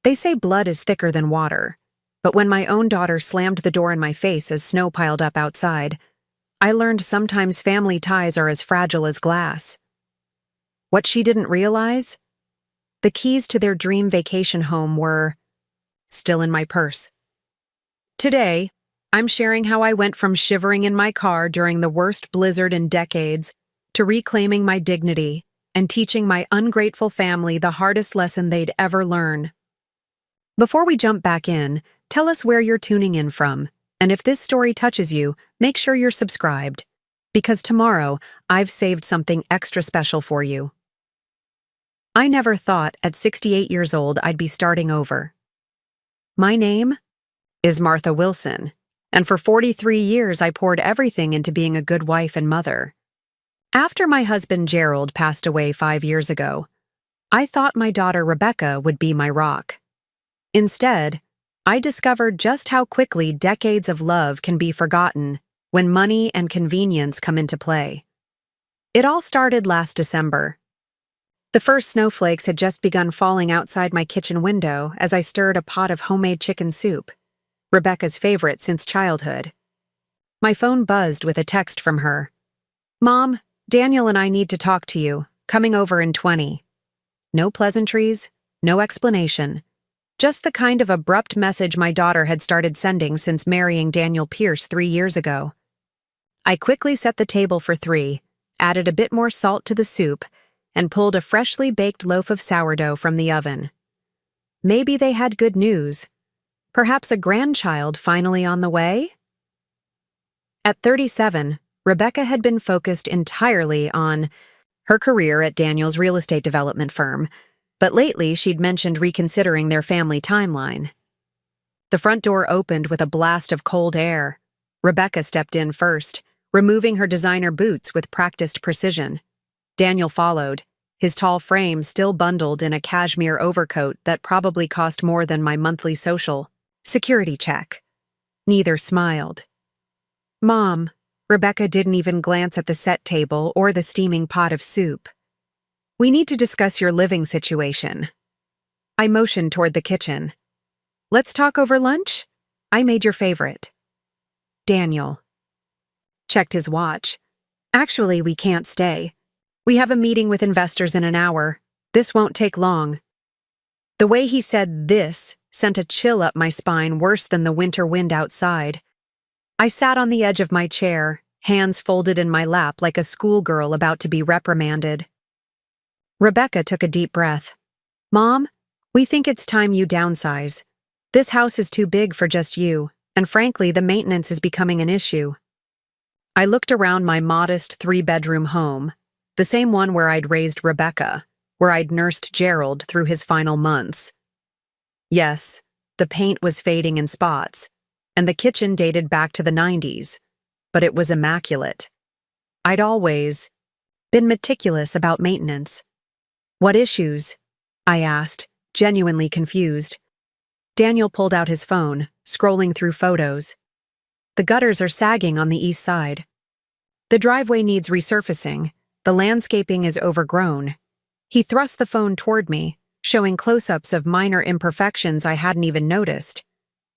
They say blood is thicker than water, but when my own daughter slammed the door in my face as snow piled up outside, I learned sometimes family ties are as fragile as glass. What she didn't realize? The keys to their dream vacation home were still in my purse. Today, I'm sharing how I went from shivering in my car during the worst blizzard in decades to reclaiming my dignity and teaching my ungrateful family the hardest lesson they'd ever learn. Before we jump back in, tell us where you're tuning in from, and if this story touches you, make sure you're subscribed, because tomorrow I've saved something extra special for you. I never thought at 68 years old I'd be starting over. My name is Martha Wilson, and for 43 years I poured everything into being a good wife and mother. After my husband Gerald passed away 5 years ago, I thought my daughter Rebecca would be my rock. Instead, I discovered just how quickly decades of love can be forgotten when money and convenience come into play. It all started last December. The first snowflakes had just begun falling outside my kitchen window as I stirred a pot of homemade chicken soup, Rebecca's favorite since childhood. My phone buzzed with a text from her. "Mom, Daniel and I need to talk to you, coming over in 20. No pleasantries, no explanation. Just the kind of abrupt message my daughter had started sending since marrying Daniel Pierce 3 years ago. I quickly set the table for 3, added a bit more salt to the soup, and pulled a freshly baked loaf of sourdough from the oven. Maybe they had good news. Perhaps a grandchild finally on the way? At 37, Rebecca had been focused entirely on her career at Daniel's real estate development firm, but lately she'd mentioned reconsidering their family timeline. The front door opened with a blast of cold air. Rebecca stepped in first, removing her designer boots with practiced precision. Daniel followed, his tall frame still bundled in a cashmere overcoat that probably cost more than my monthly social security check. Neither smiled. "Mom," Rebecca didn't even glance at the set table or the steaming pot of soup. "We need to discuss your living situation." I motioned toward the kitchen. "Let's talk over lunch? I made your favorite." Daniel checked his watch. "Actually, we can't stay. We have a meeting with investors in an hour. This won't take long." The way he said "this" sent a chill up my spine worse than the winter wind outside. I sat on the edge of my chair, hands folded in my lap like a schoolgirl about to be reprimanded. Rebecca took a deep breath. "Mom, we think it's time you downsize. This house is too big for just you, and frankly, the maintenance is becoming an issue." I looked around my modest 3-bedroom home, the same one where I'd raised Rebecca, where I'd nursed Gerald through his final months. Yes, the paint was fading in spots, and the kitchen dated back to the 90s, but it was immaculate. I'd always been meticulous about maintenance. "What issues?" I asked, genuinely confused. Daniel pulled out his phone, scrolling through photos. "The gutters are sagging on the east side. The driveway needs resurfacing. The landscaping is overgrown." He thrust the phone toward me, showing close-ups of minor imperfections I hadn't even noticed.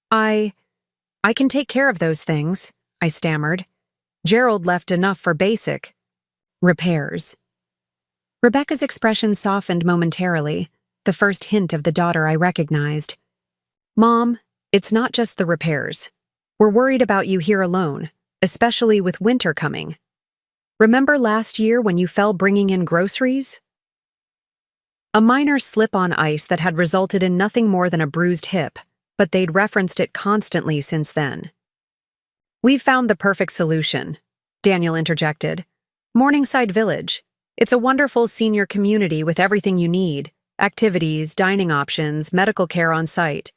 I can take care of those things," I stammered. "Gerald left enough for basic repairs." Rebecca's expression softened momentarily, the first hint of the daughter I recognized. "Mom, it's not just the repairs. We're worried about you here alone, especially with winter coming. Remember last year when you fell bringing in groceries?" A minor slip on ice that had resulted in nothing more than a bruised hip, but they'd referenced it constantly since then. "We've found the perfect solution," Daniel interjected. "Morningside Village. It's a wonderful senior community with everything you need: activities, dining options, medical care on site."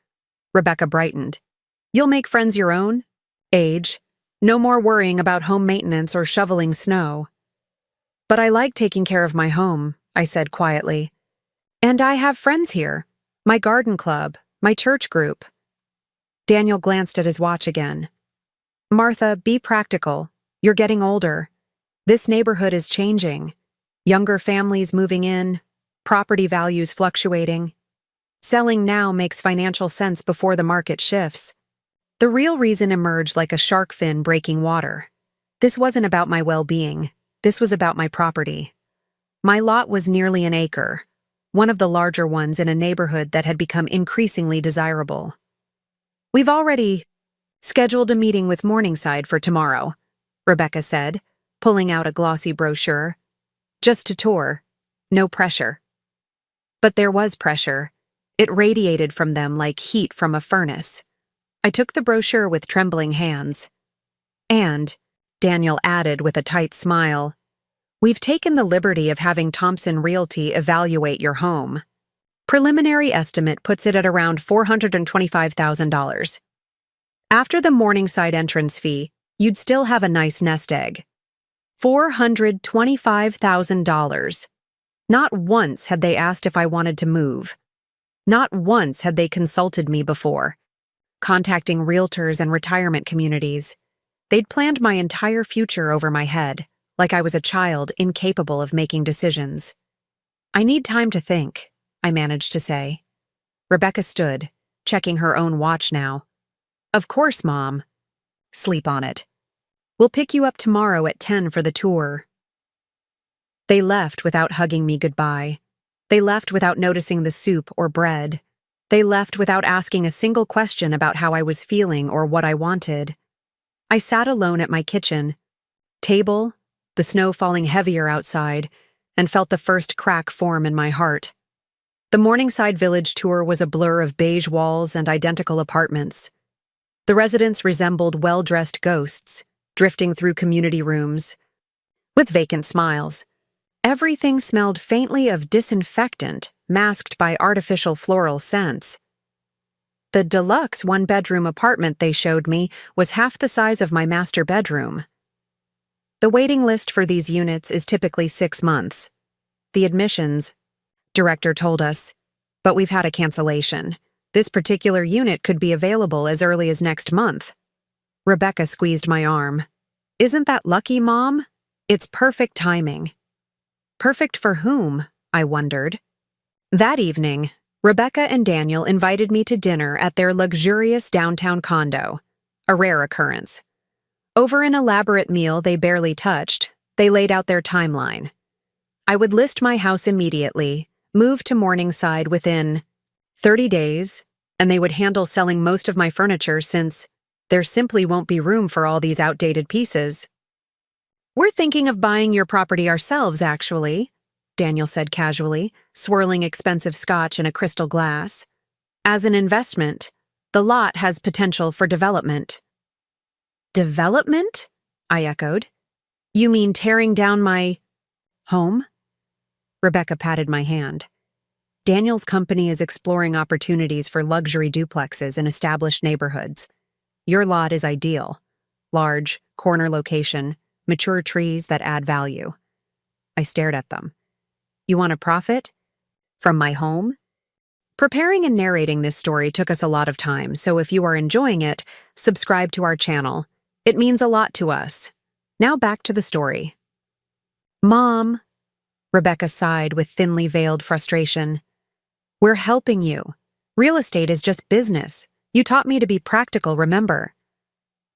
Rebecca brightened. "You'll make friends your own age. No more worrying about home maintenance or shoveling snow." "But I like taking care of my home," I said quietly. "And I have friends here. My garden club, my church group." Daniel glanced at his watch again. "Martha, be practical. You're getting older. This neighborhood is changing. Younger families moving in, property values fluctuating. Selling now makes financial sense before the market shifts. The real reason emerged like a shark fin breaking water. This wasn't about my well-being. This was about my property. My lot was nearly an acre, one of the larger ones in a neighborhood that had become increasingly desirable. "We've already scheduled a meeting with Morningside for tomorrow," Rebecca said, pulling out a glossy brochure. "Just to tour. No pressure." But there was pressure. It radiated from them like heat from a furnace. I took the brochure with trembling hands. "And," Daniel added with a tight smile, "we've taken the liberty of having Thompson Realty evaluate your home. Preliminary estimate puts it at around $425,000. After the Morningside entrance fee, you'd still have a nice nest egg. $425,000. Not once had they asked if I wanted to move. Not once had they consulted me before, contacting realtors and retirement communities. They'd planned my entire future over my head, like I was a child incapable of making decisions. "I need time to think," I managed to say. Rebecca stood, checking her own watch now. "Of course, Mom." "Sleep on it. We'll pick you up tomorrow at 10 for the tour." They left without hugging me goodbye. They left without noticing the soup or bread. They left without asking a single question about how I was feeling or what I wanted. I sat alone at my kitchen table, the snow falling heavier outside, and felt the first crack form in my heart. The Morningside Village tour was a blur of beige walls and identical apartments. The residents resembled well-dressed ghosts, drifting through community rooms, with vacant smiles. Everything smelled faintly of disinfectant, masked by artificial floral scents. The deluxe one-bedroom apartment they showed me was half the size of my master bedroom. The waiting list for these units is typically 6 months. The admissions, director told us, but we've had a cancellation. This particular unit could be available as early as next month. Rebecca squeezed my arm. "Isn't that lucky, Mom? It's perfect timing." Perfect for whom? I wondered. That evening, Rebecca and Daniel invited me to dinner at their luxurious downtown condo, a rare occurrence. Over an elaborate meal they barely touched, they laid out their timeline. I would list my house immediately, move to Morningside within 30 days, and they would handle selling most of my furniture since there simply won't be room for all these outdated pieces. "We're thinking of buying your property ourselves, actually," Daniel said casually, swirling expensive scotch in a crystal glass. "As an investment, the lot has potential for development." "Development?" I echoed. "You mean tearing down my home?" Rebecca patted my hand. "Daniel's company is exploring opportunities for luxury duplexes in established neighborhoods. Your lot is ideal. Large, corner location, mature trees that add value." I stared at them. "You want to profit? From my home?" Preparing and narrating this story took us a lot of time, so if you are enjoying it, subscribe to our channel. It means a lot to us. Now back to the story. "Mom," Rebecca sighed with thinly veiled frustration, "we're helping you. Real estate is just business. You taught me to be practical, remember?"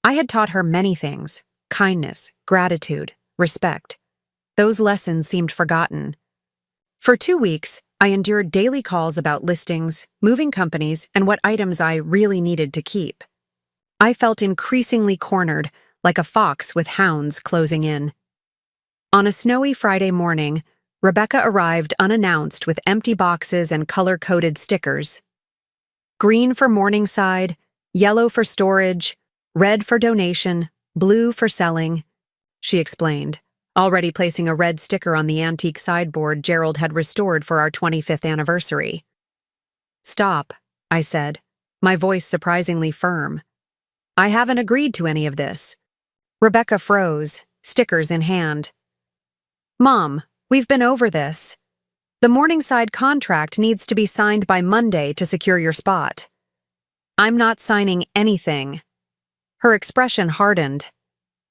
I had taught her many things. Kindness, gratitude, respect. Those lessons seemed forgotten. For 2 weeks, I endured daily calls about listings, moving companies, and what items I really needed to keep. I felt increasingly cornered, like a fox with hounds closing in. On a snowy Friday morning, Rebecca arrived unannounced with empty boxes and color-coded stickers. Green for Morningside, yellow for storage, red for donation, blue for selling, she explained, already placing a red sticker on the antique sideboard Gerald had restored for our 25th anniversary. "Stop," I said, my voice surprisingly firm. "I haven't agreed to any of this." Rebecca froze, stickers in hand. "Mom, we've been over this. The Morningside contract needs to be signed by Monday to secure your spot." "I'm not signing anything." Her expression hardened.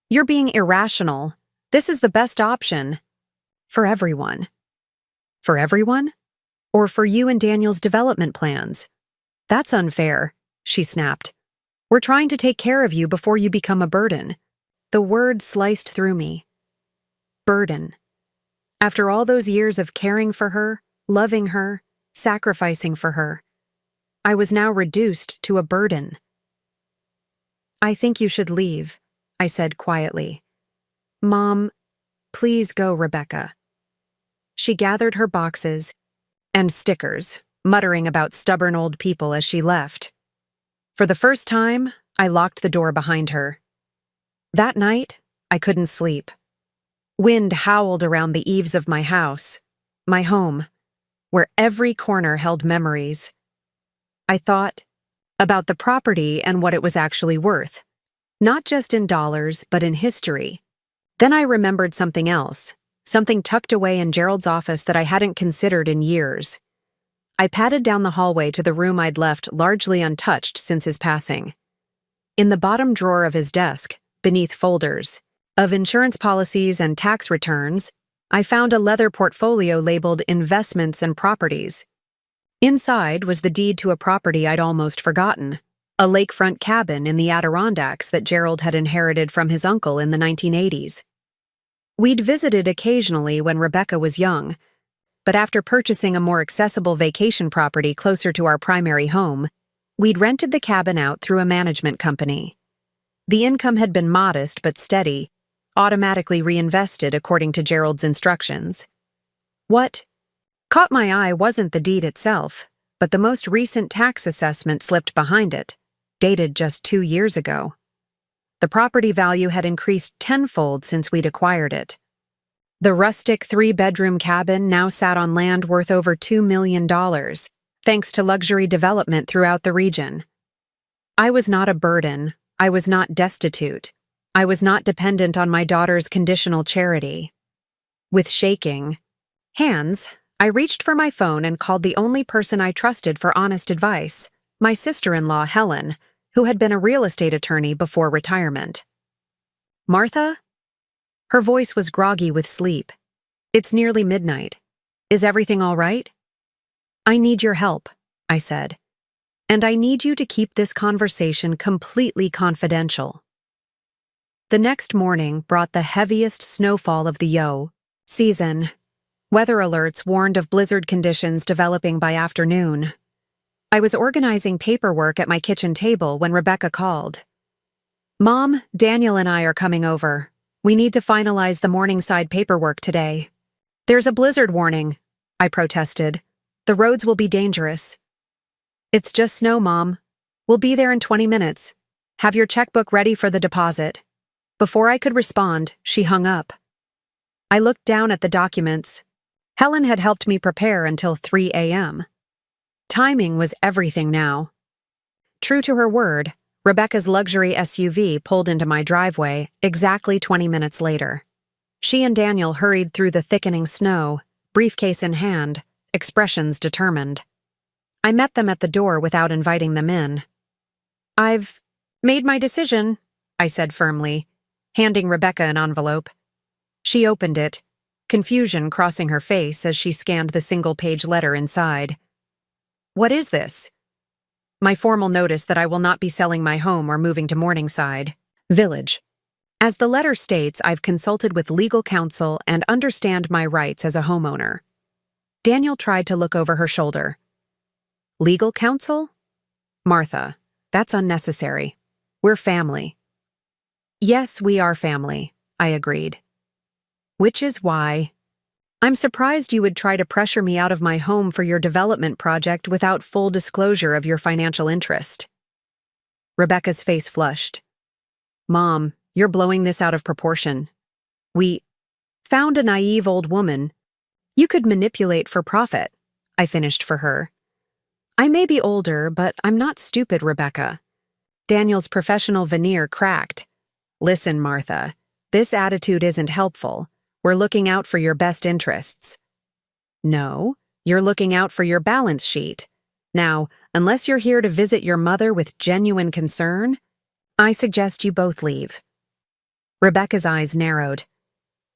"You're being irrational. This is the best option. For everyone." "For everyone?" Or for you and Daniel's development plans? That's unfair, she snapped. We're trying to take care of you before you become a burden. The word sliced through me. Burden. After all those years of caring for her, loving her, sacrificing for her, I was now reduced to a burden. I think you should leave, I said quietly. Mom, please go, Rebecca. She gathered her boxes and stickers, muttering about stubborn old people as she left. For the first time, I locked the door behind her. That night, I couldn't sleep. Wind howled around the eaves of my house, my home, where every corner held memories. I thought about the property and what it was actually worth, not just in dollars, but in history. Then I remembered something else, something tucked away in Gerald's office that I hadn't considered in years. I padded down the hallway to the room I'd left largely untouched since his passing. In the bottom drawer of his desk, beneath folders of insurance policies and tax returns, I found a leather portfolio labeled Investments and Properties. Inside was the deed to a property I'd almost forgotten, a lakefront cabin in the Adirondacks that Gerald had inherited from his uncle in the 1980s. We'd visited occasionally when Rebecca was young, but after purchasing a more accessible vacation property closer to our primary home, we'd rented the cabin out through a management company. The income had been modest but steady, automatically reinvested according to Gerald's instructions. What caught my eye wasn't the deed itself, but the most recent tax assessment slipped behind it, dated just 2 years ago. The property value had increased tenfold since we'd acquired it. The rustic 3-bedroom cabin now sat on land worth over $2 million, thanks to luxury development throughout the region. I was not a burden. I was not destitute. I was not dependent on my daughter's conditional charity. With shaking hands, I reached for my phone and called the only person I trusted for honest advice, my sister-in-law, Helen, who had been a real estate attorney before retirement. Martha? Her voice was groggy with sleep. It's nearly midnight. Is everything all right? I need your help, I said. And I need you to keep this conversation completely confidential. The next morning brought the heaviest snowfall of the season. Weather alerts warned of blizzard conditions developing by afternoon. I was organizing paperwork at my kitchen table when Rebecca called. Mom, Daniel and I are coming over. We need to finalize the Morningside paperwork today. There's a blizzard warning, I protested. The roads will be dangerous. It's just snow, Mom. We'll be there in 20 minutes. Have your checkbook ready for the deposit. Before I could respond, she hung up. I looked down at the documents. Helen had helped me prepare until 3 a.m. Timing was everything now. True to her word, Rebecca's luxury SUV pulled into my driveway exactly 20 minutes later. She and Daniel hurried through the thickening snow, briefcase in hand, expressions determined. I met them at the door without inviting them in. I've made my decision, I said firmly, handing Rebecca an envelope. She opened it, confusion crossing her face as she scanned the single-page letter inside. What is this? My formal notice that I will not be selling my home or moving to Morningside Village. As the letter states, I've consulted with legal counsel and understand my rights as a homeowner. Daniel tried to look over her shoulder. Legal counsel? Martha, that's unnecessary. We're family. Yes, we are family, I agreed. Which is why I'm surprised you would try to pressure me out of my home for your development project without full disclosure of your financial interest. Rebecca's face flushed. Mom, you're blowing this out of proportion. We found a naive old woman you could manipulate for profit, I finished for her. I may be older, but I'm not stupid, Rebecca. Daniel's professional veneer cracked. Listen, Martha, this attitude isn't helpful. We're looking out for your best interests. No, you're looking out for your balance sheet. Now, unless you're here to visit your mother with genuine concern, I suggest you both leave. Rebecca's eyes narrowed.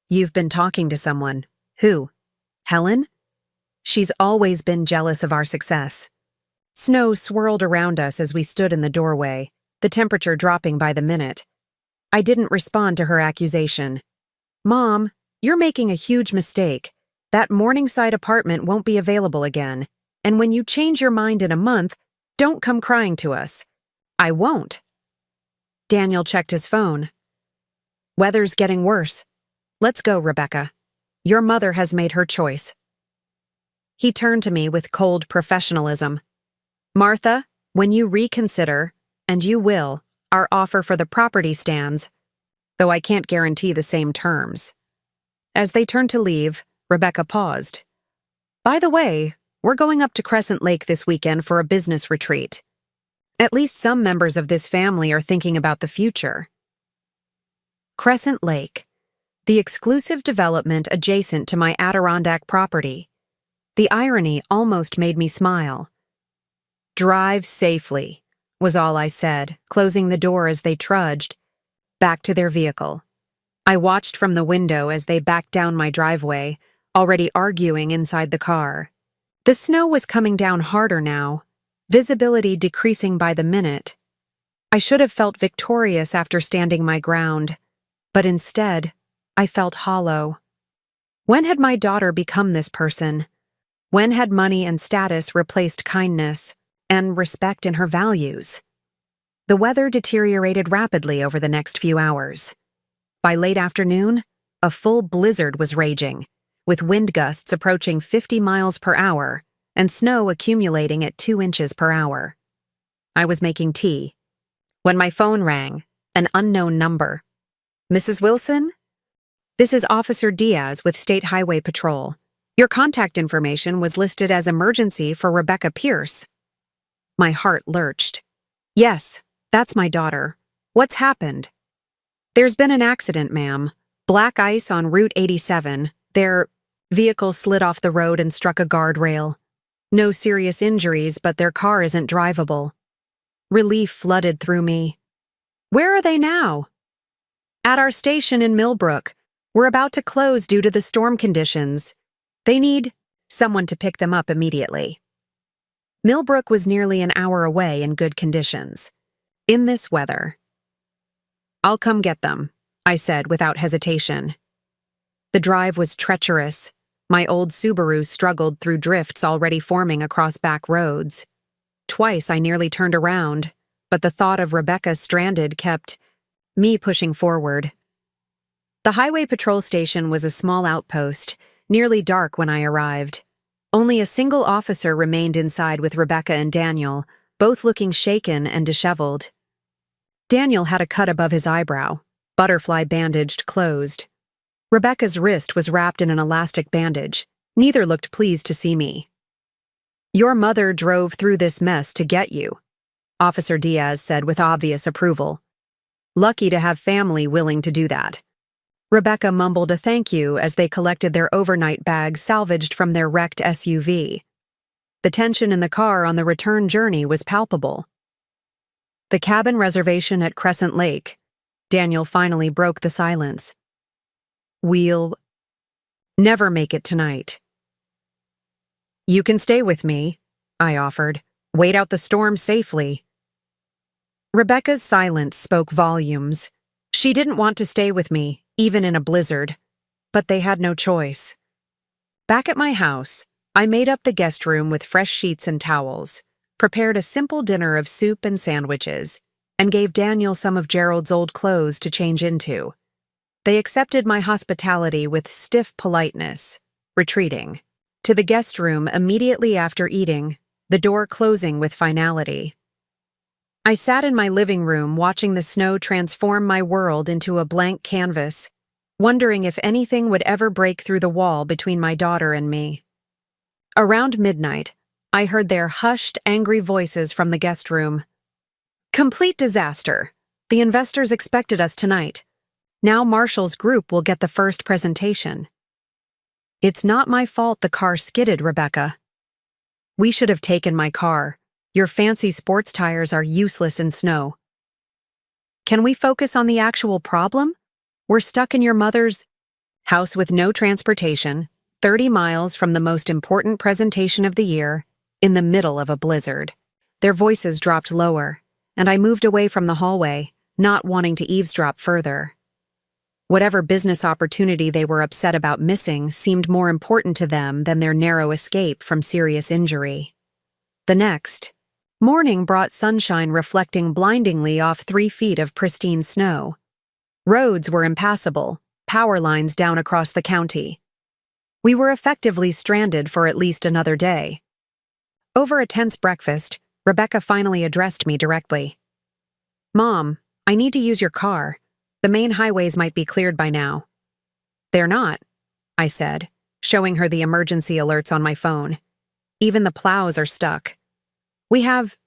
You've been talking to someone. Who? Helen? She's always been jealous of our success. Snow swirled around us as we stood in the doorway, the temperature dropping by the minute. I didn't respond to her accusation. Mom, you're making a huge mistake. That Morningside apartment won't be available again. And when you change your mind in a month, don't come crying to us. I won't. Daniel checked his phone. Weather's getting worse. Let's go, Rebecca. Your mother has made her choice. He turned to me with cold professionalism. Martha, when you reconsider, and you will, our offer for the property stands, though I can't guarantee the same terms. As they turned to leave, Rebecca paused. By the way, we're going up to Crescent Lake this weekend for a business retreat. At least some members of this family are thinking about the future. Crescent Lake, the exclusive development adjacent to my Adirondack property. The irony almost made me smile. Drive safely, was all I said, closing the door as they trudged back to their vehicle. I watched from the window as they backed down my driveway, already arguing inside the car. The snow was coming down harder now, visibility decreasing by the minute. I should have felt victorious after standing my ground, but instead, I felt hollow. When had my daughter become this person? When had money and status replaced kindness and respect in her values? The weather deteriorated rapidly over the next few hours. By late afternoon, a full blizzard was raging, with wind gusts approaching 50 miles per hour and snow accumulating at 2 inches per hour. I was making tea when my phone rang, an unknown number. Mrs. Wilson? This is Officer Diaz with State Highway Patrol. Your contact information was listed as emergency for Rebecca Pierce. My heart lurched. Yes, that's my daughter. What's happened? There's been an accident, ma'am. Black ice on Route 87. Their vehicle slid off the road and struck a guardrail. No serious injuries, but their car isn't drivable. Relief flooded through me. Where are they now? At our station in Millbrook. We're about to close due to the storm conditions. They need someone to pick them up immediately. Millbrook was nearly an hour away in good conditions. In this weather. I'll come get them, I said without hesitation. The drive was treacherous. My old Subaru struggled through drifts already forming across back roads. Twice I nearly turned around, but the thought of Rebecca stranded kept me pushing forward. The highway patrol station was a small outpost, nearly dark when I arrived. Only a single officer remained inside with Rebecca and Daniel, both looking shaken and disheveled. Daniel had a cut above his eyebrow, butterfly bandaged closed. Rebecca's wrist was wrapped in an elastic bandage. Neither looked pleased to see me. Your mother drove through this mess to get you, Officer Diaz said with obvious approval. Lucky to have family willing to do that. Rebecca mumbled a thank you as they collected their overnight bags salvaged from their wrecked SUV. The tension in the car on the return journey was palpable. The cabin reservation at Crescent Lake. Daniel finally broke the silence. We'll never make it tonight. You can stay with me, I offered. Wait out the storm safely. Rebecca's silence spoke volumes. She didn't want to stay with me, even in a blizzard, but they had no choice. Back at my house, I made up the guest room with fresh sheets and towels, prepared a simple dinner of soup and sandwiches, and gave Daniel some of Gerald's old clothes to change into. They accepted my hospitality with stiff politeness, retreating to the guest room immediately after eating, the door closing with finality. I sat in my living room watching the snow transform my world into a blank canvas, wondering if anything would ever break through the wall between my daughter and me. Around midnight, I heard their hushed, angry voices from the guest room. Complete disaster. The investors expected us tonight. Now Marshall's group will get the first presentation. It's not my fault the car skidded, Rebecca. We should have taken my car. Your fancy sports tires are useless in snow. Can we focus on the actual problem? We're stuck in your mother's house with no transportation, 30 miles from the most important presentation of the year, in the middle of a blizzard. Their voices dropped lower, and I moved away from the hallway, not wanting to eavesdrop further. Whatever business opportunity they were upset about missing seemed more important to them than their narrow escape from serious injury. The next morning brought sunshine reflecting blindingly off 3 feet of pristine snow. Roads were impassable, power lines down across the county. We were effectively stranded for at least another day. Over a tense breakfast, Rebecca finally addressed me directly. "Mom, I need to use your car. The main highways might be cleared by now." "They're not," I said, showing her the emergency alerts on my phone. "Even the plows are stuck." "We have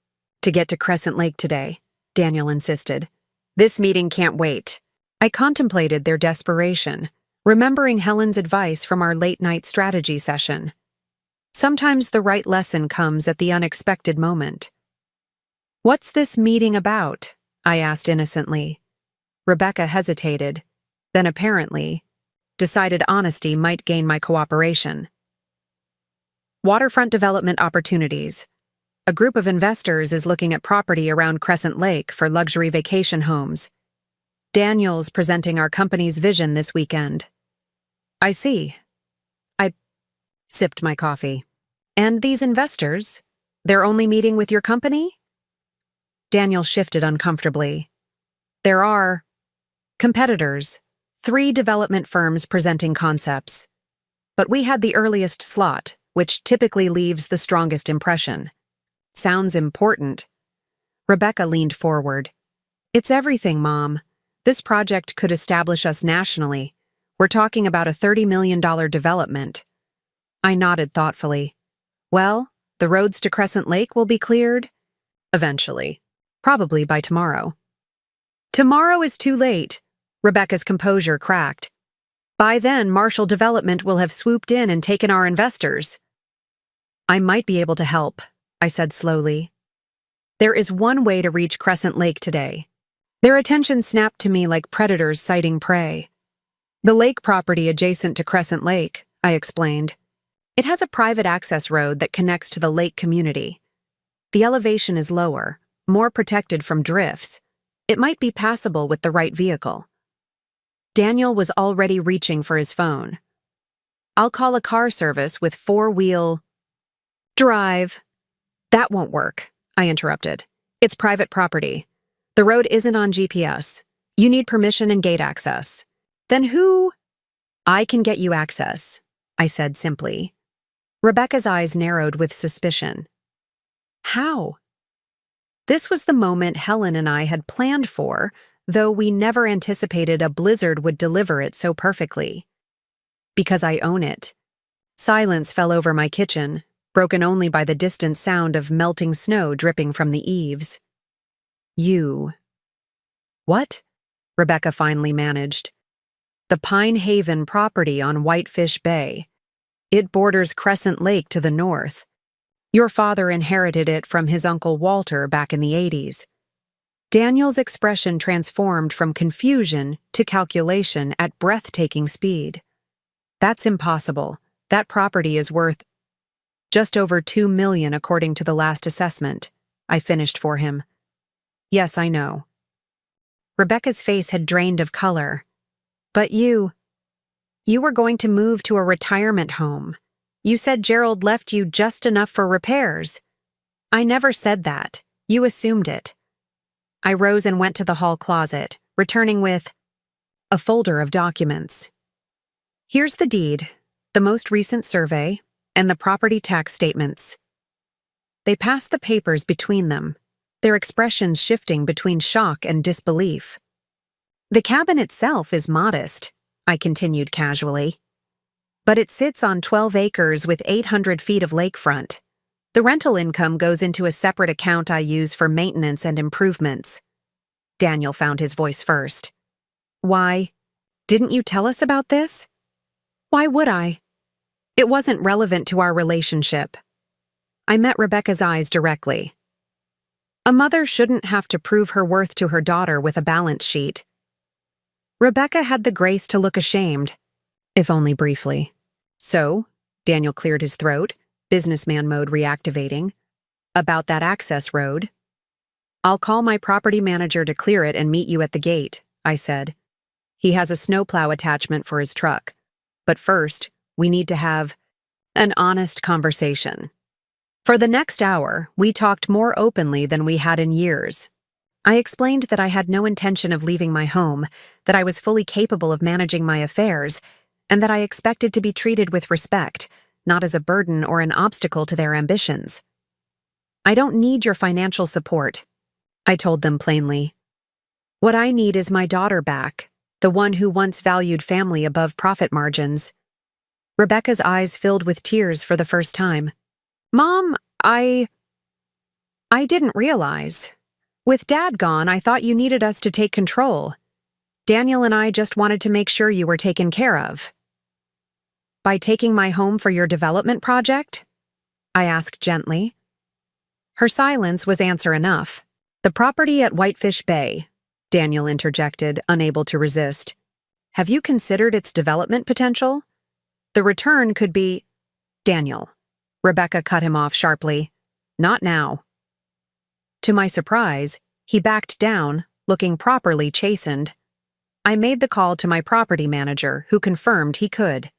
to get to Crescent Lake today," Daniel insisted. "This meeting can't wait." I contemplated their desperation, remembering Helen's advice from our late-night strategy session. Sometimes the right lesson comes at the unexpected moment. "What's this meeting about?" I asked innocently. Rebecca hesitated, then apparently decided honesty might gain my cooperation. "Waterfront development opportunities. A group of investors is looking at property around Crescent Lake for luxury vacation homes. Daniel's presenting our company's vision this weekend." "I see." I sipped my coffee. "And these investors? They're only meeting with your company?" Daniel shifted uncomfortably. "There are competitors, 3 development firms presenting concepts. But we had the earliest slot, which typically leaves the strongest impression." "Sounds important." Rebecca leaned forward. "It's everything, Mom. This project could establish us nationally. We're talking about a $30 million development." I nodded thoughtfully. "Well, the roads to Crescent Lake will be cleared?" "Eventually. Probably by tomorrow." "Tomorrow is too late." Rebecca's composure cracked. "By then, Marshall Development will have swooped in and taken our investors." "I might be able to help," I said slowly. "There is one way to reach Crescent Lake today." Their attention snapped to me like predators sighting prey. "The lake property adjacent to Crescent Lake," I explained. "It has a private access road that connects to the lake community. The elevation is lower, more protected from drifts. It might be passable with the right vehicle." Daniel was already reaching for his phone. "I'll call a car service with 4-wheel drive." "That won't work," I interrupted. "It's private property. The road isn't on GPS. You need permission and gate access." "Then who?" "I can get you access," I said simply. Rebecca's eyes narrowed with suspicion. "How?" This was the moment Helen and I had planned for, though we never anticipated a blizzard would deliver it so perfectly. "Because I own it." Silence fell over my kitchen, broken only by the distant sound of melting snow dripping from the eaves. "You." "What?" Rebecca finally managed. "The Pine Haven property on Whitefish Bay. It borders Crescent Lake to the north. Your father inherited it from his uncle Walter back in the 80s. Daniel's expression transformed from confusion to calculation at breathtaking speed. "That's impossible. That property is worth just over $2 million according to the last assessment," I finished for him. "Yes, I know." Rebecca's face had drained of color. "But you were going to move to a retirement home. You said Gerald left you just enough for repairs." "I never said that. You assumed it." I rose and went to the hall closet, returning with a folder of documents. "Here's the deed, the most recent survey, and the property tax statements." They passed the papers between them, their expressions shifting between shock and disbelief. "The cabin itself is modest," I continued casually. "But it sits on 12 acres with 800 feet of lakefront. The rental income goes into a separate account I use for maintenance and improvements." Daniel found his voice first. "Why? Didn't you tell us about this?" "Why would I? It wasn't relevant to our relationship." I met Rebecca's eyes directly. A mother shouldn't have to prove her worth to her daughter with a balance sheet. Rebecca had the grace to look ashamed, if only briefly. So, Daniel cleared his throat, businessman mode reactivating. About that access road. I'll call my property manager to clear it and meet you at the gate, I said. He has a snowplow attachment for his truck. But first, we need to have an honest conversation. For the next hour, we talked more openly than we had in years. I explained that I had no intention of leaving my home, that I was fully capable of managing my affairs, and that I expected to be treated with respect, not as a burden or an obstacle to their ambitions. I don't need your financial support, I told them plainly. What I need is my daughter back, the one who once valued family above profit margins. Rebecca's eyes filled with tears for the first time. Mom, I didn't realize. With Dad gone, I thought you needed us to take control. Daniel and I just wanted to make sure you were taken care of. By taking my home for your development project? I asked gently. Her silence was answer enough. The property at Whitefish Bay, Daniel interjected, unable to resist. Have you considered its development potential? The return could be… Daniel. Rebecca cut him off sharply. Not now. To my surprise, he backed down, looking properly chastened. I made the call to my property manager, who confirmed he could.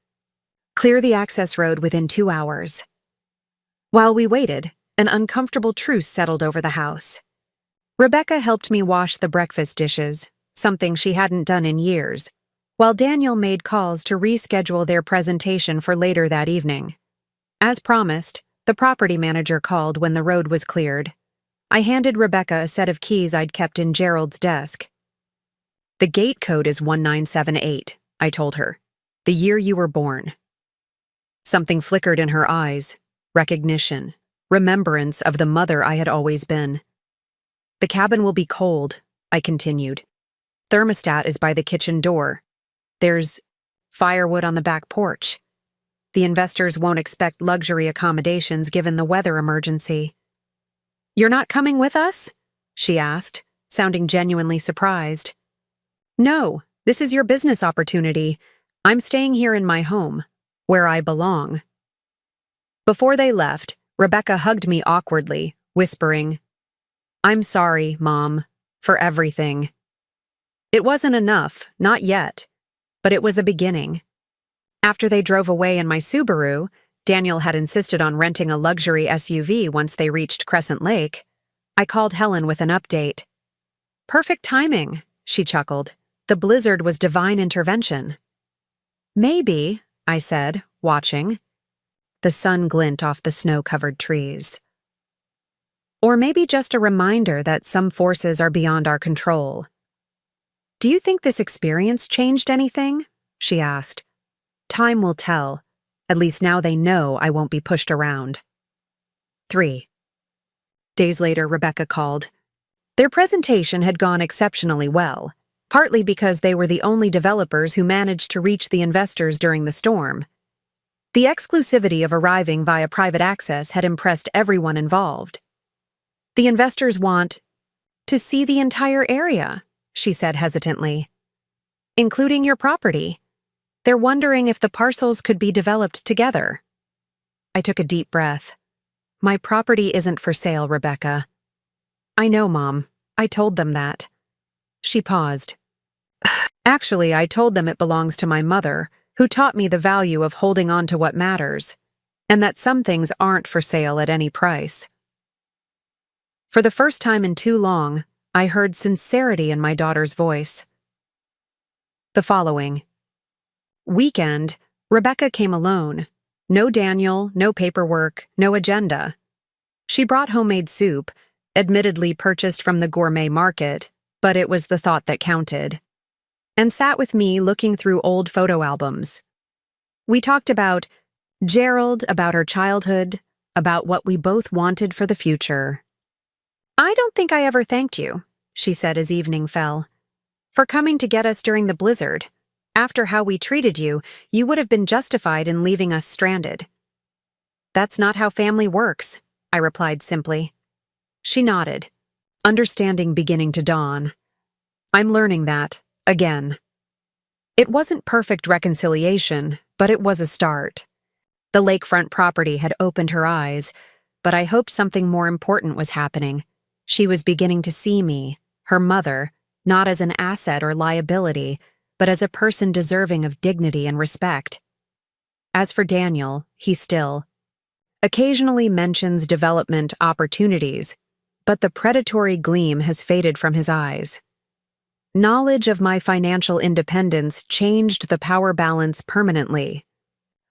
Clear the access road within 2 hours. While we waited, an uncomfortable truce settled over the house. Rebecca helped me wash the breakfast dishes, something she hadn't done in years, while Daniel made calls to reschedule their presentation for later that evening. As promised, the property manager called when the road was cleared. I handed Rebecca a set of keys I'd kept in Gerald's desk. The gate code is 1978, I told her. The year you were born. Something flickered in her eyes. Recognition. Remembrance of the mother I had always been. The cabin will be cold, I continued. Thermostat is by the kitchen door. There's firewood on the back porch. The investors won't expect luxury accommodations given the weather emergency. You're not coming with us? She asked, sounding genuinely surprised. No, this is your business opportunity. I'm staying here in my home, where I belong. Before they left, Rebecca hugged me awkwardly, whispering, I'm sorry, Mom, for everything. It wasn't enough, not yet, but it was a beginning. After they drove away in my Subaru, Daniel had insisted on renting a luxury SUV once they reached Crescent Lake. I called Helen with an update. Perfect timing, she chuckled. The blizzard was divine intervention. Maybe, I said, watching. The sun glint off the snow-covered trees. Or maybe just a reminder that some forces are beyond our control. Do you think this experience changed anything? She asked. Time will tell. At least now they know I won't be pushed around. 3. Days later, Rebecca called. Their presentation had gone exceptionally well, partly because they were the only developers who managed to reach the investors during the storm. The exclusivity of arriving via private access had impressed everyone involved. The investors want to see the entire area, she said hesitantly, including your property. They're wondering if the parcels could be developed together. I took a deep breath. My property isn't for sale, Rebecca. I know, Mom. I told them that. She paused. Actually, I told them it belongs to my mother, who taught me the value of holding on to what matters, and that some things aren't for sale at any price. For the first time in too long, I heard sincerity in my daughter's voice. The following. Weekend, Rebecca came alone. No Daniel, no paperwork, no agenda. She brought homemade soup, admittedly purchased from the gourmet market, but it was the thought that counted, and sat with me looking through old photo albums. We talked about Gerald, about her childhood, about what we both wanted for the future. I don't think I ever thanked you, she said as evening fell, for coming to get us during the blizzard. After how we treated you, you would have been justified in leaving us stranded. That's not how family works, I replied simply. She nodded, understanding beginning to dawn. I'm learning that, again. It wasn't perfect reconciliation, but it was a start. The lakefront property had opened her eyes, but I hoped something more important was happening. She was beginning to see me, her mother, not as an asset or liability, but as a person deserving of dignity and respect. As for Daniel, he still occasionally mentions development opportunities, but the predatory gleam has faded from his eyes. Knowledge of my financial independence changed the power balance permanently.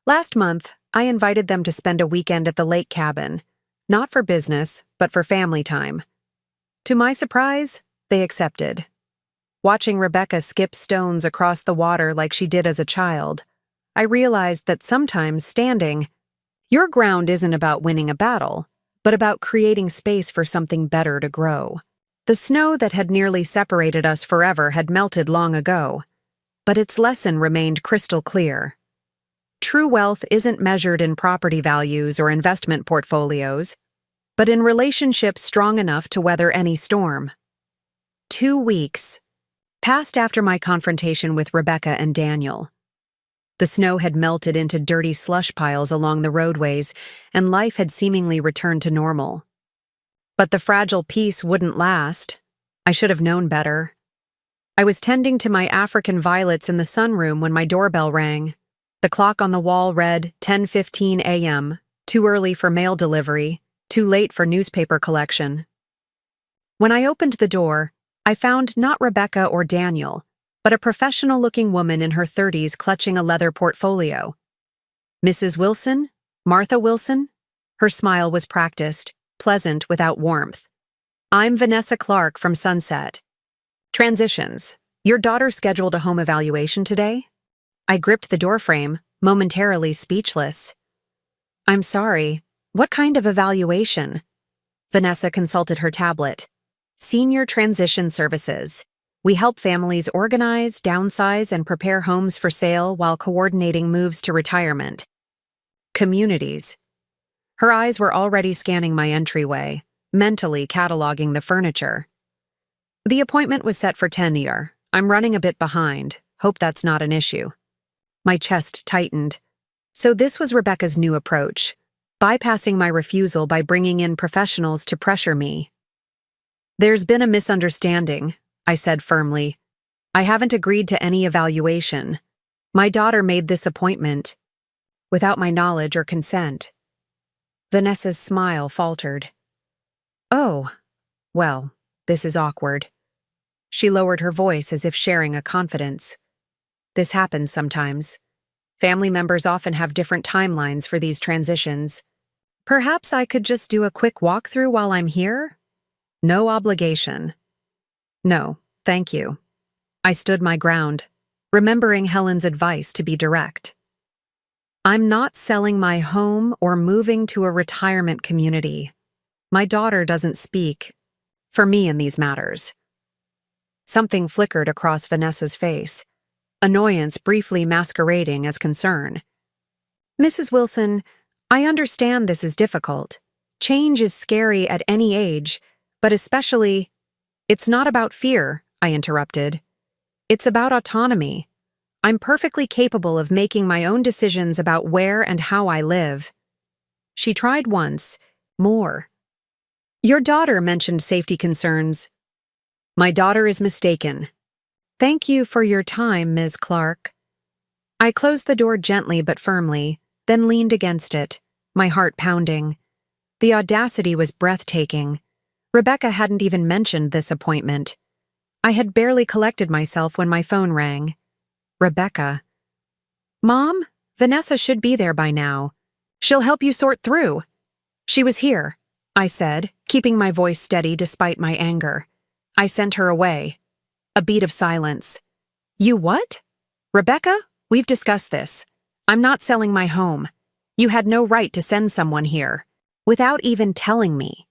Last month, I invited them to spend a weekend at the lake cabin, not for business, but for family time. To my surprise, they accepted. Watching Rebecca skip stones across the water like she did as a child, I realized that sometimes your ground isn't about winning a battle, but about creating space for something better to grow. The snow that had nearly separated us forever had melted long ago, but its lesson remained crystal clear. True wealth isn't measured in property values or investment portfolios, but in relationships strong enough to weather any storm. 2 weeks passed after my confrontation with Rebecca and Daniel. The snow had melted into dirty slush piles along the roadways, and life had seemingly returned to normal. But the fragile peace wouldn't last. I should have known better. I was tending to my African violets in the sunroom when my doorbell rang. The clock on the wall read 10:15 a.m., too early for mail delivery, too late for newspaper collection. When I opened the door, I found not Rebecca or Daniel, but a professional-looking woman in her 30s clutching a leather portfolio. Mrs. Wilson? Martha Wilson? Her smile was practiced, pleasant without warmth. I'm Vanessa Clark from Sunset. Transitions. Your daughter scheduled a home evaluation today? I gripped the doorframe, momentarily speechless. I'm sorry. What kind of evaluation? Vanessa consulted her tablet. Senior Transition Services. We help families organize, downsize, and prepare homes for sale while coordinating moves to retirement. Communities. Her eyes were already scanning my entryway, mentally cataloging the furniture. The appointment was set for 10:00. I'm running a bit behind. Hope that's not an issue. My chest tightened. So this was Rebecca's new approach, bypassing my refusal by bringing in professionals to pressure me. There's been a misunderstanding, I said firmly. I haven't agreed to any evaluation. My daughter made this appointment without my knowledge or consent. Vanessa's smile faltered. Oh, well, this is awkward. She lowered her voice as if sharing a confidence. This happens sometimes. Family members often have different timelines for these transitions. Perhaps I could just do a quick walkthrough while I'm here? No obligation. No, thank you. I stood my ground, remembering Helen's advice to be direct. I'm not selling my home or moving to a retirement community. My daughter doesn't speak for me in these matters. Something flickered across Vanessa's face, annoyance briefly masquerading as concern. Mrs. Wilson, I understand this is difficult. Change is scary at any age, but especially, it's not about fear, I interrupted. It's about autonomy. I'm perfectly capable of making my own decisions about where and how I live. She tried once, more. Your daughter mentioned safety concerns. My daughter is mistaken. Thank you for your time, Ms. Clark. I closed the door gently but firmly, then leaned against it, my heart pounding. The audacity was breathtaking. Rebecca hadn't even mentioned this appointment. I had barely collected myself when my phone rang. Rebecca. Mom, Vanessa should be there by now. She'll help you sort through. She was here, I said, keeping my voice steady despite my anger. I sent her away. A beat of silence. You what? Rebecca, we've discussed this. I'm not selling my home. You had no right to send someone here, without even telling me.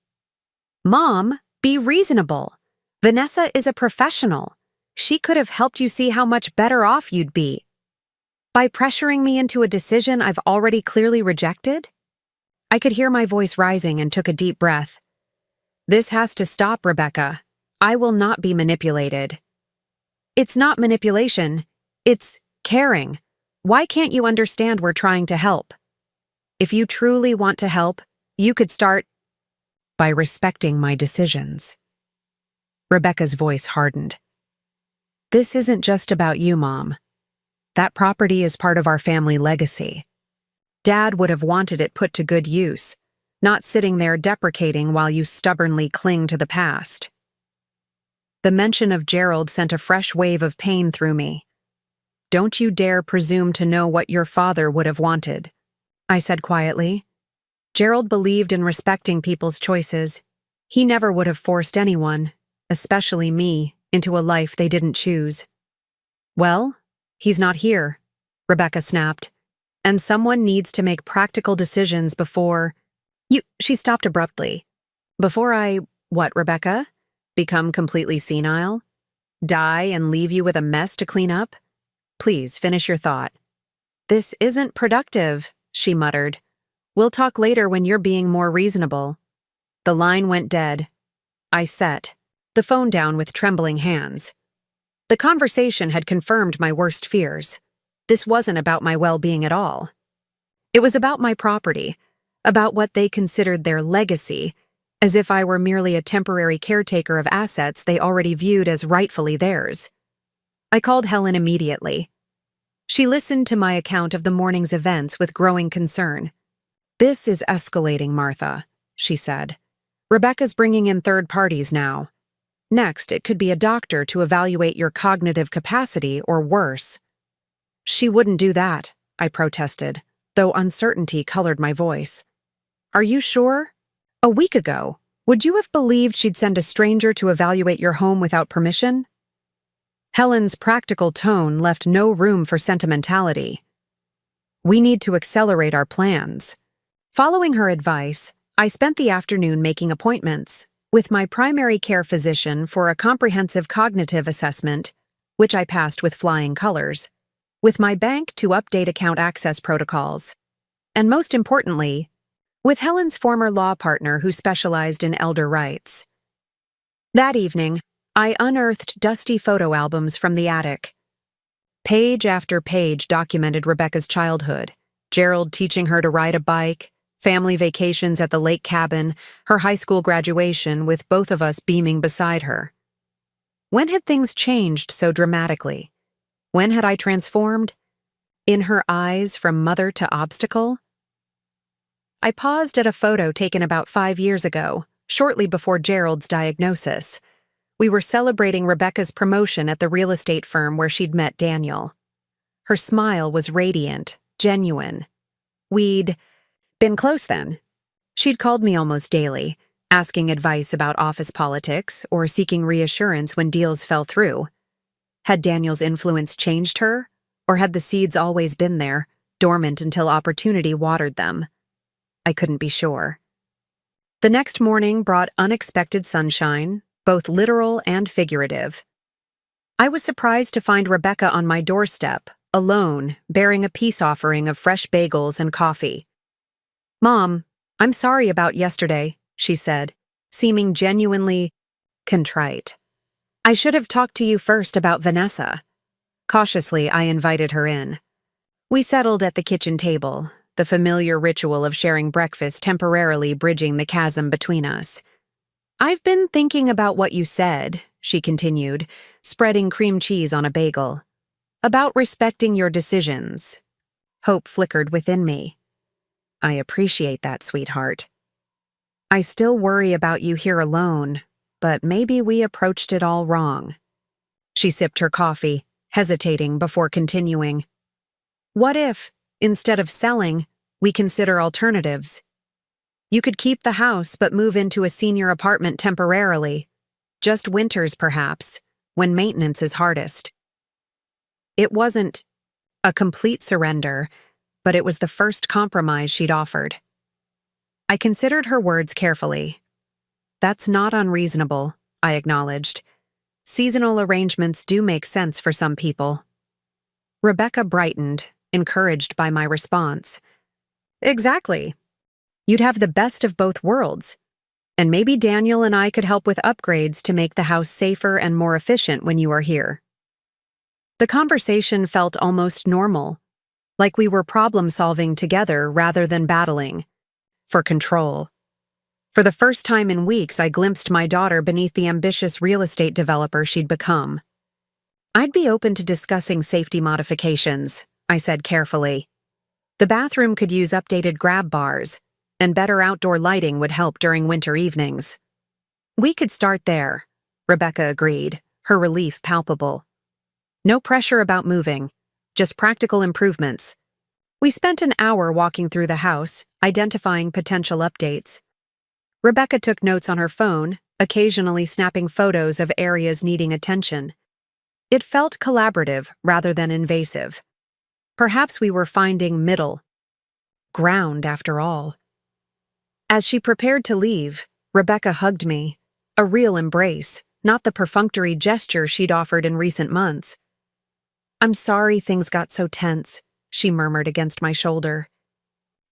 Mom, be reasonable. Vanessa is a professional. She could have helped you see how much better off you'd be. By pressuring me into a decision I've already clearly rejected? I could hear my voice rising and took a deep breath. This has to stop, Rebecca. I will not be manipulated. It's not manipulation. It's caring. Why can't you understand we're trying to help? If you truly want to help, you could start by respecting my decisions. Rebecca's voice hardened. This isn't just about you, Mom. That property is part of our family legacy. Dad would have wanted it put to good use, not sitting there deprecating while you stubbornly cling to the past. The mention of Gerald sent a fresh wave of pain through me. Don't you dare presume to know what your father would have wanted, I said quietly. Gerald believed in respecting people's choices. He never would have forced anyone, especially me, into a life they didn't choose. Well, he's not here, Rebecca snapped, and someone needs to make practical decisions before… She stopped abruptly. Before what, Rebecca? Become completely senile? Die and leave you with a mess to clean up? Please finish your thought. This isn't productive, she muttered. We'll talk later when you're being more reasonable. The line went dead. I set the phone down with trembling hands. The conversation had confirmed my worst fears. This wasn't about my well-being at all. It was about my property, about what they considered their legacy, as if I were merely a temporary caretaker of assets they already viewed as rightfully theirs. I called Helen immediately. She listened to my account of the morning's events with growing concern. This is escalating, Martha, she said. Rebecca's bringing in third parties now. Next, it could be a doctor to evaluate your cognitive capacity or worse. She wouldn't do that, I protested, though uncertainty colored my voice. Are you sure? A week ago, would you have believed she'd send a stranger to evaluate your home without permission? Helen's practical tone left no room for sentimentality. We need to accelerate our plans. Following her advice, I spent the afternoon making appointments with my primary care physician for a comprehensive cognitive assessment, which I passed with flying colors, with my bank to update account access protocols, and most importantly, with Helen's former law partner who specialized in elder rights. That evening, I unearthed dusty photo albums from the attic. Page after page documented Rebecca's childhood, Gerald teaching her to ride a bike, family vacations at the lake cabin, her high school graduation with both of us beaming beside her. When had things changed so dramatically? When had I transformed? In her eyes from mother to obstacle? I paused at a photo taken about 5 years ago, shortly before Gerald's diagnosis. We were celebrating Rebecca's promotion at the real estate firm where she'd met Daniel. Her smile was radiant, genuine. We'd been close then. She'd called me almost daily, asking advice about office politics or seeking reassurance when deals fell through. Had Daniel's influence changed her, or had the seeds always been there, dormant until opportunity watered them? I couldn't be sure. The next morning brought unexpected sunshine, both literal and figurative. I was surprised to find Rebecca on my doorstep, alone, bearing a peace offering of fresh bagels and coffee. Mom, I'm sorry about yesterday, she said, seeming genuinely contrite. I should have talked to you first about Vanessa. Cautiously, I invited her in. We settled at the kitchen table, the familiar ritual of sharing breakfast temporarily bridging the chasm between us. I've been thinking about what you said, she continued, spreading cream cheese on a bagel. About respecting your decisions. Hope flickered within me. I appreciate that, sweetheart. I still worry about you here alone, but maybe we approached it all wrong. She sipped her coffee, hesitating before continuing. What if, instead of selling, we consider alternatives? You could keep the house but move into a senior apartment temporarily. Just winters, perhaps, when maintenance is hardest. It wasn't a complete surrender, but it was the first compromise she'd offered. I considered her words carefully. That's not unreasonable, I acknowledged. Seasonal arrangements do make sense for some people. Rebecca brightened, encouraged by my response. Exactly. You'd have the best of both worlds. And maybe Daniel and I could help with upgrades to make the house safer and more efficient when you are here. The conversation felt almost normal, like we were problem-solving together rather than battling for control. For the first time in weeks, I glimpsed my daughter beneath the ambitious real estate developer she'd become. "I'd be open to discussing safety modifications," I said carefully. "The bathroom could use updated grab bars, and better outdoor lighting would help during winter evenings." "We could start there," Rebecca agreed, her relief palpable. "No pressure about moving, just practical improvements." We spent an hour walking through the house, identifying potential updates. Rebecca took notes on her phone, occasionally snapping photos of areas needing attention. It felt collaborative rather than invasive. Perhaps we were finding middle ground after all. As she prepared to leave, Rebecca hugged me, a real embrace, not the perfunctory gesture she'd offered in recent months. "I'm sorry things got so tense," she murmured against my shoulder.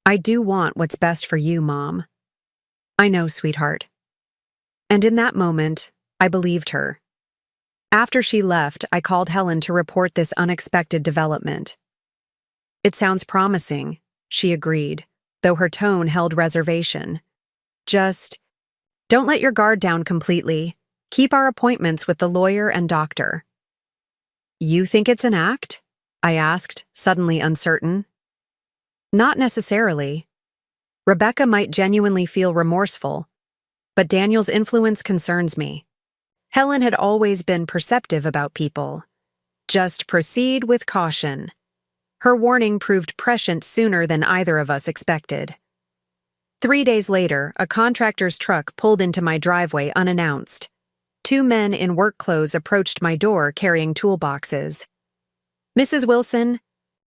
"I do want what's best for you, Mom." "I know, sweetheart." And in that moment, I believed her. After she left, I called Helen to report this unexpected development. "It sounds promising," she agreed, though her tone held reservation. "Just don't let your guard down completely. Keep our appointments with the lawyer and doctor." "You think it's an act?" I asked, suddenly uncertain. "Not necessarily. Rebecca might genuinely feel remorseful, but Daniel's influence concerns me. Helen had always been perceptive about people. Just proceed with caution." Her warning proved prescient sooner than either of us expected. 3 days later, a contractor's truck pulled into my driveway unannounced. 2 men in work clothes approached my door carrying toolboxes. "Mrs. Wilson,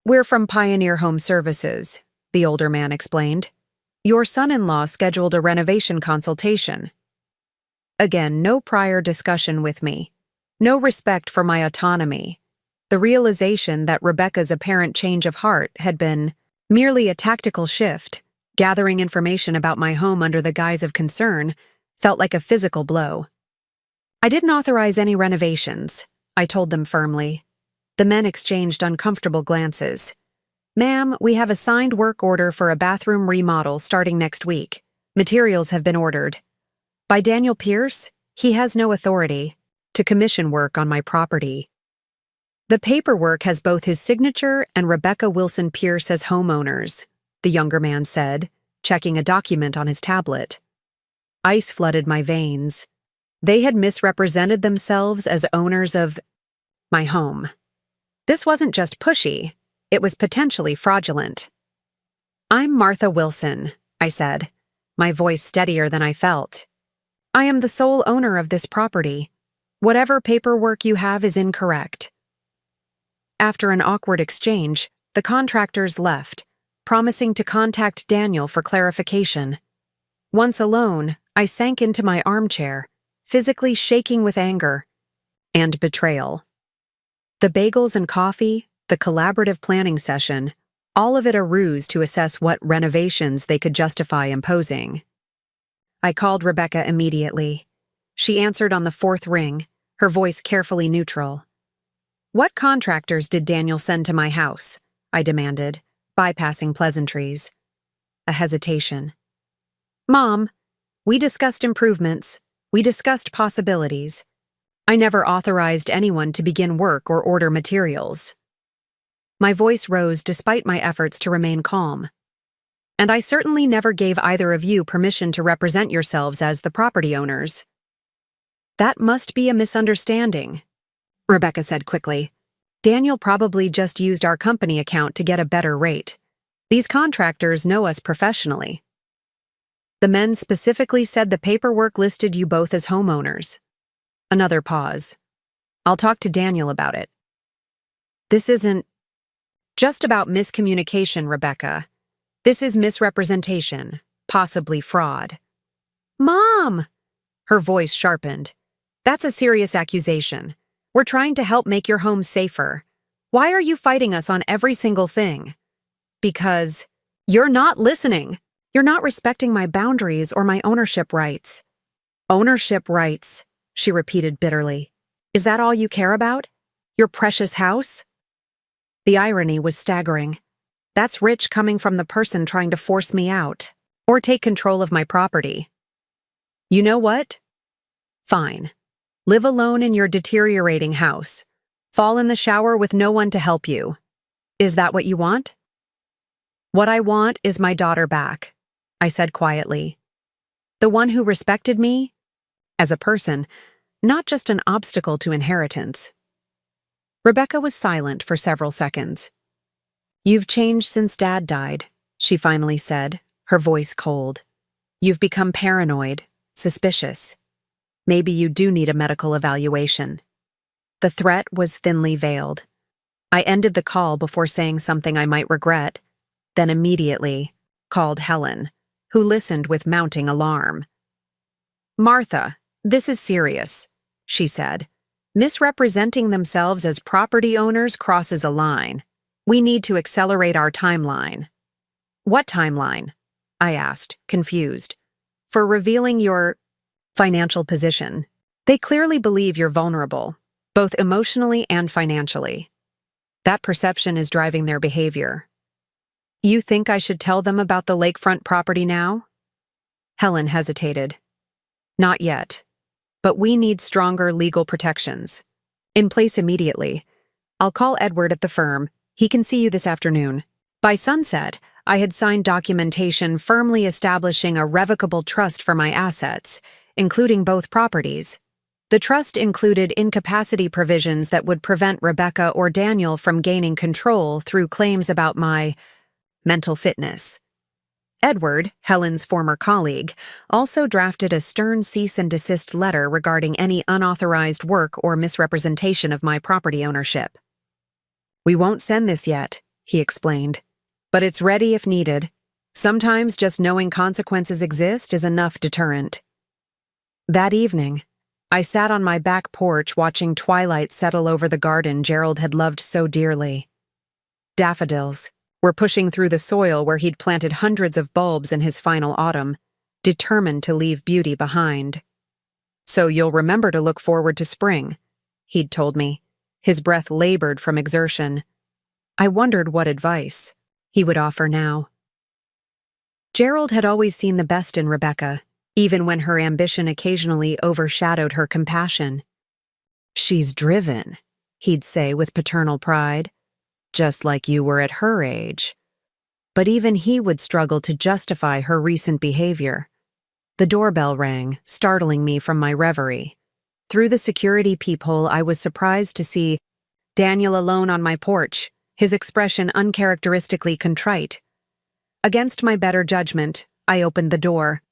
we're from Pioneer Home Services," the older man explained. "Your son-in-law scheduled a renovation consultation." Again, no prior discussion with me. No respect for my autonomy. The realization that Rebecca's apparent change of heart had been merely a tactical shift, gathering information about my home under the guise of concern, felt like a physical blow. "I didn't authorize any renovations," I told them firmly. The men exchanged uncomfortable glances. "Ma'am, we have a signed work order for a bathroom remodel starting next week. Materials have been ordered. By Daniel Pierce, he has no authority to commission work on my property. The paperwork has both his signature and Rebecca Wilson Pierce as homeowners," the younger man said, checking a document on his tablet. Ice flooded my veins. They had misrepresented themselves as owners of my home. This wasn't just pushy, it was potentially fraudulent. "I'm Martha Wilson," I said, my voice steadier than I felt. "I am the sole owner of this property. Whatever paperwork you have is incorrect." After an awkward exchange, the contractors left, promising to contact Daniel for clarification. Once alone, I sank into my armchair, physically shaking with anger and betrayal. The bagels and coffee, the collaborative planning session, all of it a ruse to assess what renovations they could justify imposing. I called Rebecca immediately. She answered on the 4th ring, her voice carefully neutral. "What contractors did Daniel send to my house?" I demanded, bypassing pleasantries. A hesitation. "Mom, we discussed improvements. We discussed possibilities. I never authorized anyone to begin work or order materials." My voice rose despite my efforts to remain calm. "And I certainly never gave either of you permission to represent yourselves as the property owners." "That must be a misunderstanding," Rebecca said quickly. "Daniel probably just used our company account to get a better rate. These contractors know us professionally." "The men specifically said the paperwork listed you both as homeowners." Another pause. "I'll talk to Daniel about it." "This isn't just about miscommunication, Rebecca. This is misrepresentation, possibly fraud." "Mom!" Her voice sharpened. "That's a serious accusation. We're trying to help make your home safer. Why are you fighting us on every single thing?" "Because you're not listening. You're not respecting my boundaries or my ownership rights." "Ownership rights," she repeated bitterly. "Is that all you care about? Your precious house?" The irony was staggering. That's rich coming from the person trying to force me out or take control of my property. You know what? Fine. Live alone in your deteriorating house. Fall in the shower with no one to help you. Is that what you want? What I want is my daughter back, I said quietly. The one who respected me as a person, not just an obstacle to inheritance. Rebecca was silent for several seconds. You've changed since Dad died, she finally said, her voice cold. You've become paranoid, suspicious. Maybe you do need a medical evaluation. The threat was thinly veiled. I ended the call before saying something I might regret, then immediately called Helen, who listened with mounting alarm. Martha, this is serious, she said. Misrepresenting themselves as property owners crosses a line. We need to accelerate our timeline. What timeline? I asked, confused. For revealing your financial position. They clearly believe you're vulnerable, both emotionally and financially. That perception is driving their behavior. You think I should tell them about the lakefront property now? Helen hesitated. Not yet, but we need stronger legal protections. In place immediately. I'll call Edward at the firm. He can see you this afternoon. By sunset, I had signed documentation firmly establishing a revocable trust for my assets, including both properties. The trust included incapacity provisions that would prevent Rebecca or Daniel from gaining control through claims about my mental fitness. Edward, Helen's former colleague, also drafted a stern cease and desist letter regarding any unauthorized work or misrepresentation of my property ownership. We won't send this yet, he explained, but it's ready if needed. Sometimes just knowing consequences exist is enough deterrent. That evening, I sat on my back porch watching twilight settle over the garden Gerald had loved so dearly. Daffodils were pushing through the soil where he'd planted hundreds of bulbs in his final autumn, determined to leave beauty behind. So you'll remember to look forward to spring, he'd told me, his breath labored from exertion. I wondered what advice he would offer now. Gerald had always seen the best in Rebecca, even when her ambition occasionally overshadowed her compassion. She's driven, he'd say with paternal pride, just like you were at her age. But even he would struggle to justify her recent behavior. The doorbell rang, startling me from my reverie. Through the security peephole, I was surprised to see Daniel alone on my porch, his expression uncharacteristically contrite. Against my better judgment, I opened the door.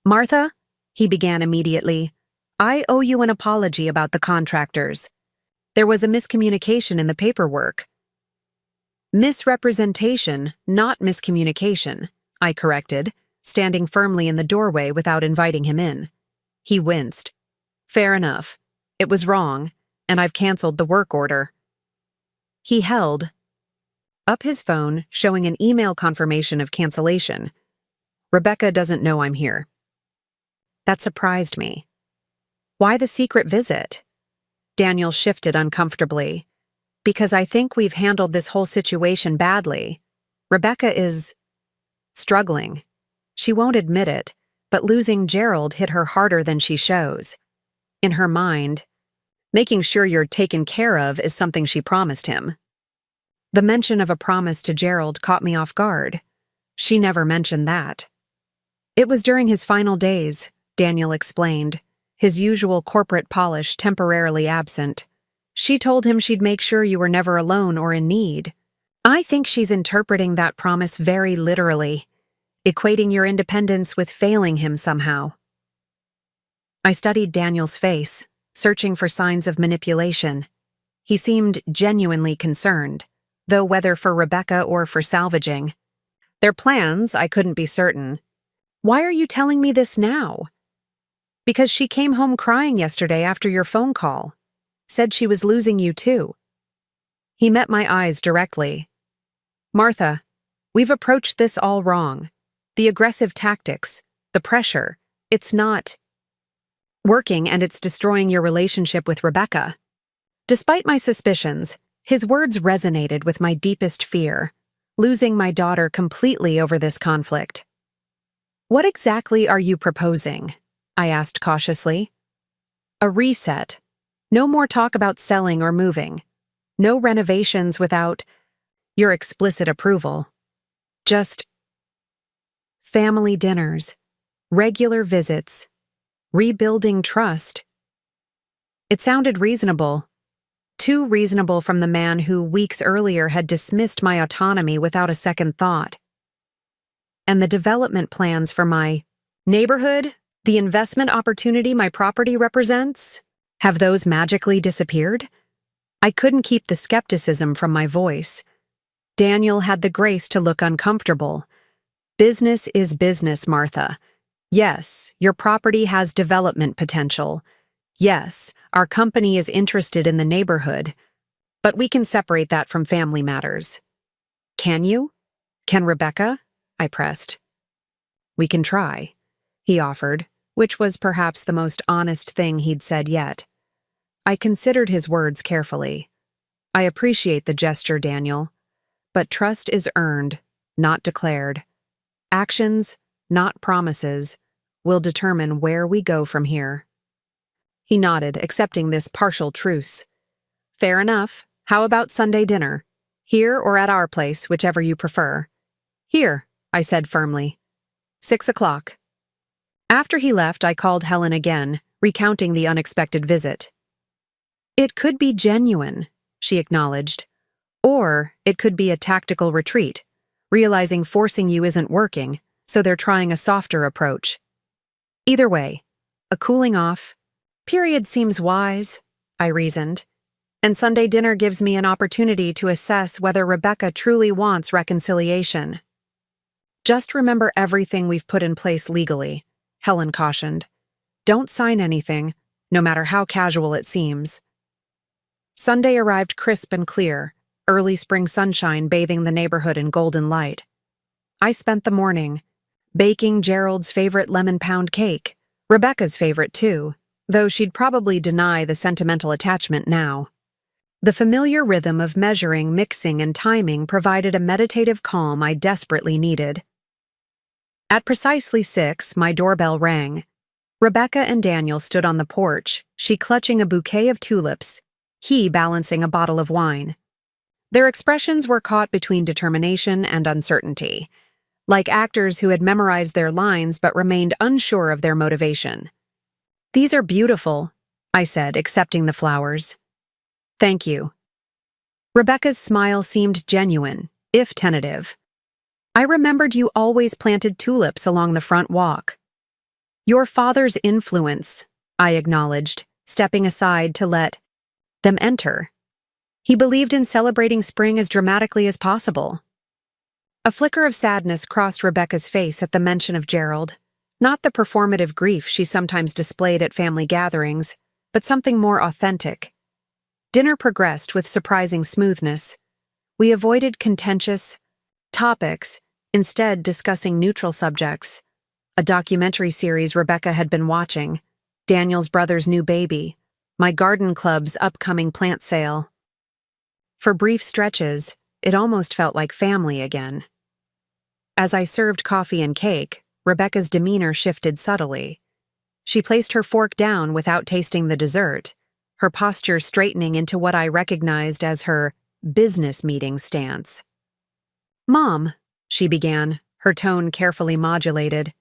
Martha, he began immediately, I owe you an apology about the contractors. There was a miscommunication in the paperwork. Misrepresentation, not miscommunication, I corrected, standing firmly in the doorway without inviting him in. He winced. Fair enough. It was wrong, and I've canceled the work order. He held up his phone, showing an email confirmation of cancellation. Rebecca doesn't know I'm here. That surprised me. Why the secret visit? Daniel shifted uncomfortably. Because I think we've handled this whole situation badly. Rebecca is struggling. She won't admit it, but losing Gerald hit her harder than she shows. In her mind, making sure you're taken care of is something she promised him. The mention of a promise to Gerald caught me off guard. She never mentioned that. It was during his final days, Daniel explained, his usual corporate polish temporarily absent. She told him she'd make sure you were never alone or in need. I think she's interpreting that promise very literally, equating your independence with failing him somehow. I studied Daniel's face, searching for signs of manipulation. He seemed genuinely concerned, though whether for Rebecca or for salvaging. Their plans, I couldn't be certain. Why are you telling me this now? Because she came home crying yesterday after your phone call. Said she was losing you too. He met my eyes directly. Martha, we've approached this all wrong. The aggressive tactics, the pressure, it's not working and it's destroying your relationship with Rebecca. Despite my suspicions, his words resonated with my deepest fear. losing my daughter completely over this conflict. "What exactly are you proposing?" I asked cautiously. "A reset. No more talk about selling or moving. No renovations without your explicit approval. Just family dinners, regular visits, rebuilding trust." It sounded reasonable. Too reasonable from the man who weeks earlier had dismissed my autonomy without a second thought. And the development plans for my neighborhood, the investment opportunity my property represents, have those magically disappeared? I couldn't keep the skepticism from my voice. Daniel had the grace to look uncomfortable. "Business is business, Martha. Yes, your property has development potential. Yes, our company is interested in the neighborhood, but we can separate that from family matters." "Can you? Can Rebecca?" I pressed. "We can try," he offered, which was perhaps the most honest thing he'd said yet. I considered his words carefully. "I appreciate the gesture, Daniel, but trust is earned, not declared. Actions, not promises, will determine where we go from here." He nodded, accepting this partial truce. "Fair enough. How about Sunday dinner? Here or at our place, whichever you prefer." "Here," I said firmly. 6 o'clock. After he left, I called Helen again, recounting the unexpected visit. "It could be genuine," she acknowledged. "Or it could be a tactical retreat, realizing forcing you isn't working, so they're trying a softer approach. Either way, a cooling off period seems wise," I reasoned, "and Sunday dinner gives me an opportunity to assess whether Rebecca truly wants reconciliation." "Just remember everything we've put in place legally," Helen cautioned. "Don't sign anything, no matter how casual it seems." Sunday arrived crisp and clear, early spring sunshine bathing the neighborhood in golden light. I spent the morning baking Gerald's favorite lemon pound cake, Rebecca's favorite too, though she'd probably deny the sentimental attachment now. The familiar rhythm of measuring, mixing, and timing provided a meditative calm I desperately needed. At precisely 6, my doorbell rang. Rebecca and Daniel stood on the porch, she clutching a bouquet of tulips, he balancing a bottle of wine. Their expressions were caught between determination and uncertainty, like actors who had memorized their lines but remained unsure of their motivation. "These are beautiful," I said, accepting the flowers. "Thank you." Rebecca's smile seemed genuine, if tentative. "I remembered you always planted tulips along the front walk." "Your father's influence," I acknowledged, stepping aside to let them enter. "He believed in celebrating spring as dramatically as possible." A flicker of sadness crossed Rebecca's face at the mention of Gerald. Not the performative grief she sometimes displayed at family gatherings, but something more authentic. Dinner progressed with surprising smoothness. We avoided contentious topics, instead discussing neutral subjects. A documentary series Rebecca had been watching, Daniel's brother's new baby, my garden club's upcoming plant sale. For brief stretches, it almost felt like family again. As I served coffee and cake, Rebecca's demeanor shifted subtly. She placed her fork down without tasting the dessert, her posture straightening into what I recognized as her business meeting stance. "Mom," she began, her tone carefully modulated,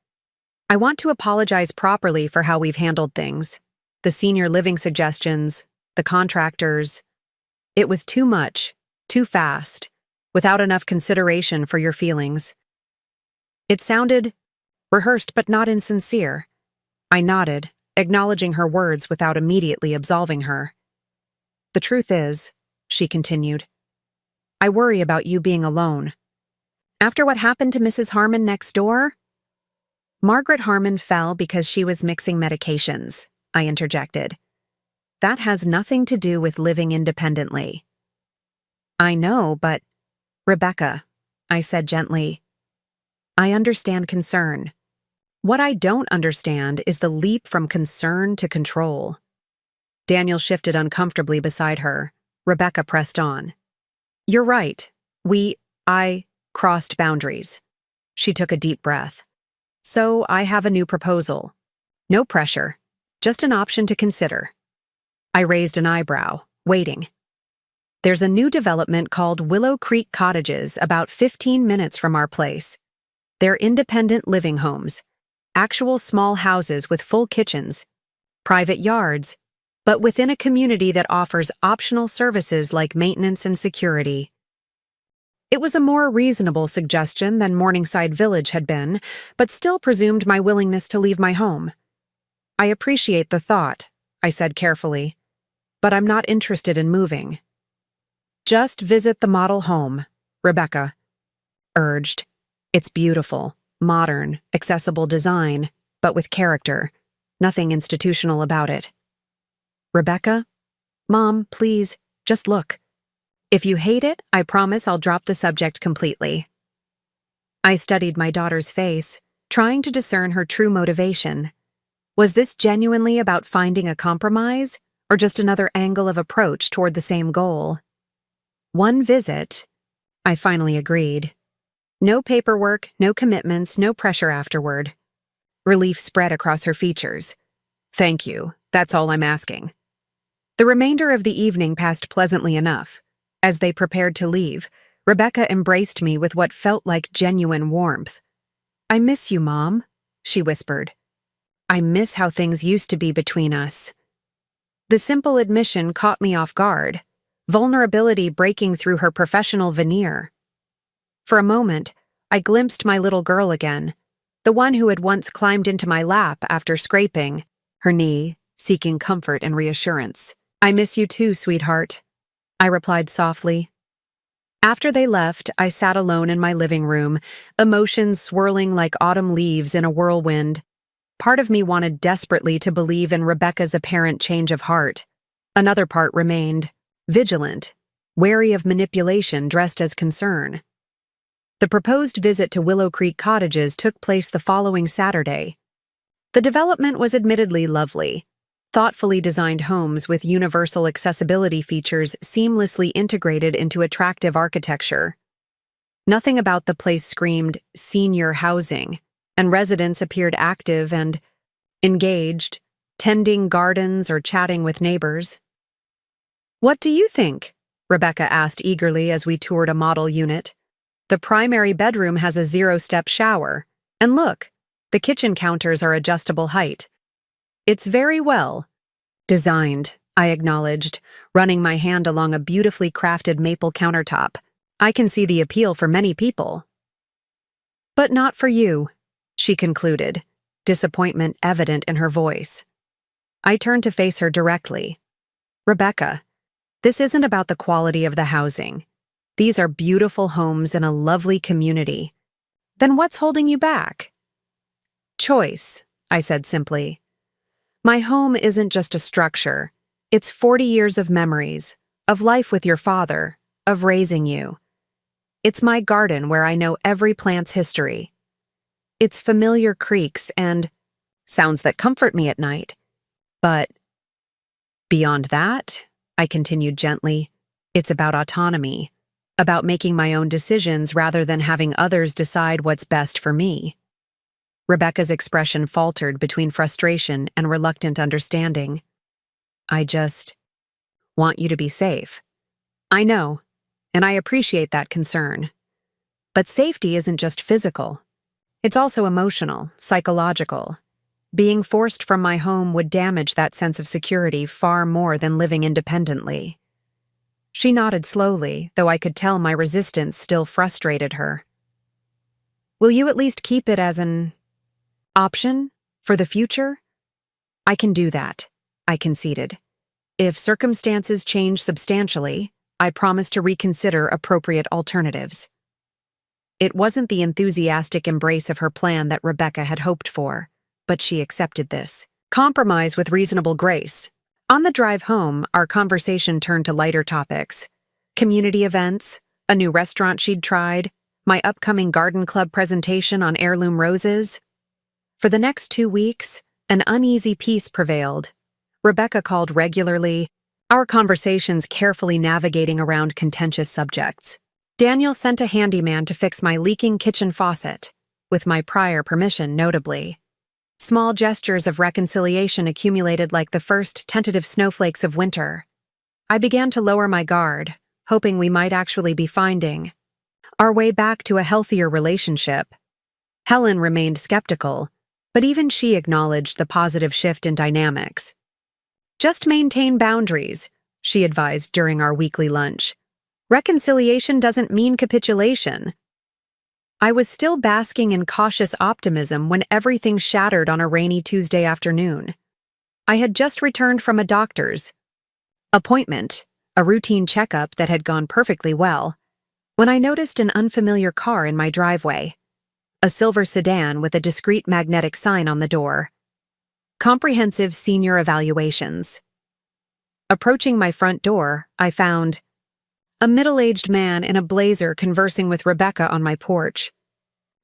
"I want to apologize properly for how we've handled things. The senior living suggestions, the contractors. It was too much, too fast, without enough consideration for your feelings." It sounded rehearsed but not insincere. I nodded, acknowledging her words without immediately absolving her. "The truth is," she continued, "I worry about you being alone. After what happened to Mrs. Harmon next door?" "Margaret Harmon fell because she was mixing medications," I interjected. "That has nothing to do with living independently." "I know, but—" "Rebecca," I said gently, "I understand concern. What I don't understand is the leap from concern to control." Daniel shifted uncomfortably beside her. Rebecca pressed on. "You're right. crossed boundaries. She took a deep breath. So I have a new proposal. No pressure, just an option to consider. I raised an eyebrow, waiting. There's a new development called Willow Creek Cottages about 15 minutes from our place. They're independent living homes, actual small houses with full kitchens, private yards, but within a community that offers optional services like maintenance and security. It was a more reasonable suggestion than Morningside Village had been, but still presumed my willingness to leave my home. I appreciate the thought, I said carefully, but I'm not interested in moving. Just visit the model home, Rebecca urged. It's beautiful, modern, accessible design, but with character. Nothing institutional about it. Rebecca? Mom, please, just look. If you hate it, I promise I'll drop the subject completely. I studied my daughter's face, trying to discern her true motivation. Was this genuinely about finding a compromise, or just another angle of approach toward the same goal? One visit, I finally agreed. No paperwork, no commitments, no pressure afterward. Relief spread across her features. Thank you, that's all I'm asking. The remainder of the evening passed pleasantly enough. As they prepared to leave, Rebecca embraced me with what felt like genuine warmth. I miss you, Mom, she whispered. I miss how things used to be between us. The simple admission caught me off guard, vulnerability breaking through her professional veneer. For a moment, I glimpsed my little girl again, the one who had once climbed into my lap after scraping her knee, seeking comfort and reassurance. I miss you too, sweetheart, I replied softly. After they left, I sat alone in my living room, emotions swirling like autumn leaves in a whirlwind. Part of me wanted desperately to believe in Rebecca's apparent change of heart. Another part remained, vigilant, wary of manipulation dressed as concern. The proposed visit to Willow Creek Cottages took place the following Saturday. The development was admittedly lovely. Thoughtfully designed homes with universal accessibility features seamlessly integrated into attractive architecture. Nothing about the place screamed senior housing, and residents appeared active and engaged, tending gardens or chatting with neighbors. What do you think? Rebecca asked eagerly as we toured a model unit. The primary bedroom has a zero-step shower. And look, the kitchen counters are adjustable height. It's very well designed, I acknowledged, running my hand along a beautifully crafted maple countertop. I can see the appeal for many people. But not for you, she concluded, disappointment evident in her voice. I turned to face her directly. Rebecca, this isn't about the quality of the housing. These are beautiful homes in a lovely community. Then what's holding you back? Choice, I said simply. My home isn't just a structure. It's 40 years of memories, of life with your father, of raising you. It's my garden where I know every plant's history. It's familiar creeks and sounds that comfort me at night. But beyond that, I continued gently, it's about autonomy, about making my own decisions rather than having others decide what's best for me. Rebecca's expression faltered between frustration and reluctant understanding. I just want you to be safe. I know, and I appreciate that concern. But safety isn't just physical. It's also emotional, psychological. Being forced from my home would damage that sense of security far more than living independently. She nodded slowly, though I could tell my resistance still frustrated her. Will you at least keep it as an option for the future? I can do that, I conceded. If circumstances change substantially, I promise to reconsider appropriate alternatives. It wasn't the enthusiastic embrace of her plan that Rebecca had hoped for, but she accepted this compromise with reasonable grace. On the drive home, our conversation turned to lighter topics. Community events, a new restaurant she'd tried, my upcoming garden club presentation on heirloom roses. For the next 2 weeks, an uneasy peace prevailed. Rebecca called regularly, our conversations carefully navigating around contentious subjects. Daniel sent a handyman to fix my leaking kitchen faucet, with my prior permission notably. Small gestures of reconciliation accumulated like the first tentative snowflakes of winter. I began to lower my guard, hoping we might actually be finding our way back to a healthier relationship. Helen remained skeptical, but even she acknowledged the positive shift in dynamics. "Just maintain boundaries," she advised during our weekly lunch. "Reconciliation doesn't mean capitulation." I was still basking in cautious optimism when everything shattered on a rainy Tuesday afternoon. I had just returned from a doctor's appointment, a routine checkup that had gone perfectly well, when I noticed an unfamiliar car in my driveway. A silver sedan with a discreet magnetic sign on the door. Comprehensive Senior Evaluations. Approaching my front door, I found a middle-aged man in a blazer conversing with Rebecca on my porch.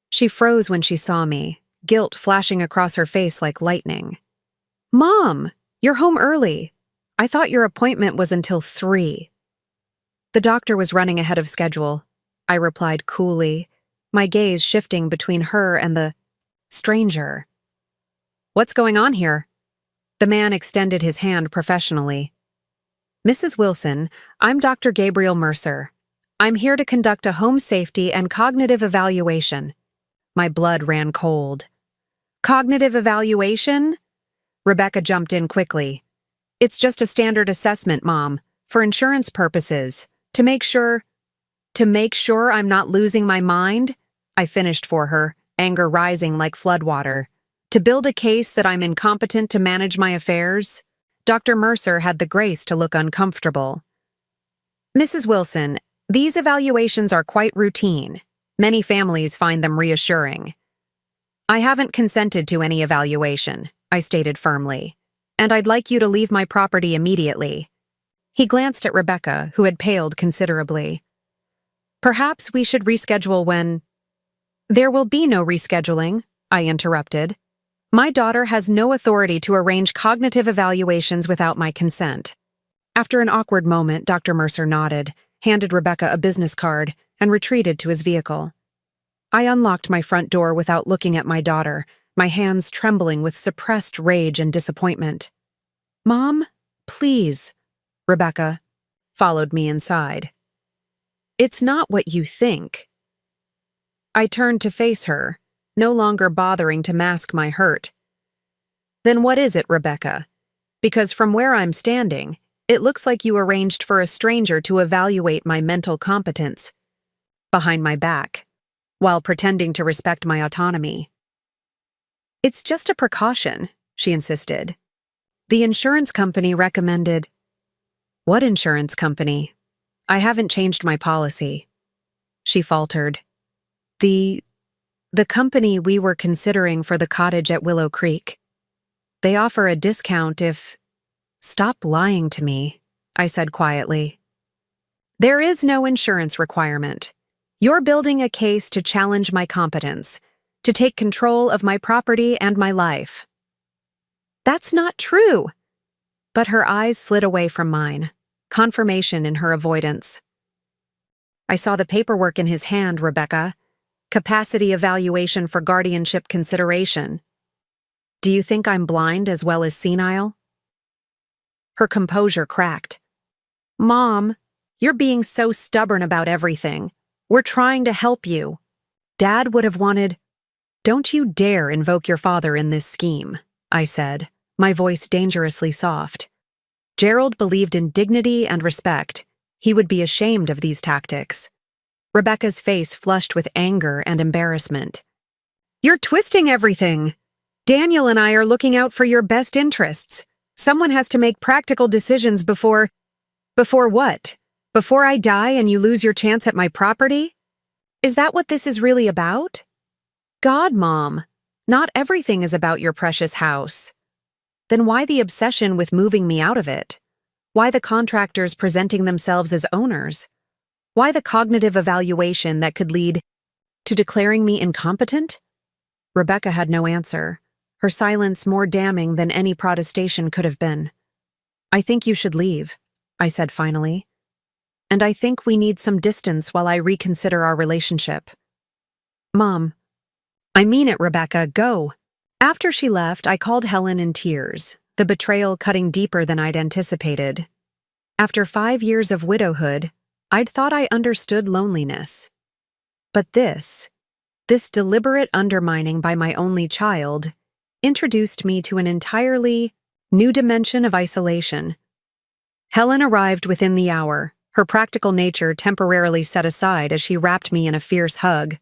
She froze when she saw me, guilt flashing across her face like lightning. "Mom, you're home early. I thought your appointment was until 3. "The doctor was running ahead of schedule," I replied coolly, my gaze shifting between her and the stranger. "What's going on here?" The man extended his hand professionally. "Mrs. Wilson, I'm Dr. Gabriel Mercer. I'm here to conduct a home safety and cognitive evaluation." My blood ran cold. "Cognitive evaluation?" Rebecca jumped in quickly. "It's just a standard assessment, Mom, for insurance purposes, to make sure I'm not losing my mind," I finished for her, anger rising like floodwater. "To build a case that I'm incompetent to manage my affairs?" Dr. Mercer had the grace to look uncomfortable. "Mrs. Wilson, these evaluations are quite routine. Many families find them reassuring." "I haven't consented to any evaluation," I stated firmly, "and I'd like you to leave my property immediately." He glanced at Rebecca, who had paled considerably. "Perhaps we should reschedule when—" "There will be no rescheduling," I interrupted. "My daughter has no authority to arrange cognitive evaluations without my consent." After an awkward moment, Dr. Mercer nodded, handed Rebecca a business card, and retreated to his vehicle. I unlocked my front door without looking at my daughter, my hands trembling with suppressed rage and disappointment. "Mom, please," Rebecca followed me inside. "It's not what you think." I turned to face her, no longer bothering to mask my hurt. "Then what is it, Rebecca? Because from where I'm standing, it looks like you arranged for a stranger to evaluate my mental competence behind my back, while pretending to respect my autonomy." "It's just a precaution," she insisted. "The insurance company recommended—" "What insurance company? I haven't changed my policy." She faltered. The company we were considering for the cottage at Willow Creek. They offer a discount if—" "Stop lying to me," I said quietly. "There is no insurance requirement. You're building a case to challenge my competence, to take control of my property and my life." "That's not true." But her eyes slid away from mine, confirmation in her avoidance. "I saw the paperwork in his hand, Rebecca. Capacity evaluation for guardianship consideration. Do you think I'm blind as well as senile?" Her composure cracked. "Mom, you're being so stubborn about everything. We're trying to help you. Dad would have wanted—" "Don't you dare invoke your father in this scheme," I said, my voice dangerously soft. "Gerald believed in dignity and respect. He would be ashamed of these tactics." Rebecca's face flushed with anger and embarrassment. "You're twisting everything. Daniel and I are looking out for your best interests. Someone has to make practical decisions before— "Before what? Before I die and you lose your chance at my property? Is that what this is really about?" "God, Mom, not everything is about your precious house." "Then why the obsession with moving me out of it? Why the contractors presenting themselves as owners? Why the cognitive evaluation that could lead to declaring me incompetent?" Rebecca had no answer, her silence more damning than any protestation could have been. "I think you should leave," I said finally. and I think we need some distance while I reconsider our relationship." "Mom." "I mean it, Rebecca, go." After she left, I called Helen in tears, the betrayal cutting deeper than I'd anticipated. After 5 years of widowhood, I'd thought I understood loneliness. But this deliberate undermining by my only child, introduced me to an entirely new dimension of isolation. Helen arrived within the hour, her practical nature temporarily set aside as she wrapped me in a fierce hug.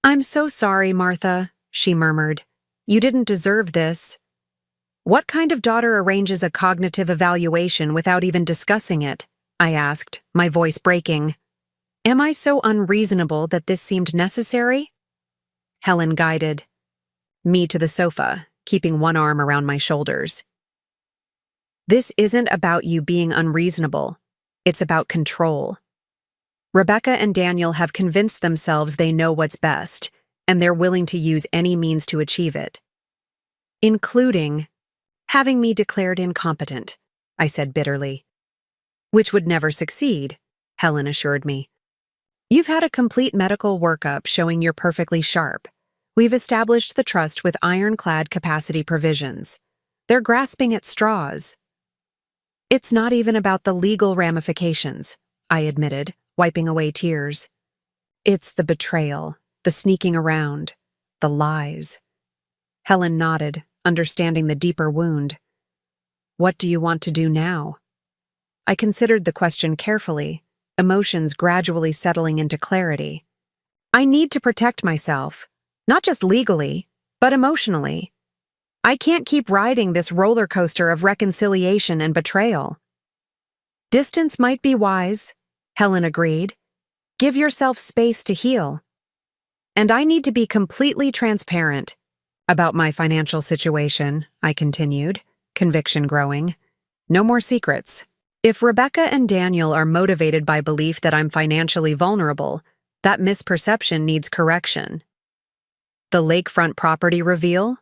"I'm so sorry, Martha," she murmured. "You didn't deserve this." "What kind of daughter arranges a cognitive evaluation without even discussing it?" I asked, my voice breaking. "Am I so unreasonable that this seemed necessary?" Helen guided me to the sofa, keeping one arm around my shoulders. "This isn't about you being unreasonable. It's about control. Rebecca and Daniel have convinced themselves they know what's best, and they're willing to use any means to achieve it. Including having me declared incompetent," I said bitterly. "Which would never succeed," Helen assured me. "You've had a complete medical workup showing you're perfectly sharp. We've established the trust with ironclad capacity provisions. They're grasping at straws." "It's not even about the legal ramifications," I admitted, wiping away tears. "It's the betrayal, the sneaking around, the lies." Helen nodded, understanding the deeper wound. "What do you want to do now?" I considered the question carefully, emotions gradually settling into clarity. "I need to protect myself, not just legally, but emotionally. I can't keep riding this roller coaster of reconciliation and betrayal." "Distance might be wise," Helen agreed. "Give yourself space to heal. And I need to be completely transparent about my financial situation," I continued, conviction growing. "No more secrets. If Rebecca and Daniel are motivated by belief that I'm financially vulnerable, that misperception needs correction." "The lakefront property reveal?"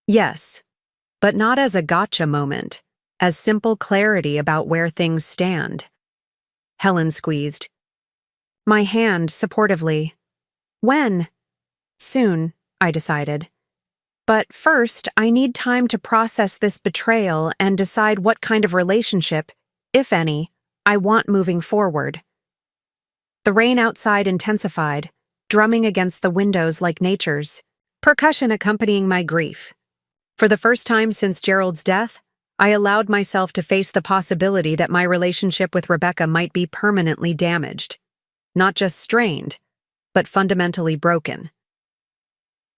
"Yes, but not as a gotcha moment, as simple clarity about where things stand." Helen squeezed my hand supportively. "When?" "Soon," I decided. "But first, I need time to process this betrayal and decide what kind of relationship, if any, I want moving forward." The rain outside intensified, drumming against the windows like nature's percussion accompanying my grief. For the first time since Gerald's death, I allowed myself to face the possibility that my relationship with Rebecca might be permanently damaged. Not just strained, but fundamentally broken.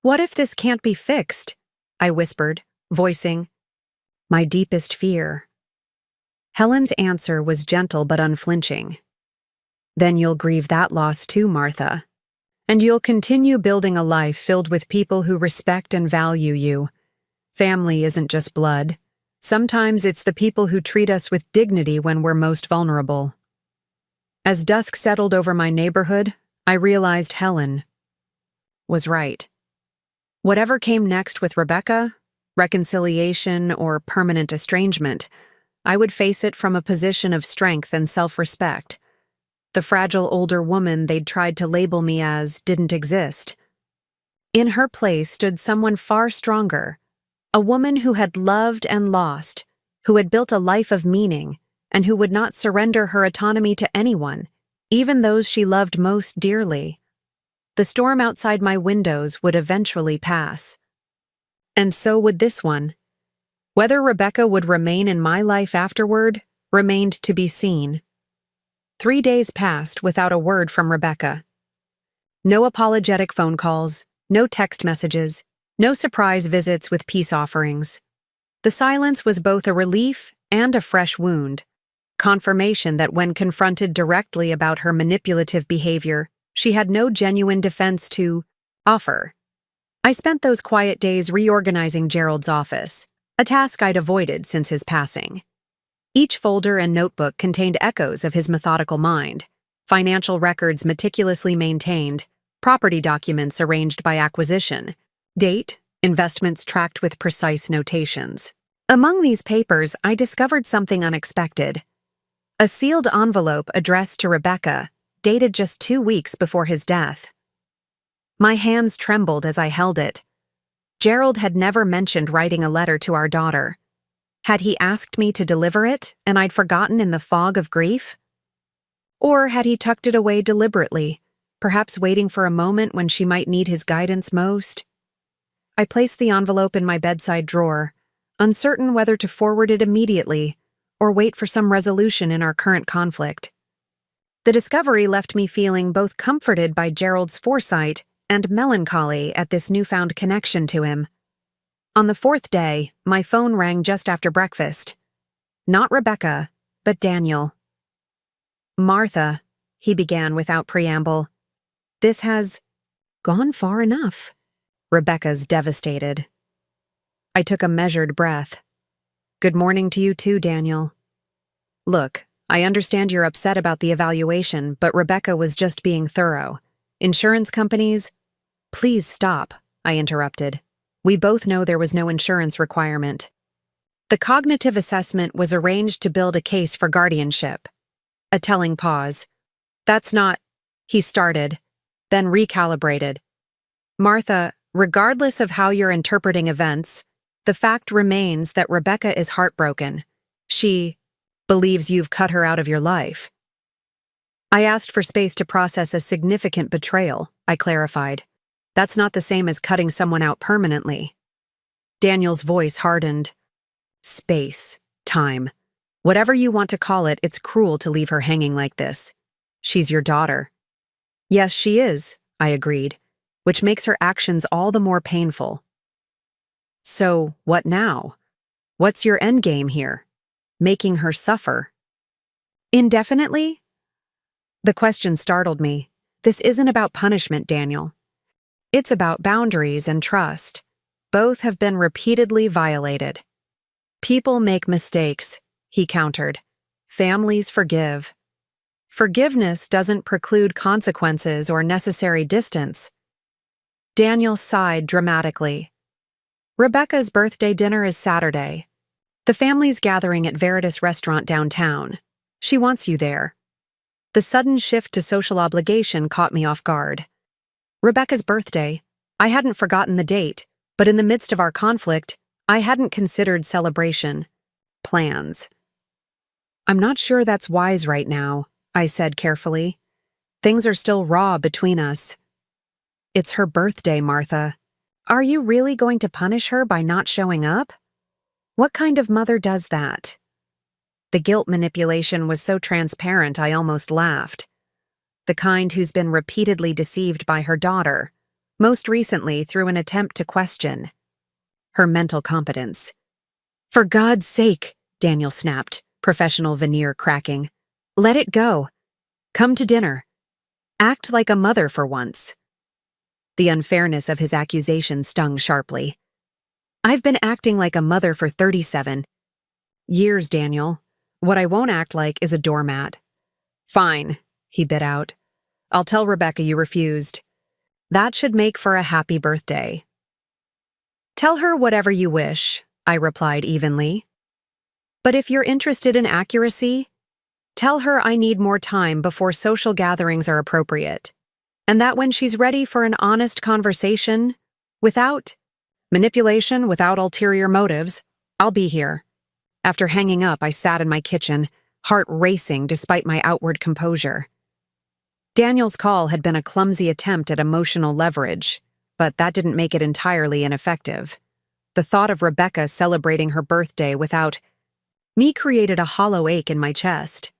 "What if this can't be fixed?" I whispered, voicing my deepest fear. Helen's answer was gentle but unflinching. "Then you'll grieve that loss too, Martha. And you'll continue building a life filled with people who respect and value you. Family isn't just blood. Sometimes it's the people who treat us with dignity when we're most vulnerable." As dusk settled over my neighborhood, I realized Helen was right. Whatever came next with Rebecca, reconciliation or permanent estrangement, I would face it from a position of strength and self-respect. The fragile older woman they'd tried to label me as didn't exist. In her place stood someone far stronger, a woman who had loved and lost, who had built a life of meaning, and who would not surrender her autonomy to anyone, even those she loved most dearly. The storm outside my windows would eventually pass. And so would this one. Whether Rebecca would remain in my life afterward remained to be seen. 3 days passed without a word from Rebecca. No apologetic phone calls, no text messages, no surprise visits with peace offerings. The silence was both a relief and a fresh wound, confirmation that when confronted directly about her manipulative behavior, she had no genuine defense to offer. I spent those quiet days reorganizing Gerald's office, a task I'd avoided since his passing. Each folder and notebook contained echoes of his methodical mind, financial records meticulously maintained, property documents arranged by acquisition, date, investments tracked with precise notations. Among these papers, I discovered something unexpected. A sealed envelope addressed to Rebecca, dated just 2 weeks before his death. My hands trembled as I held it. Gerald had never mentioned writing a letter to our daughter. Had he asked me to deliver it, and I'd forgotten in the fog of grief? Or had he tucked it away deliberately, perhaps waiting for a moment when she might need his guidance most? I placed the envelope in my bedside drawer, uncertain whether to forward it immediately or wait for some resolution in our current conflict. The discovery left me feeling both comforted by Gerald's foresight and melancholy at this newfound connection to him. On the 4th day, my phone rang just after breakfast. Not Rebecca, but Daniel. "Martha," he began without preamble, "this has gone far enough. Rebecca's devastated." I took a measured breath. "Good morning to you too, Daniel. Look, I understand you're upset about the evaluation, but Rebecca was just being thorough. Insurance companies—" "Please stop," I interrupted. "We both know there was no insurance requirement." The cognitive assessment was arranged to build a case for guardianship. A telling pause. "That's not—" he started, then recalibrated. "Martha, regardless of how you're interpreting events, the fact remains that Rebecca is heartbroken. She believes you've cut her out of your life." "I asked for space to process a significant betrayal," I clarified. "That's not the same as cutting someone out permanently." Daniel's voice hardened. "Space, time. Whatever you want to call it, it's cruel to leave her hanging like this. She's your daughter." "Yes, she is," I agreed, "which makes her actions all the more painful." "So, what now? What's your endgame here? Making her suffer?" "Indefinitely?" The question startled me. This isn't about punishment, Daniel. It's about boundaries and trust. Both have been repeatedly violated. "People make mistakes," he countered. "Families forgive. Forgiveness doesn't preclude consequences or necessary distance." Daniel sighed dramatically. "Rebecca's birthday dinner is Saturday. The family's gathering at Veritas Restaurant downtown. She wants you there." The sudden shift to social obligation caught me off guard. Rebecca's birthday. I hadn't forgotten the date, but in the midst of our conflict, I hadn't considered celebration. Plans. "I'm not sure that's wise right now," I said carefully. "Things are still raw between us." "It's her birthday, Martha. Are you really going to punish her by not showing up? What kind of mother does that?" The guilt manipulation was so transparent I almost laughed. The kind who's been repeatedly deceived by her daughter, most recently through an attempt to question her mental competence. "For God's sake," Daniel snapped, professional veneer cracking. "Let it go. Come to dinner. Act like a mother for once." The unfairness of his accusation stung sharply. "I've been acting like a mother for 37 years, Daniel. What I won't act like is a doormat." "Fine," he bit out. "I'll tell Rebecca you refused. That should make for a happy birthday." "Tell her whatever you wish," I replied evenly. "But if you're interested in accuracy, tell her I need more time before social gatherings are appropriate, and that when she's ready for an honest conversation, without manipulation, without ulterior motives, I'll be here." After hanging up, I sat in my kitchen, heart racing despite my outward composure. Daniel's call had been a clumsy attempt at emotional leverage, but that didn't make it entirely ineffective. The thought of Rebecca celebrating her birthday without me created a hollow ache in my chest.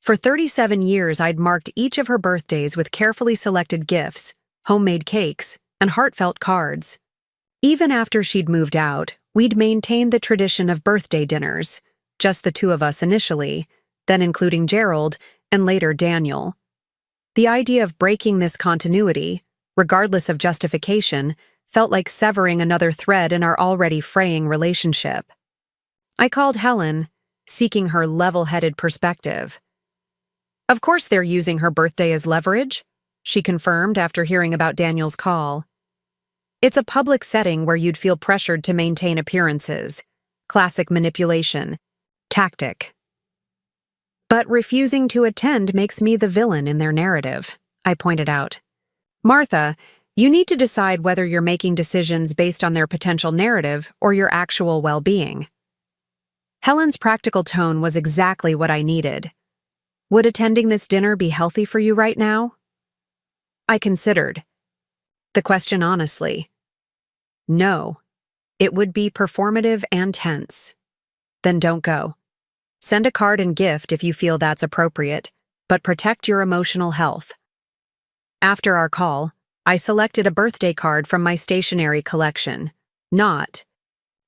For 37 years, I'd marked each of her birthdays with carefully selected gifts, homemade cakes, and heartfelt cards. Even after she'd moved out, we'd maintained the tradition of birthday dinners, just the two of us initially, then including Gerald, and later Daniel. The idea of breaking this continuity, regardless of justification, felt like severing another thread in our already fraying relationship. I called Helen, seeking her level-headed perspective. "Of course they're using her birthday as leverage," she confirmed after hearing about Daniel's call. "It's a public setting where you'd feel pressured to maintain appearances. Classic manipulation. Tactic." But refusing to attend makes me the villain in their narrative, I pointed out. Martha, you need to decide whether you're making decisions based on their potential narrative or your actual well-being. Helen's practical tone was exactly what I needed. Would attending this dinner be healthy for you right now? I considered the question honestly. No. It would be performative and tense. Then don't go. Send a card and gift if you feel that's appropriate, but protect your emotional health. After our call, I selected a birthday card from my stationery collection. Not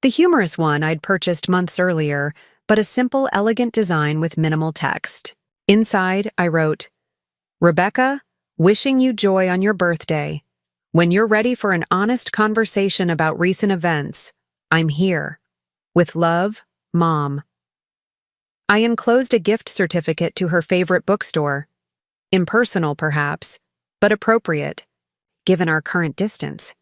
the humorous one I'd purchased months earlier, but a simple, elegant design with minimal text. Inside, I wrote, "Rebecca, wishing you joy on your birthday. When you're ready for an honest conversation about recent events, I'm here. With love, Mom." I enclosed a gift certificate to her favorite bookstore. Impersonal, perhaps, but appropriate, given our current distance.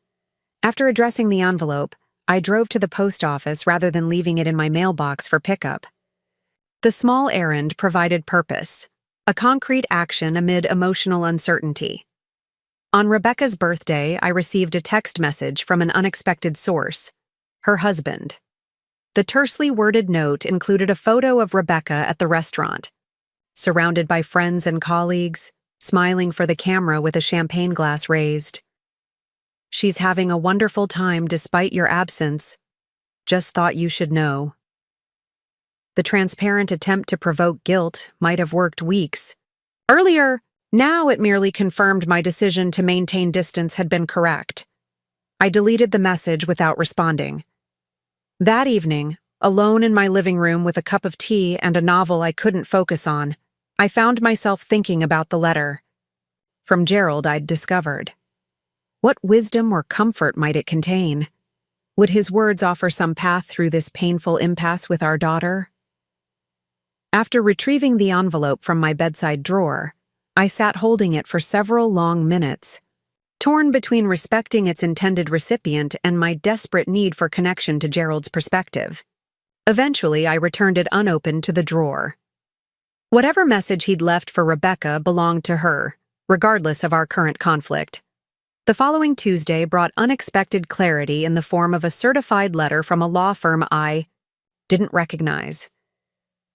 After addressing the envelope, I drove to the post office rather than leaving it in my mailbox for pickup. The small errand provided purpose, a concrete action amid emotional uncertainty. On Rebecca's birthday, I received a text message from an unexpected source, her husband. The tersely worded note included a photo of Rebecca at the restaurant, surrounded by friends and colleagues, smiling for the camera with a champagne glass raised. "She's having a wonderful time despite your absence. Just thought you should know." The transparent attempt to provoke guilt might have worked weeks earlier. Now it merely confirmed my decision to maintain distance had been correct. I deleted the message without responding. That evening, alone in my living room with a cup of tea and a novel I couldn't focus on, I found myself thinking about the letter. From Gerald, I'd discovered. What wisdom or comfort might it contain? Would his words offer some path through this painful impasse with our daughter? After retrieving the envelope from my bedside drawer, I sat holding it for several long minutes, torn between respecting its intended recipient and my desperate need for connection to Gerald's perspective. Eventually, I returned it unopened to the drawer. Whatever message he'd left for Rebecca belonged to her, regardless of our current conflict. The following Tuesday brought unexpected clarity in the form of a certified letter from a law firm I didn't recognize.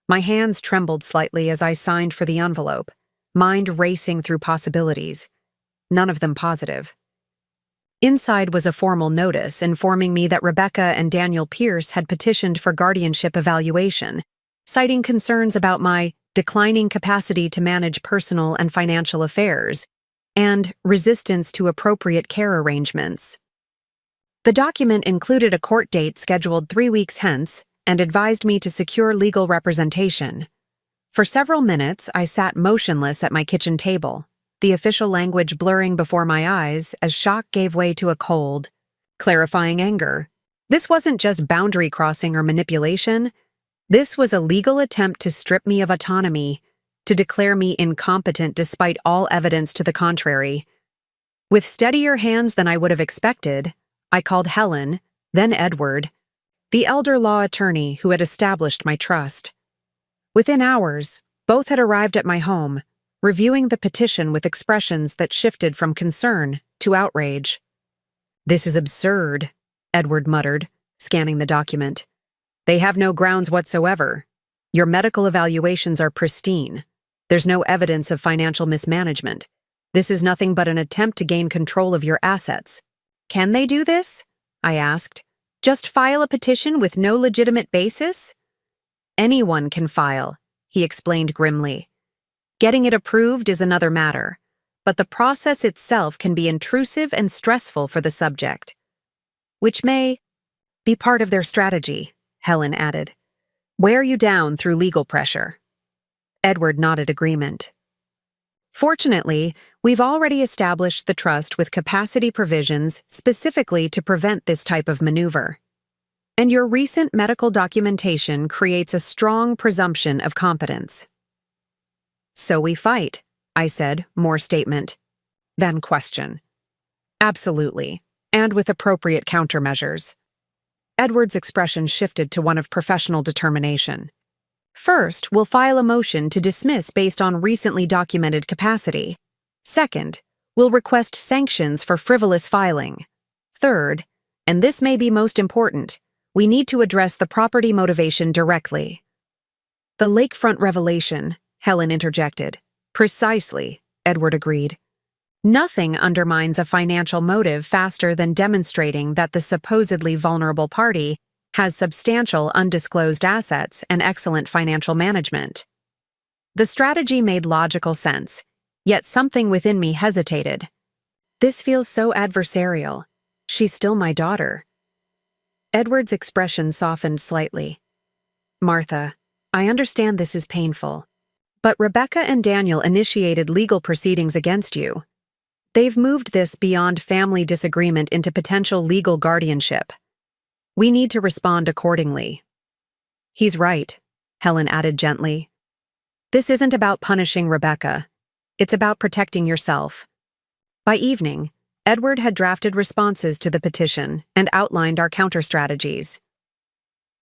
My hands trembled slightly as I signed for the envelope, mind racing through possibilities, none of them positive. Inside was a formal notice informing me that Rebecca and Daniel Pierce had petitioned for guardianship evaluation, citing concerns about my declining capacity to manage personal and financial affairs, and resistance to appropriate care arrangements. The document included a court date scheduled 3 weeks hence and advised me to secure legal representation. For several minutes, I sat motionless at my kitchen table, the official language blurring before my eyes as shock gave way to a cold, clarifying anger. This wasn't just boundary crossing or manipulation. This was a legal attempt to strip me of autonomy, to declare me incompetent despite all evidence to the contrary. With steadier hands than I would have expected, I called Helen, then Edward, the elder law attorney who had established my trust. Within hours, both had arrived at my home, reviewing the petition with expressions that shifted from concern to outrage. "This is absurd," Edward muttered, scanning the document. "They have no grounds whatsoever. Your medical evaluations are pristine. There's no evidence of financial mismanagement. This is nothing but an attempt to gain control of your assets." "Can they do this?" I asked. "Just file a petition with no legitimate basis?" "Anyone can file," he explained grimly. "Getting it approved is another matter, but the process itself can be intrusive and stressful for the subject." "Which may be part of their strategy," Helen added. "Wear you down through legal pressure." Edward nodded agreement. "Fortunately, we've already established the trust with capacity provisions specifically to prevent this type of maneuver. And your recent medical documentation creates a strong presumption of competence." "So we fight," I said, more statement than question. "Absolutely, and with appropriate countermeasures." Edward's expression shifted to one of professional determination. First, we'll file a motion to dismiss based on recently documented capacity. Second, we'll request sanctions for frivolous filing. Third, and this may be most important, we need to address the property motivation directly. The lakefront revelation, Helen interjected. Precisely, Edward agreed. Nothing undermines a financial motive faster than demonstrating that the supposedly vulnerable party has substantial undisclosed assets and excellent financial management. The strategy made logical sense, yet something within me hesitated. This feels so adversarial. She's still my daughter. Edward's expression softened slightly. Martha, I understand this is painful, but Rebecca and Daniel initiated legal proceedings against you. They've moved this beyond family disagreement into potential legal guardianship. We need to respond accordingly. He's right, Helen added gently. This isn't about punishing Rebecca. It's about protecting yourself. By evening, Edward had drafted responses to the petition and outlined our counter-strategies.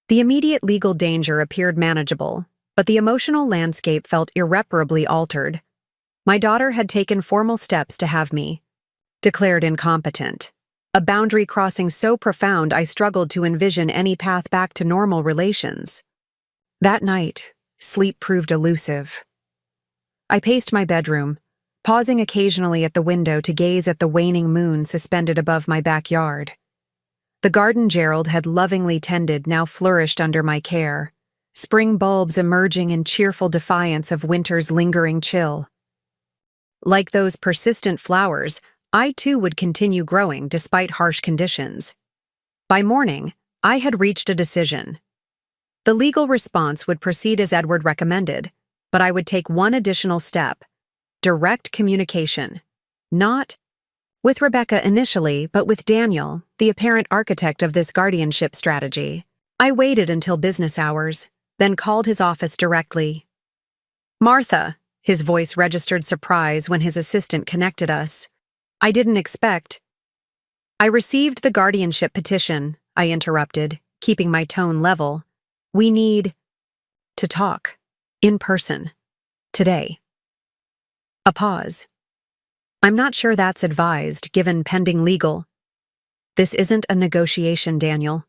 The immediate legal danger appeared manageable, but the emotional landscape felt irreparably altered. My daughter had taken formal steps to have me declared incompetent. A boundary crossing so profound I struggled to envision any path back to normal relations. That night, sleep proved elusive. I paced my bedroom, pausing occasionally at the window to gaze at the waning moon suspended above my backyard. The garden Gerald had lovingly tended now flourished under my care, spring bulbs emerging in cheerful defiance of winter's lingering chill. Like those persistent flowers, I too would continue growing despite harsh conditions. By morning, I had reached a decision. The legal response would proceed as Edward recommended, but I would take one additional step: direct communication. Not with Rebecca initially, but with Daniel, the apparent architect of this guardianship strategy. I waited until business hours, then called his office directly. Martha, his voice registered surprise when his assistant connected us. I didn't expect. I received the guardianship petition, I interrupted, keeping my tone level. We need to talk. In person. Today. A pause. I'm not sure that's advised, given pending legal. This isn't a negotiation, Daniel.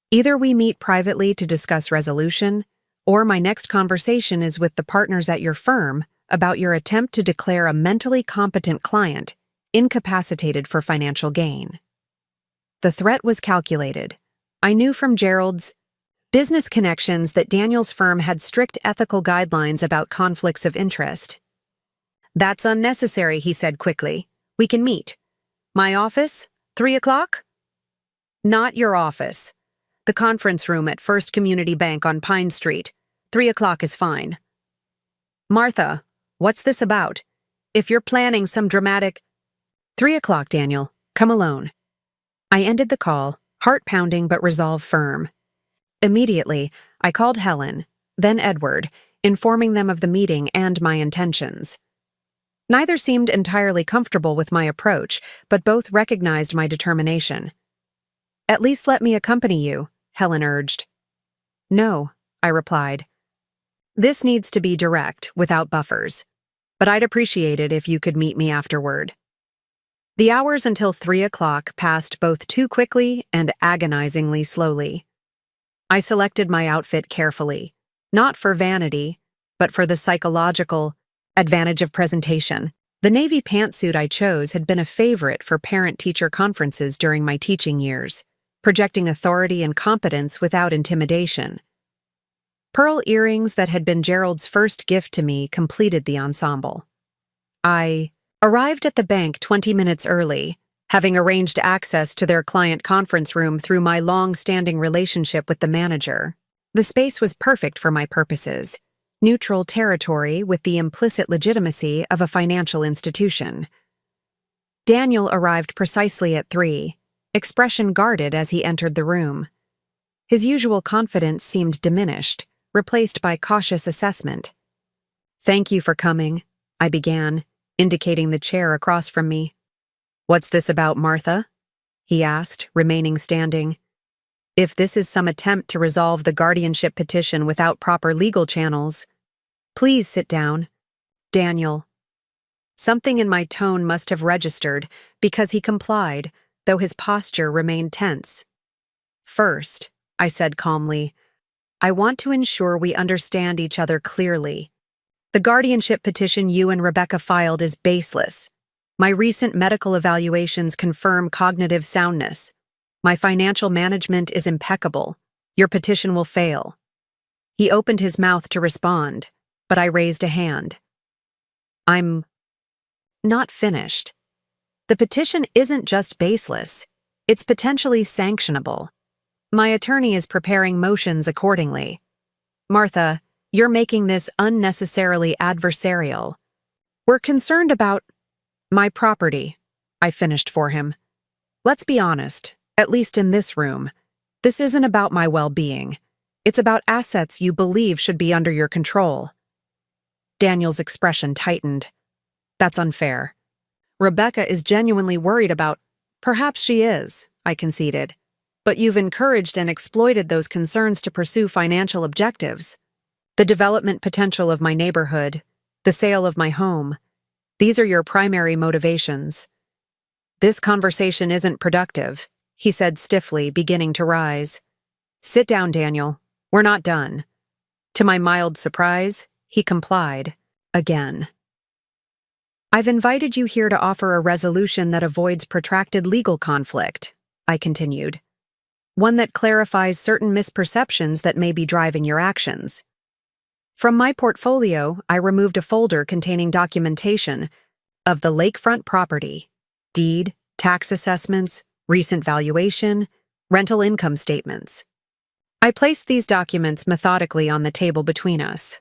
Either we meet privately to discuss resolution, or my next conversation is with the partners at your firm about your attempt to declare a mentally competent client incapacitated for financial gain. The threat was calculated. I knew from Gerald's business connections that Daniel's firm had strict ethical guidelines about conflicts of interest. That's unnecessary, he said quickly. We can meet. My office? 3 o'clock? Not your office. The conference room at First Community Bank on Pine Street. 3 o'clock is fine. Martha, what's this about? If you're planning some dramatic— 3 o'clock, Daniel. Come alone. I ended the call, heart pounding but resolve firm. Immediately, I called Helen, then Edward, informing them of the meeting and my intentions. Neither seemed entirely comfortable with my approach, but both recognized my determination. At least let me accompany you, Helen urged. No, I replied. This needs to be direct, without buffers, but I'd appreciate it if you could meet me afterward. The hours until 3 o'clock passed both too quickly and agonizingly slowly. I selected my outfit carefully, not for vanity, but for the psychological advantage of presentation. The navy pantsuit I chose had been a favorite for parent-teacher conferences during my teaching years, projecting authority and competence without intimidation. Pearl earrings that had been Gerald's first gift to me completed the ensemble. I arrived at the bank 20 minutes early, having arranged access to their client conference room through my long-standing relationship with the manager. The space was perfect for my purposes, neutral territory with the implicit legitimacy of a financial institution. Daniel arrived precisely at 3, expression guarded as he entered the room. His usual confidence seemed diminished, replaced by cautious assessment. "Thank you for coming," I began, indicating the chair across from me. "What's this about, Martha?" he asked, remaining standing. If this is some attempt to resolve the guardianship petition without proper legal channels, please sit down. Daniel. Something in my tone must have registered because he complied, though his posture remained tense. First, I said calmly, I want to ensure we understand each other clearly. The guardianship petition you and Rebecca filed is baseless. My recent medical evaluations confirm cognitive soundness. My financial management is impeccable. Your petition will fail. He opened his mouth to respond, but I raised a hand. I'm not finished. The petition isn't just baseless, it's potentially sanctionable. My attorney is preparing motions accordingly. Martha, you're making this unnecessarily adversarial. We're concerned about my property, I finished for him. Let's be honest, at least in this room, this isn't about my well-being. It's about assets you believe should be under your control. Daniel's expression tightened. That's unfair. Rebecca is genuinely worried about— Perhaps she is, I conceded. But you've encouraged and exploited those concerns to pursue financial objectives. The development potential of my neighborhood, the sale of my home, these are your primary motivations. This conversation isn't productive, he said stiffly, beginning to rise. Sit down, Daniel. We're not done. To my mild surprise, he complied. Again. I've invited you here to offer a resolution that avoids protracted legal conflict, I continued. One that clarifies certain misperceptions that may be driving your actions. From my portfolio, I removed a folder containing documentation of the lakefront property, deed, tax assessments, recent valuation, rental income statements. I placed these documents methodically on the table between us.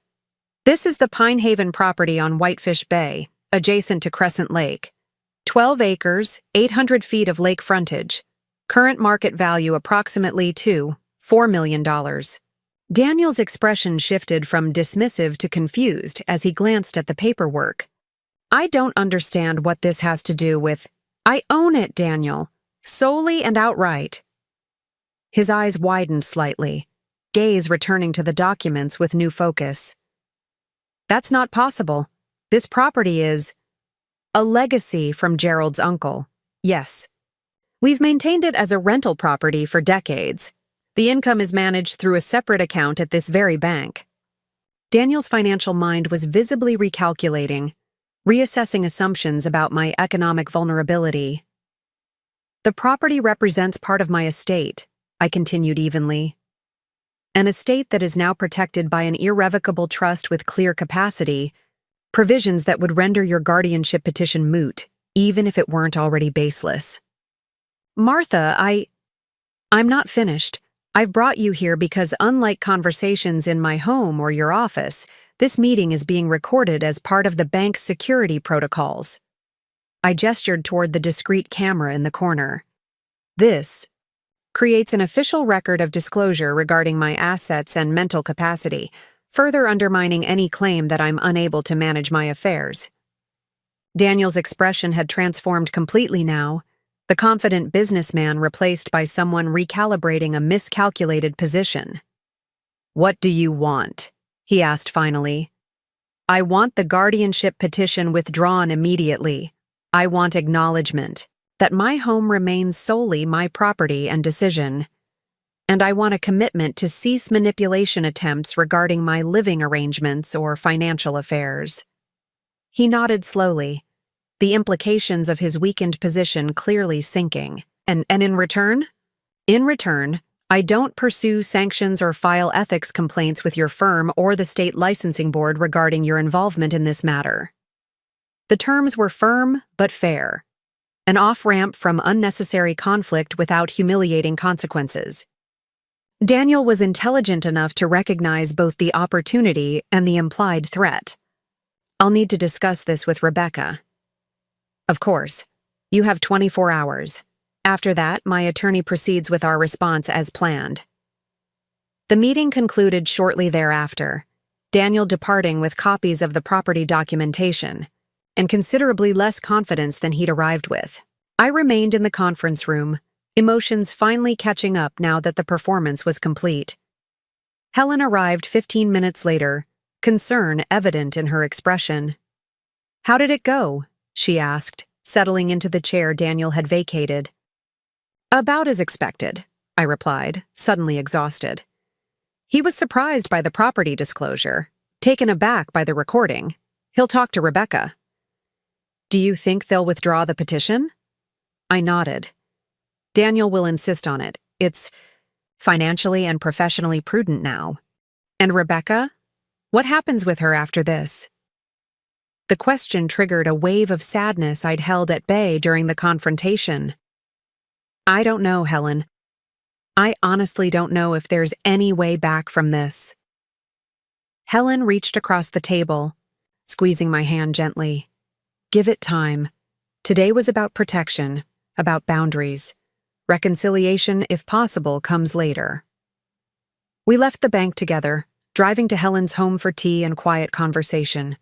This is the Pine Haven property on Whitefish Bay, adjacent to Crescent Lake. 12 acres, 800 feet of lake frontage. Current market value approximately $4 million. Daniel's expression shifted from dismissive to confused as he glanced at the paperwork. I don't understand what this has to do with— I own it, Daniel. Solely and outright. His eyes widened slightly, gaze returning to the documents with new focus. That's not possible. This property is a legacy from Gerald's uncle. Yes. We've maintained it as a rental property for decades. The income is managed through a separate account at this very bank. Daniel's financial mind was visibly recalculating, reassessing assumptions about my economic vulnerability. The property represents part of my estate, I continued evenly. An estate that is now protected by an irrevocable trust with clear capacity, provisions that would render your guardianship petition moot, even if it weren't already baseless. Martha, I'm not finished. I've brought you here because, unlike conversations in my home or your office, this meeting is being recorded as part of the bank's security protocols. I gestured toward the discreet camera in the corner. This creates an official record of disclosure regarding my assets and mental capacity, further undermining any claim that I'm unable to manage my affairs. Daniel's expression had transformed completely now, the confident businessman replaced by someone recalibrating a miscalculated position. What do you want? He asked finally. I want the guardianship petition withdrawn immediately. I want acknowledgement that my home remains solely my property and decision. And I want a commitment to cease manipulation attempts regarding my living arrangements or financial affairs. He nodded slowly, the implications of his weakened position clearly sinking. And in return? In return, I don't pursue sanctions or file ethics complaints with your firm or the state licensing board regarding your involvement in this matter. The terms were firm but fair, an off-ramp from unnecessary conflict without humiliating consequences. Daniel was intelligent enough to recognize both the opportunity and the implied threat. I'll need to discuss this with Rebecca. Of course, you have 24 hours. After that, my attorney proceeds with our response as planned. The meeting concluded shortly thereafter, Daniel departing with copies of the property documentation, and considerably less confidence than he'd arrived with. I remained in the conference room, emotions finally catching up now that the performance was complete. Helen arrived 15 minutes later, concern evident in her expression. "How did it go?" she asked, settling into the chair Daniel had vacated. "About as expected," I replied, suddenly exhausted. He was surprised by the property disclosure, taken aback by the recording. He'll talk to Rebecca. "Do you think they'll withdraw the petition?" I nodded. "Daniel will insist on it. It's financially and professionally prudent now. And Rebecca? What happens with her after this?" The question triggered a wave of sadness I'd held at bay during the confrontation. "I don't know, Helen. I honestly don't know if there's any way back from this." Helen reached across the table, squeezing my hand gently. "Give it time. Today was about protection, about boundaries. Reconciliation, if possible, comes later." We left the bank together, driving to Helen's home for tea and quiet conversation.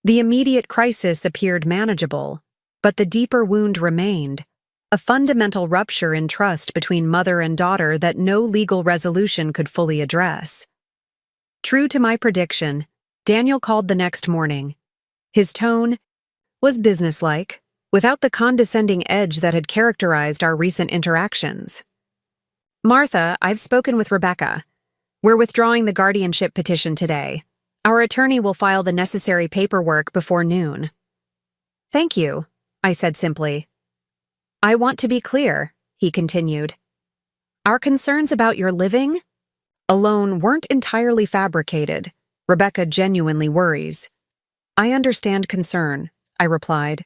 The immediate crisis appeared manageable, but the deeper wound remained, a fundamental rupture in trust between mother and daughter that no legal resolution could fully address. True to my prediction, Daniel called the next morning. His tone was businesslike, without the condescending edge that had characterized our recent interactions. "Martha, I've spoken with Rebecca. We're withdrawing the guardianship petition today. Our attorney will file the necessary paperwork before noon." "Thank you," I said simply. "I want to be clear," he continued. "Our concerns about your living alone weren't entirely fabricated. Rebecca genuinely worries." "I understand concern," I replied.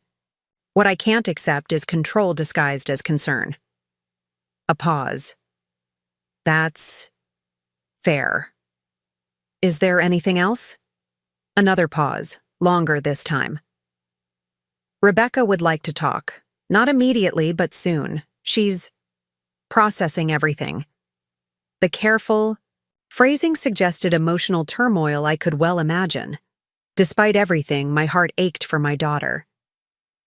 "What I can't accept is control disguised as concern." A pause. "That's fair. Is there anything else?" Another pause, longer this time. "Rebecca would like to talk. Not immediately, but soon. She's processing everything." The careful phrasing suggested emotional turmoil I could well imagine. Despite everything, my heart ached for my daughter.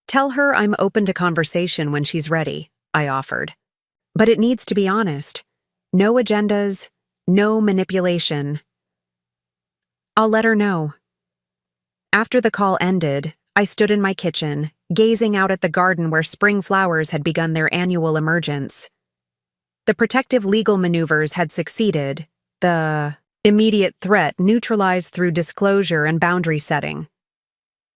"Tell her I'm open to conversation when she's ready," I offered. "But it needs to be honest. No agendas, no manipulation." "I'll let her know." After the call ended, I stood in my kitchen, gazing out at the garden where spring flowers had begun their annual emergence. The protective legal maneuvers had succeeded, the immediate threat neutralized through disclosure and boundary setting.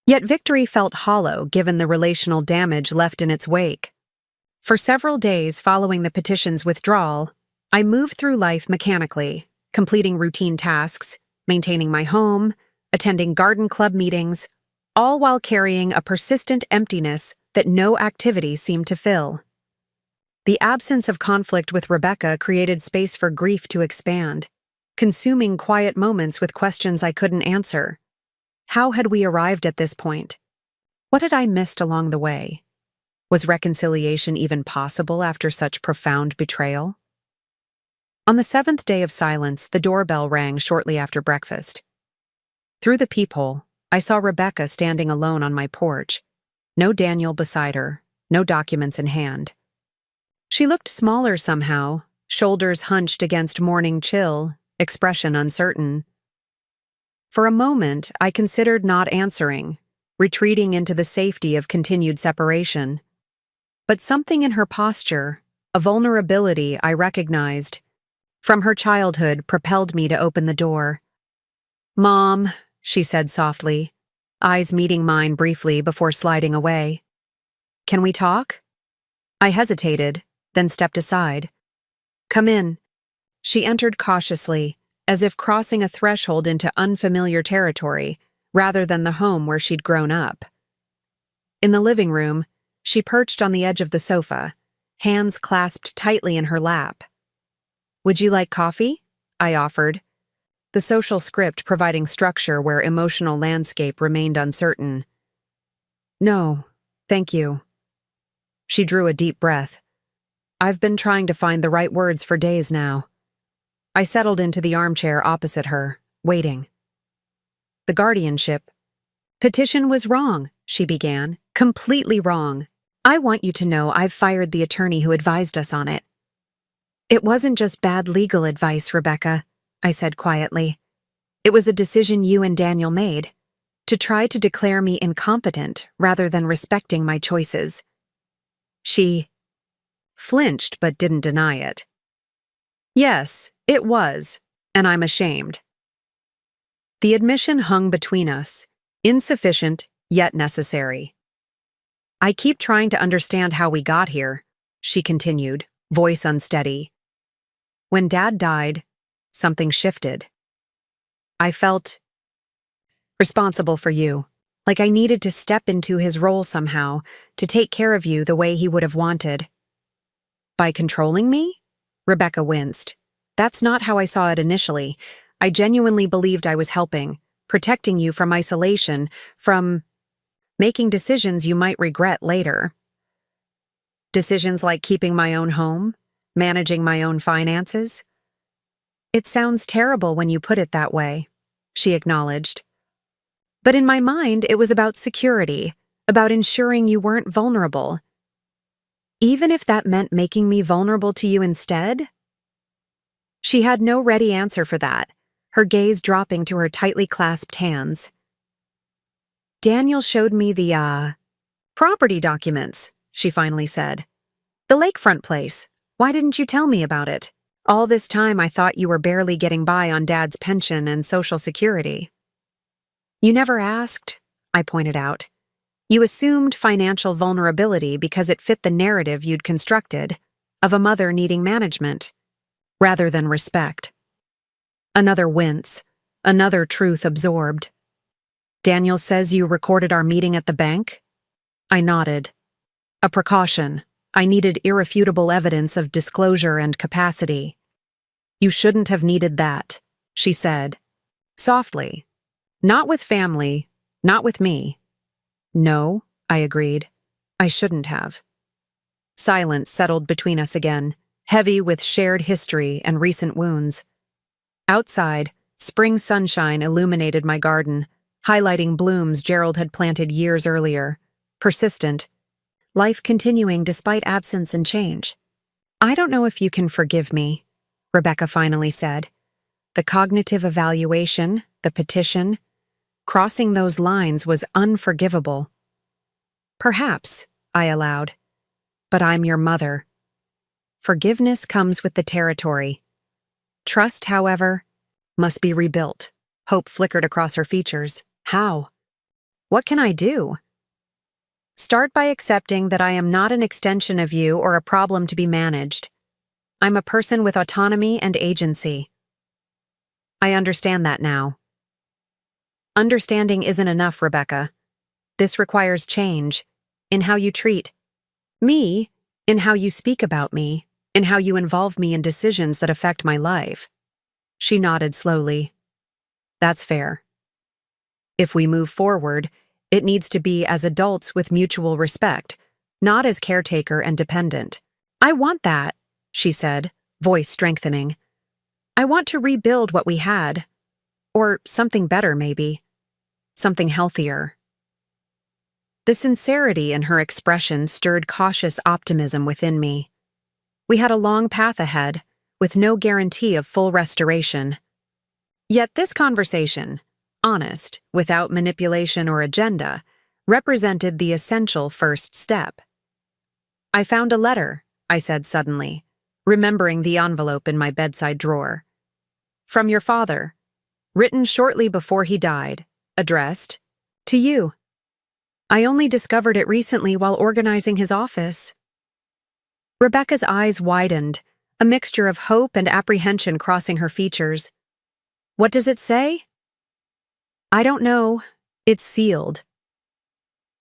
Yet victory felt hollow given the relational damage left in its wake. For several days following the petition's withdrawal, I moved through life mechanically, completing routine tasks, maintaining my home, attending garden club meetings, all while carrying a persistent emptiness that no activity seemed to fill. The absence of conflict with Rebecca created space for grief to expand, consuming quiet moments with questions I couldn't answer. How had we arrived at this point? What had I missed along the way? Was reconciliation even possible after such profound betrayal? On the 7th day of silence, the doorbell rang shortly after breakfast. Through the peephole, I saw Rebecca standing alone on my porch. No Daniel beside her, no documents in hand. She looked smaller somehow, shoulders hunched against morning chill, expression uncertain. For a moment, I considered not answering, retreating into the safety of continued separation. But something in her posture, a vulnerability I recognized from her childhood, propelled me to open the door. "Mom," she said softly, eyes meeting mine briefly before sliding away. "Can we talk?" I hesitated, then stepped aside. "Come in." She entered cautiously, as if crossing a threshold into unfamiliar territory, rather than the home where she'd grown up. In the living room, she perched on the edge of the sofa, hands clasped tightly in her lap. "Would you like coffee?" I offered, the social script providing structure where emotional landscape remained uncertain. "No, thank you." She drew a deep breath. "I've been trying to find the right words for days now." I settled into the armchair opposite her, waiting. "The guardianship petition was wrong," she began. "Completely wrong. I want you to know I've fired the attorney who advised us on it. It wasn't just bad legal advice, Rebecca, I said quietly. It was a decision you and Daniel made, to try to declare me incompetent rather than respecting my choices. She flinched but didn't deny it. Yes, it was, and I'm ashamed. The admission hung between us, insufficient yet necessary. I keep trying to understand how we got here, she continued, voice unsteady. When Dad died, something shifted. I felt responsible for you, like I needed to step into his role somehow, to take care of you the way he would have wanted. By controlling me? Rebecca winced. That's not how I saw it initially. I genuinely believed I was helping, protecting you from isolation, from making decisions you might regret later. Decisions like keeping my own home, managing my own finances. It sounds terrible when you put it that way, she acknowledged. But in my mind, it was about security, about ensuring you weren't vulnerable. Even if that meant making me vulnerable to you instead? She had no ready answer for that, her gaze dropping to her tightly clasped hands. Daniel showed me the, property documents, she finally said. The lakefront place. Why didn't you tell me about it? All this time I thought you were barely getting by on Dad's pension and Social Security. You never asked, I pointed out. You assumed financial vulnerability because it fit the narrative you'd constructed of a mother needing management, rather than respect. Another wince, another truth absorbed. Daniel says you recorded our meeting at the bank? I nodded. A precaution. I needed irrefutable evidence of disclosure and capacity. You shouldn't have needed that, she said, softly. Not with family, not with me. No, I agreed. I shouldn't have. Silence settled between us again, heavy with shared history and recent wounds. Outside, spring sunshine illuminated my garden, highlighting blooms Gerald had planted years earlier, persistent, life continuing despite absence and change. I don't know if you can forgive me, Rebecca finally said. The cognitive evaluation, the petition, crossing those lines was unforgivable. Perhaps, I allowed, but I'm your mother. Forgiveness comes with the territory. Trust, however, must be rebuilt. Hope flickered across her features. How? What can I do? Start by accepting that I am not an extension of you or a problem to be managed. I'm a person with autonomy and agency. I understand that now. Understanding isn't enough, Rebecca. This requires change in how you treat me, in how you speak about me, in how you involve me in decisions that affect my life. She nodded slowly. That's fair. If we move forward, it needs to be as adults with mutual respect, not as caretaker and dependent. I want that, she said, voice strengthening. I want to rebuild what we had. Or something better, maybe. Something healthier. The sincerity in her expression stirred cautious optimism within me. We had a long path ahead, with no guarantee of full restoration. Yet this conversation, honest, without manipulation or agenda, represented the essential first step. I found a letter, I said suddenly, remembering the envelope in my bedside drawer. From your father, written shortly before he died, addressed, to you. I only discovered it recently while organizing his office. Rebecca's eyes widened, a mixture of hope and apprehension crossing her features. What does it say? I don't know. It's sealed.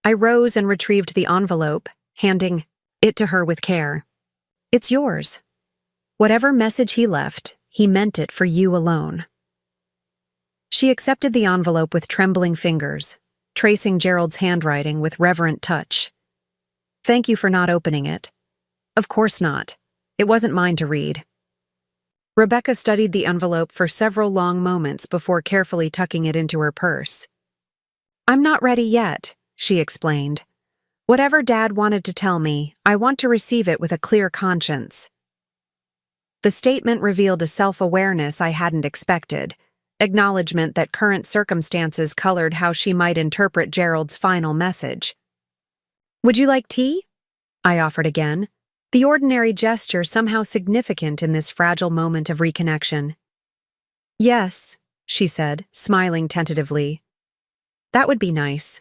I rose and retrieved the envelope, handing it to her with care. It's yours. Whatever message he left, he meant it for you alone. She accepted the envelope with trembling fingers, tracing Gerald's handwriting with reverent touch. Thank you for not opening it. Of course not. It wasn't mine to read. Rebecca studied the envelope for several long moments before carefully tucking it into her purse. I'm not ready yet, she explained. Whatever Dad wanted to tell me, I want to receive it with a clear conscience. The statement revealed a self-awareness I hadn't expected, acknowledgement that current circumstances colored how she might interpret Gerald's final message. "Would you like tea?" I offered again, the ordinary gesture somehow significant in this fragile moment of reconnection. "Yes," she said, smiling tentatively. "That would be nice."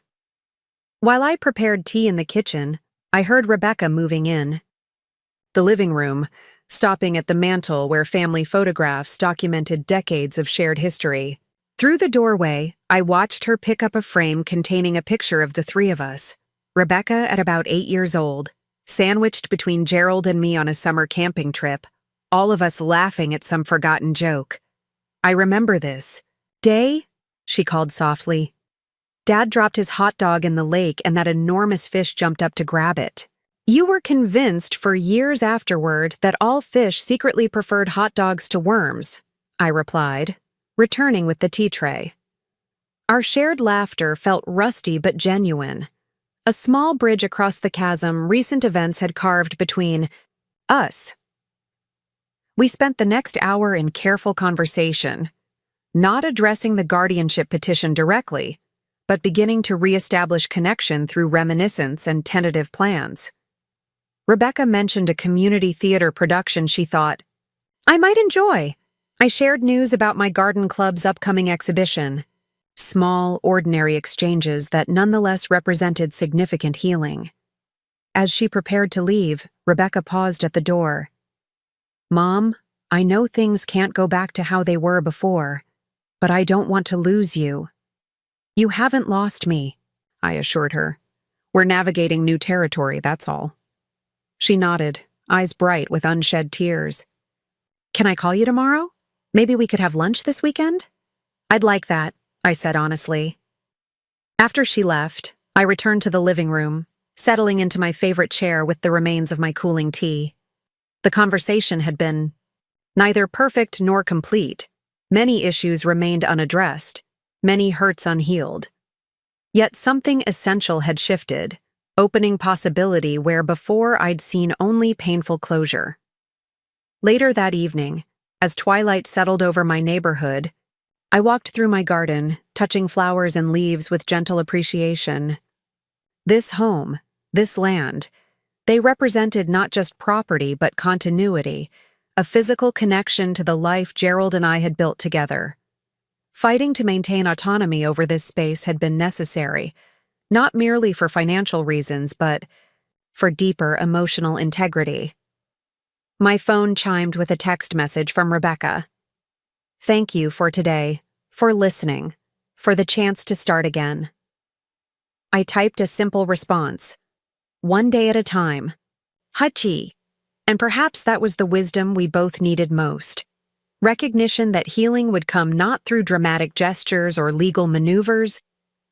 While I prepared tea in the kitchen, I heard Rebecca moving in. The living room, stopping at the mantel where family photographs documented decades of shared history. Through the doorway, I watched her pick up a frame containing a picture of the three of us, Rebecca at about 8 years old, sandwiched between Gerald and me on a summer camping trip, all of us laughing at some forgotten joke. "I remember this. Day?" she called softly. Dad dropped his hot dog in the lake and that enormous fish jumped up to grab it. "You were convinced for years afterward that all fish secretly preferred hot dogs to worms," I replied, returning with the tea tray. Our shared laughter felt rusty but genuine. A small bridge across the chasm recent events had carved between us. We spent the next hour in careful conversation, not addressing the guardianship petition directly, but beginning to reestablish connection through reminiscence and tentative plans. Rebecca mentioned a community theater production she thought I might enjoy. I shared news about my garden club's upcoming exhibition. Small, ordinary exchanges that nonetheless represented significant healing. As she prepared to leave, Rebecca paused at the door. "Mom, I know things can't go back to how they were before, but I don't want to lose you." "You haven't lost me," I assured her. "We're navigating new territory, that's all." She nodded, eyes bright with unshed tears. "Can I call you tomorrow? Maybe we could have lunch this weekend?" "I'd like that," I said honestly. After she left, I returned to the living room, settling into my favorite chair with the remains of my cooling tea. The conversation had been neither perfect nor complete. Many issues remained unaddressed, many hurts unhealed. Yet something essential had shifted, opening possibility where before I'd seen only painful closure. Later that evening, as twilight settled over my neighborhood, I walked through my garden, touching flowers and leaves with gentle appreciation. This home, this land, they represented not just property but continuity, a physical connection to the life Gerald and I had built together. Fighting to maintain autonomy over this space had been necessary, not merely for financial reasons, but for deeper emotional integrity. My phone chimed with a text message from Rebecca. "Thank you for today, for listening, for the chance to start again." I typed a simple response. One day at a time. Hachi. And perhaps that was the wisdom we both needed most. Recognition that healing would come not through dramatic gestures or legal maneuvers,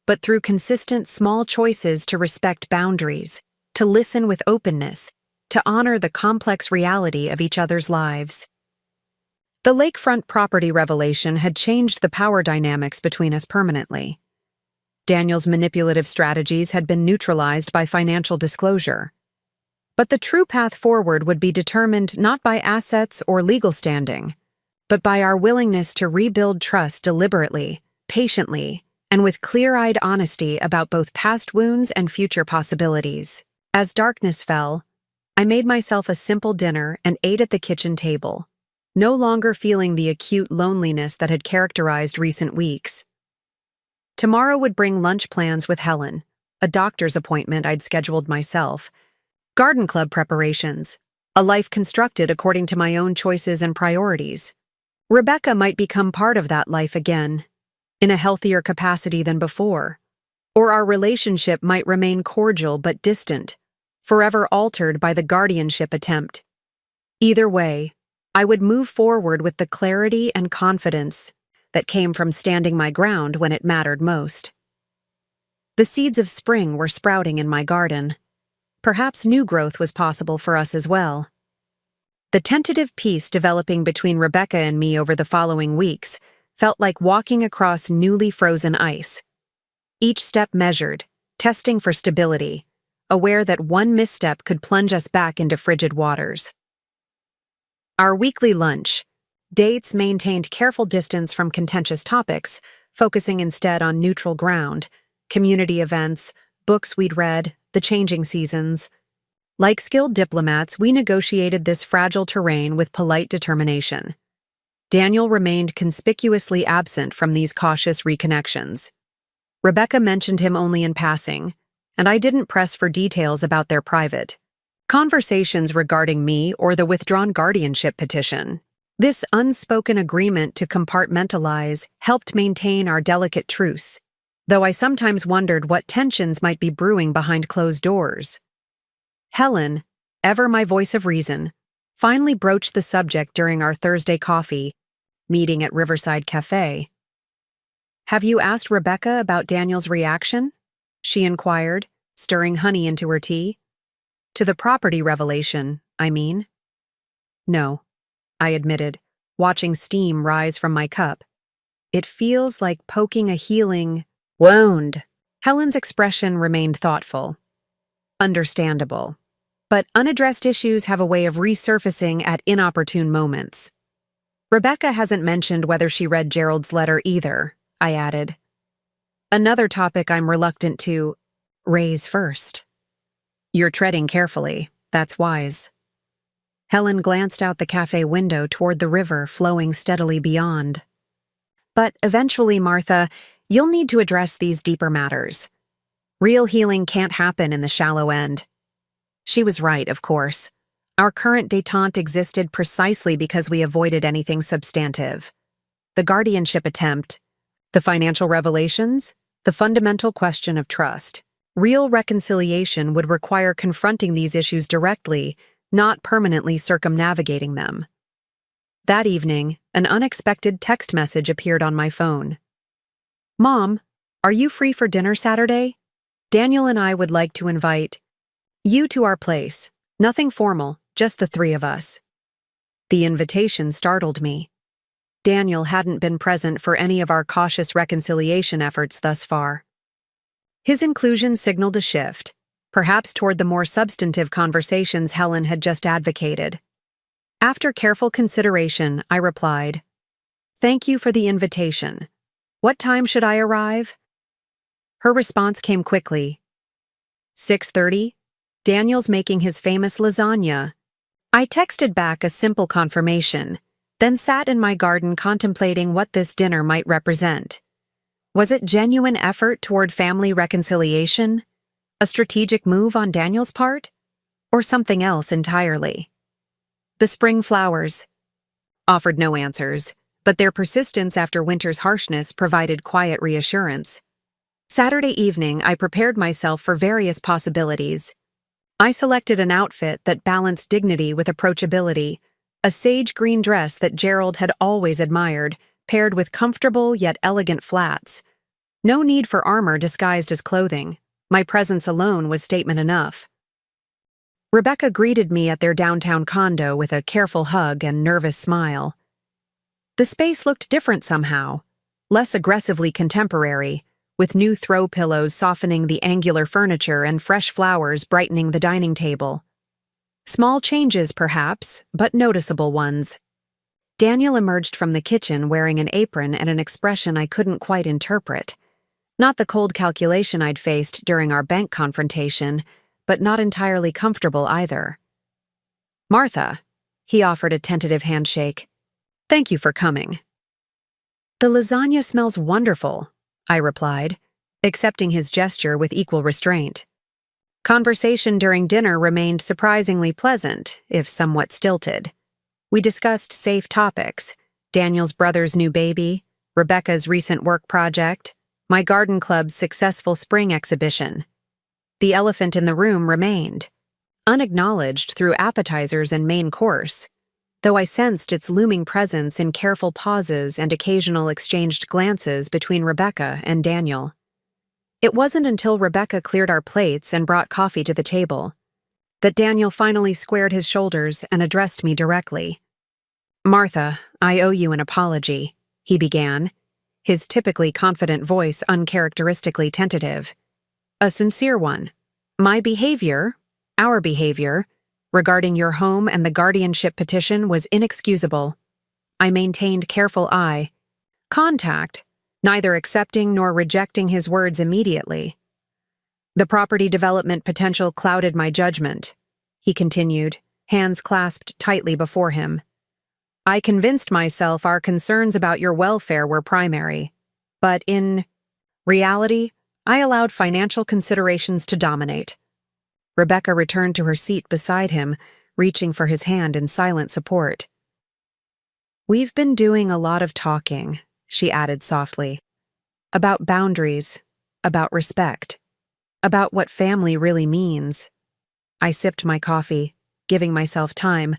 but through consistent small choices to respect boundaries, to listen with openness, to honor the complex reality of each other's lives. The lakefront property revelation had changed the power dynamics between us permanently. Daniel's manipulative strategies had been neutralized by financial disclosure. But the true path forward would be determined not by assets or legal standing, but by our willingness to rebuild trust deliberately, patiently, and with clear-eyed honesty about both past wounds and future possibilities. As darkness fell, I made myself a simple dinner and ate at the kitchen table, no longer feeling the acute loneliness that had characterized recent weeks. Tomorrow would bring lunch plans with Helen, a doctor's appointment I'd scheduled myself, garden club preparations, a life constructed according to my own choices and priorities. Rebecca might become part of that life again, in a healthier capacity than before, or our relationship might remain cordial but distant, forever altered by the guardianship attempt. Either way, I would move forward with the clarity and confidence that came from standing my ground when it mattered most. The seeds of spring were sprouting in my garden. Perhaps new growth was possible for us as well. The tentative peace developing between Rebecca and me over the following weeks felt like walking across newly frozen ice. Each step measured, testing for stability, aware that one misstep could plunge us back into frigid waters. Our weekly lunch. Dates maintained careful distance from contentious topics, focusing instead on neutral ground, community events, books we'd read, the changing seasons. Like skilled diplomats, we negotiated this fragile terrain with polite determination. Daniel remained conspicuously absent from these cautious reconnections. Rebecca mentioned him only in passing, and I didn't press for details about their private conversations regarding me or the withdrawn guardianship petition. This unspoken agreement to compartmentalize helped maintain our delicate truce, though I sometimes wondered what tensions might be brewing behind closed doors. Helen, ever my voice of reason, finally broached the subject during our Thursday coffee meeting at Riverside Cafe. "Have you asked Rebecca about Daniel's reaction?" she inquired, stirring honey into her tea. "To the property revelation, I mean." "No," I admitted, watching steam rise from my cup. "It feels like poking a healing wound." Helen's expression remained thoughtful. "Understandable. But unaddressed issues have a way of resurfacing at inopportune moments. Rebecca hasn't mentioned whether she read Gerald's letter either," I added. "Another topic I'm reluctant to raise first." "You're treading carefully. That's wise." Helen glanced out the cafe window toward the river flowing steadily beyond. "But eventually, Martha, you'll need to address these deeper matters. Real healing can't happen in the shallow end." She was right, of course. Our current détente existed precisely because we avoided anything substantive. The guardianship attempt, the financial revelations, the fundamental question of trust. Real reconciliation would require confronting these issues directly, not permanently circumnavigating them. That evening, an unexpected text message appeared on my phone. "Mom, are you free for dinner Saturday? Daniel and I would like to invite you to our place. Nothing formal, just the three of us." The invitation startled me. Daniel hadn't been present for any of our cautious reconciliation efforts thus far. His inclusion signaled a shift, perhaps toward the more substantive conversations Helen had just advocated. After careful consideration, I replied, "Thank you for the invitation. What time should I arrive?" Her response came quickly. 6:30? Daniel's making his famous lasagna." I texted back a simple confirmation, then sat in my garden contemplating what this dinner might represent. Was it genuine effort toward family reconciliation? A strategic move on Daniel's part? Or something else entirely? The spring flowers offered no answers, but their persistence after winter's harshness provided quiet reassurance. Saturday evening, I prepared myself for various possibilities. I selected an outfit that balanced dignity with approachability, a sage green dress that Gerald had always admired, paired with comfortable yet elegant flats. No need for armor disguised as clothing. My presence alone was statement enough. Rebecca greeted me at their downtown condo with a careful hug and nervous smile. The space looked different somehow, less aggressively contemporary, with new throw pillows softening the angular furniture and fresh flowers brightening the dining table. Small changes, perhaps, but noticeable ones. Daniel emerged from the kitchen wearing an apron and an expression I couldn't quite interpret. Not the cold calculation I'd faced during our bank confrontation, but not entirely comfortable either. "Martha," he offered a tentative handshake. "Thank you for coming." "The lasagna smells wonderful," I replied, accepting his gesture with equal restraint. Conversation during dinner remained surprisingly pleasant, if somewhat stilted. We discussed safe topics: Daniel's brother's new baby, Rebecca's recent work project, my garden club's successful spring exhibition. The elephant in the room remained, unacknowledged through appetizers and main course, though I sensed its looming presence in careful pauses and occasional exchanged glances between Rebecca and Daniel. It wasn't until Rebecca cleared our plates and brought coffee to the table that Daniel finally squared his shoulders and addressed me directly. "Martha, I owe you an apology," he began, his typically confident voice uncharacteristically tentative. "A sincere one. Our behavior, regarding your home and the guardianship petition was inexcusable. I maintained careful eye contact, neither accepting nor rejecting his words immediately. The property development potential clouded my judgment, he continued, hands clasped tightly before him. I convinced myself our concerns about your welfare were primary, but in reality, I allowed financial considerations to dominate. Rebecca returned to her seat beside him, reaching for his hand in silent support. We've been doing a lot of talking, she added softly, about boundaries, about respect, about what family really means. I sipped my coffee, giving myself time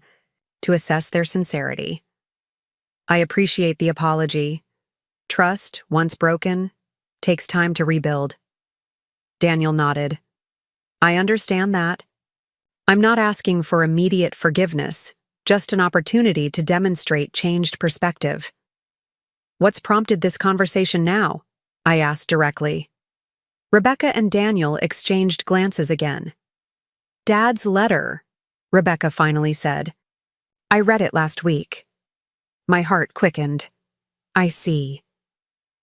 to assess their sincerity. I appreciate the apology. Trust, once broken, takes time to rebuild. Daniel nodded. I understand that. I'm not asking for immediate forgiveness, just an opportunity to demonstrate changed perspective. What's prompted this conversation now? I asked directly. Rebecca and Daniel exchanged glances again. Dad's letter, Rebecca finally said. I read it last week. My heart quickened. I see.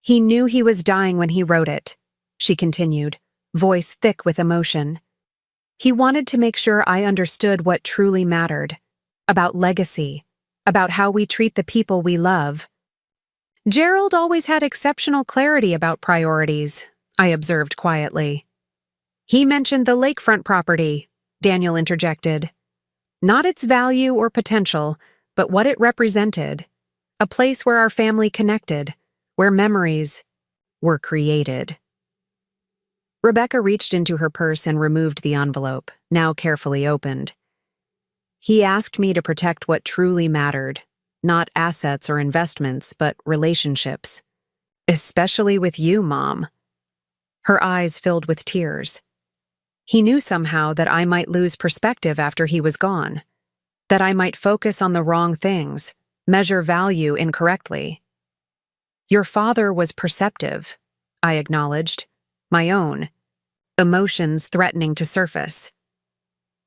He knew he was dying when he wrote it, she continued, voice thick with emotion. He wanted to make sure I understood what truly mattered, about legacy, about how we treat the people we love. Gerald always had exceptional clarity about priorities, I observed quietly. He mentioned the lakefront property, Daniel interjected. Not its value or potential, but what it represented. A place where our family connected, where memories were created. Rebecca reached into her purse and removed the envelope, now carefully opened. He asked me to protect what truly mattered, not assets or investments, but relationships. Especially with you, Mom. Her eyes filled with tears. He knew somehow that I might lose perspective after he was gone, that I might focus on the wrong things, measure value incorrectly. Your father was perceptive, I acknowledged, my own, emotions threatening to surface.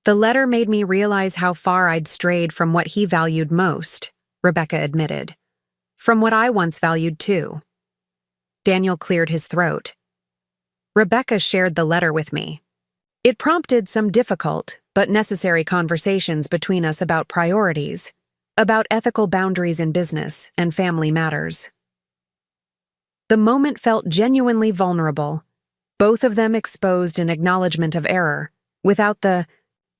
The letter made me realize how far I'd strayed from what he valued most, Rebecca admitted. From what I once valued too. Daniel cleared his throat. Rebecca shared the letter with me. It prompted some difficult but necessary conversations between us about priorities, about ethical boundaries in business and family matters. The moment felt genuinely vulnerable, both of them exposed an acknowledgement of error, without the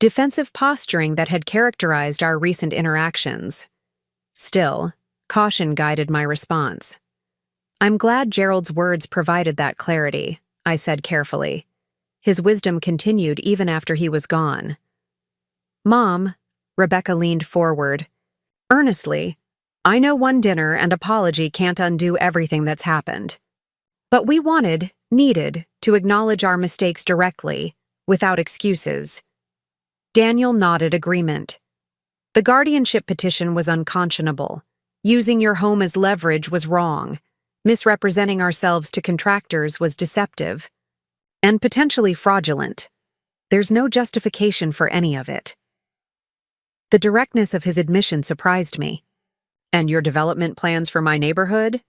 defensive posturing that had characterized our recent interactions. Still, caution guided my response. I'm glad Gerald's words provided that clarity, I said carefully. His wisdom continued even after he was gone. Mom, Rebecca leaned forward. Earnestly, I know one dinner and apology can't undo everything that's happened. But we needed, to acknowledge our mistakes directly, without excuses. Daniel nodded agreement. The guardianship petition was unconscionable. Using your home as leverage was wrong. Misrepresenting ourselves to contractors was deceptive. And potentially fraudulent. There's no justification for any of it. The directness of his admission surprised me. And your development plans for my neighborhood?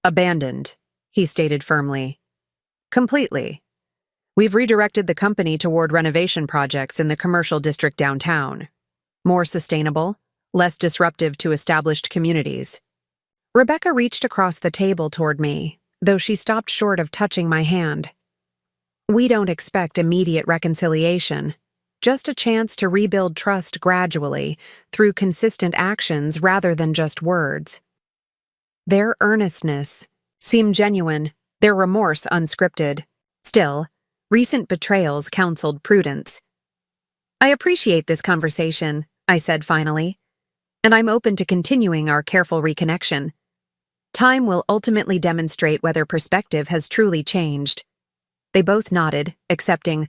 Abandoned, he stated firmly. Completely. We've redirected the company toward renovation projects in the commercial district downtown. More sustainable, less disruptive to established communities. Rebecca reached across the table toward me, though she stopped short of touching my hand. We don't expect immediate reconciliation, just a chance to rebuild trust gradually through consistent actions rather than just words. Their earnestness seemed genuine, their remorse unscripted. Still, recent betrayals counseled prudence. I appreciate this conversation, I said finally, and I'm open to continuing our careful reconnection. Time will ultimately demonstrate whether perspective has truly changed. They both nodded, accepting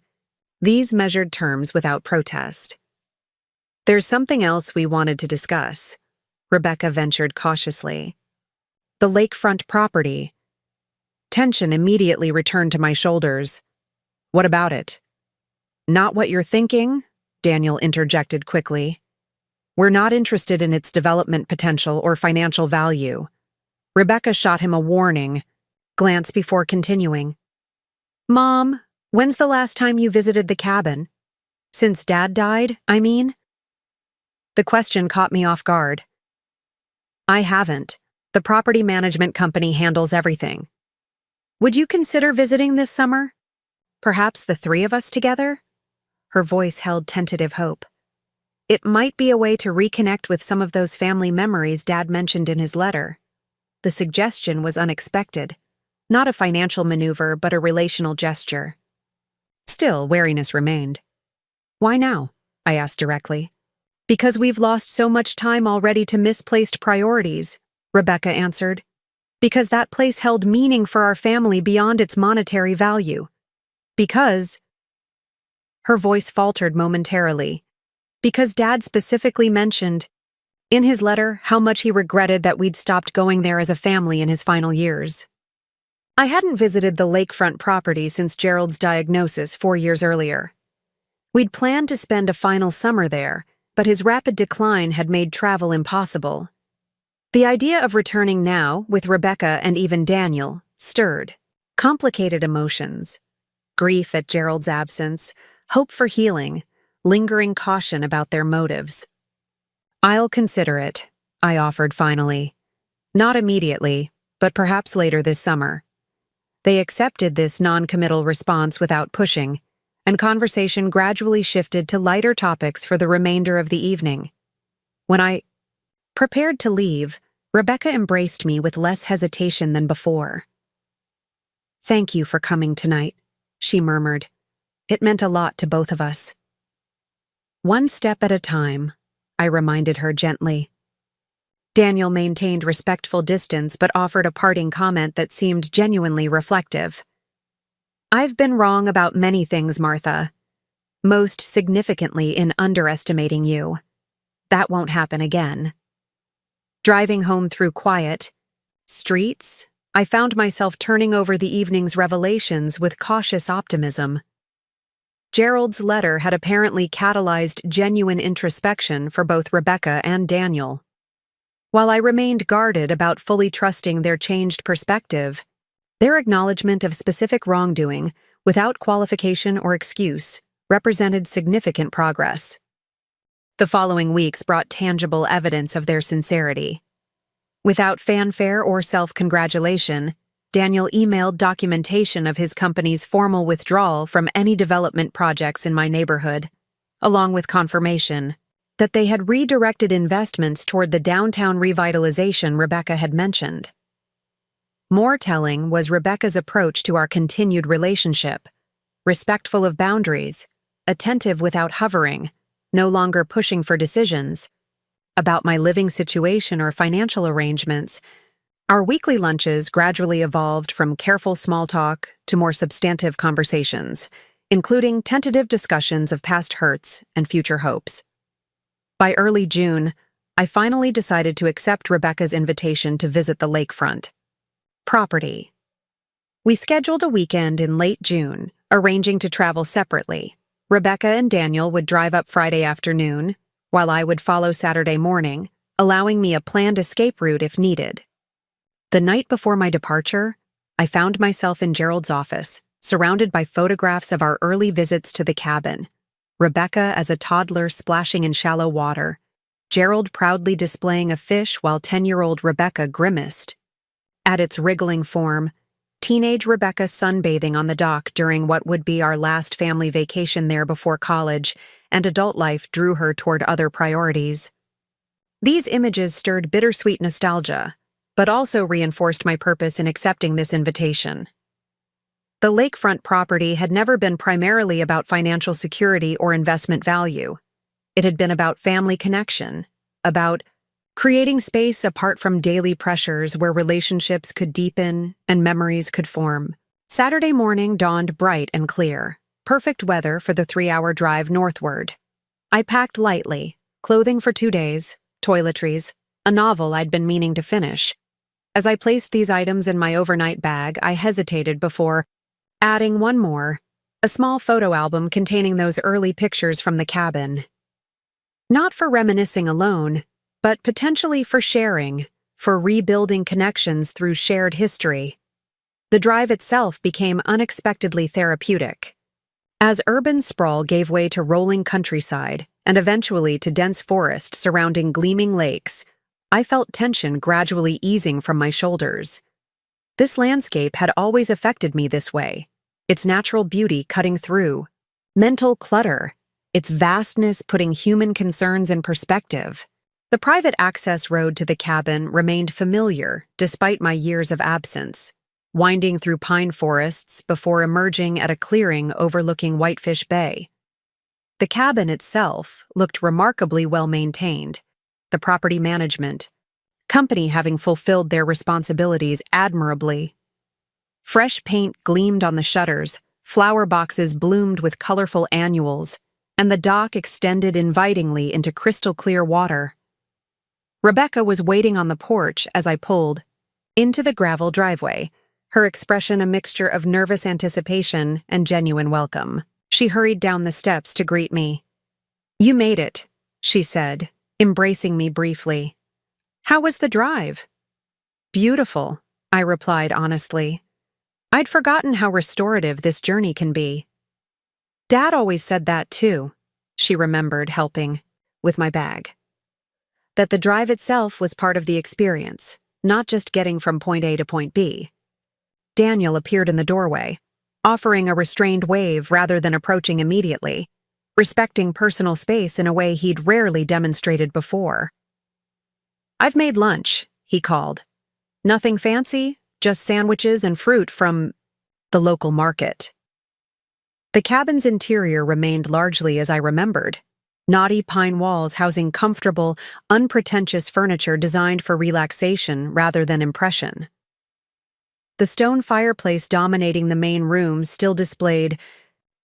these measured terms without protest. There's something else we wanted to discuss, Rebecca ventured cautiously. The lakefront property. Tension immediately returned to my shoulders. What about it? Not what you're thinking, Daniel interjected quickly. We're not interested in its development potential or financial value. Rebecca shot him a warning glance before continuing. Mom, when's the last time you visited the cabin? Since Dad died, I mean? The question caught me off guard. I haven't. The property management company handles everything. Would you consider visiting this summer? Perhaps the three of us together? Her voice held tentative hope. It might be a way to reconnect with some of those family memories Dad mentioned in his letter. The suggestion was unexpected. Not a financial maneuver, but a relational gesture. Still, wariness remained. Why now? I asked directly. Because we've lost so much time already to misplaced priorities, Rebecca answered. Because that place held meaning for our family beyond its monetary value. Because... Her voice faltered momentarily. Because Dad specifically mentioned, in his letter, how much he regretted that we'd stopped going there as a family in his final years. I hadn't visited the lakefront property since Gerald's diagnosis 4 years earlier. We'd planned to spend a final summer there, but his rapid decline had made travel impossible. The idea of returning now, with Rebecca and even Daniel, stirred complicated emotions. Grief at Gerald's absence, hope for healing, lingering caution about their motives. I'll consider it, I offered finally. Not immediately, but perhaps later this summer. They accepted this non-committal response without pushing, and conversation gradually shifted to lighter topics for the remainder of the evening. When I prepared to leave, Rebecca embraced me with less hesitation than before. Thank you for coming tonight, she murmured. It meant a lot to both of us. One step at a time, I reminded her gently. Daniel maintained respectful distance but offered a parting comment that seemed genuinely reflective. I've been wrong about many things, Martha. Most significantly in underestimating you. That won't happen again. Driving home through quiet streets, I found myself turning over the evening's revelations with cautious optimism. Gerald's letter had apparently catalyzed genuine introspection for both Rebecca and Daniel. While I remained guarded about fully trusting their changed perspective, their acknowledgement of specific wrongdoing, without qualification or excuse, represented significant progress. The following weeks brought tangible evidence of their sincerity. Without fanfare or self-congratulation, Daniel emailed documentation of his company's formal withdrawal from any development projects in my neighborhood, along with confirmation that they had redirected investments toward the downtown revitalization Rebecca had mentioned. More telling was Rebecca's approach to our continued relationship, respectful of boundaries, attentive without hovering, no longer pushing for decisions. About my living situation or financial arrangements, our weekly lunches gradually evolved from careful small talk to more substantive conversations, including tentative discussions of past hurts and future hopes. By early June, I finally decided to accept Rebecca's invitation to visit the lakefront property. We scheduled a weekend in late June, arranging to travel separately. Rebecca and Daniel would drive up Friday afternoon, while I would follow Saturday morning, allowing me a planned escape route if needed. The night before my departure, I found myself in Gerald's office, surrounded by photographs of our early visits to the cabin. Rebecca as a toddler splashing in shallow water, Gerald proudly displaying a fish while 10-year-old Rebecca grimaced. At its wriggling form, teenage Rebecca sunbathing on the dock during what would be our last family vacation there before college, and adult life drew her toward other priorities. These images stirred bittersweet nostalgia, but also reinforced my purpose in accepting this invitation. The lakefront property had never been primarily about financial security or investment value. It had been about family connection, about creating space apart from daily pressures where relationships could deepen and memories could form. Saturday morning dawned bright and clear, perfect weather for the 3-hour drive northward. I packed lightly, clothing for 2 days, toiletries, a novel I'd been meaning to finish. As I placed these items in my overnight bag, I hesitated before adding one more, A small photo album containing those early pictures from the cabin. Not for reminiscing alone, but potentially for sharing, for rebuilding connections through shared history. The drive itself became unexpectedly therapeutic. As urban sprawl gave way to rolling countryside, and eventually to dense forest surrounding gleaming lakes, I felt tension gradually easing from my shoulders. This landscape had always affected me this way, its natural beauty cutting through, mental clutter, its vastness putting human concerns in perspective. The private access road to the cabin remained familiar despite my years of absence, winding through pine forests before emerging at a clearing overlooking Whitefish Bay. The cabin itself looked remarkably well maintained, the property management company having fulfilled their responsibilities admirably. Fresh paint gleamed on the shutters, flower boxes bloomed with colorful annuals, and the dock extended invitingly into crystal-clear water. Rebecca was waiting on the porch as I pulled into the gravel driveway, her expression a mixture of nervous anticipation and genuine welcome. She hurried down the steps to greet me. "You made it," she said, embracing me briefly. "How was the drive?" "Beautiful," I replied honestly. I'd forgotten how restorative this journey can be. "Dad always said that too," she remembered, helping with my bag. That the drive itself was part of the experience, not just getting from point A to point B. Daniel appeared in the doorway, offering a restrained wave rather than approaching immediately, respecting personal space in a way he'd rarely demonstrated before. "I've made lunch," he called. "Nothing fancy, just sandwiches and fruit from the local market." The cabin's interior remained largely as I remembered, knotty pine walls housing comfortable, unpretentious furniture designed for relaxation rather than impression. The stone fireplace dominating the main room still displayed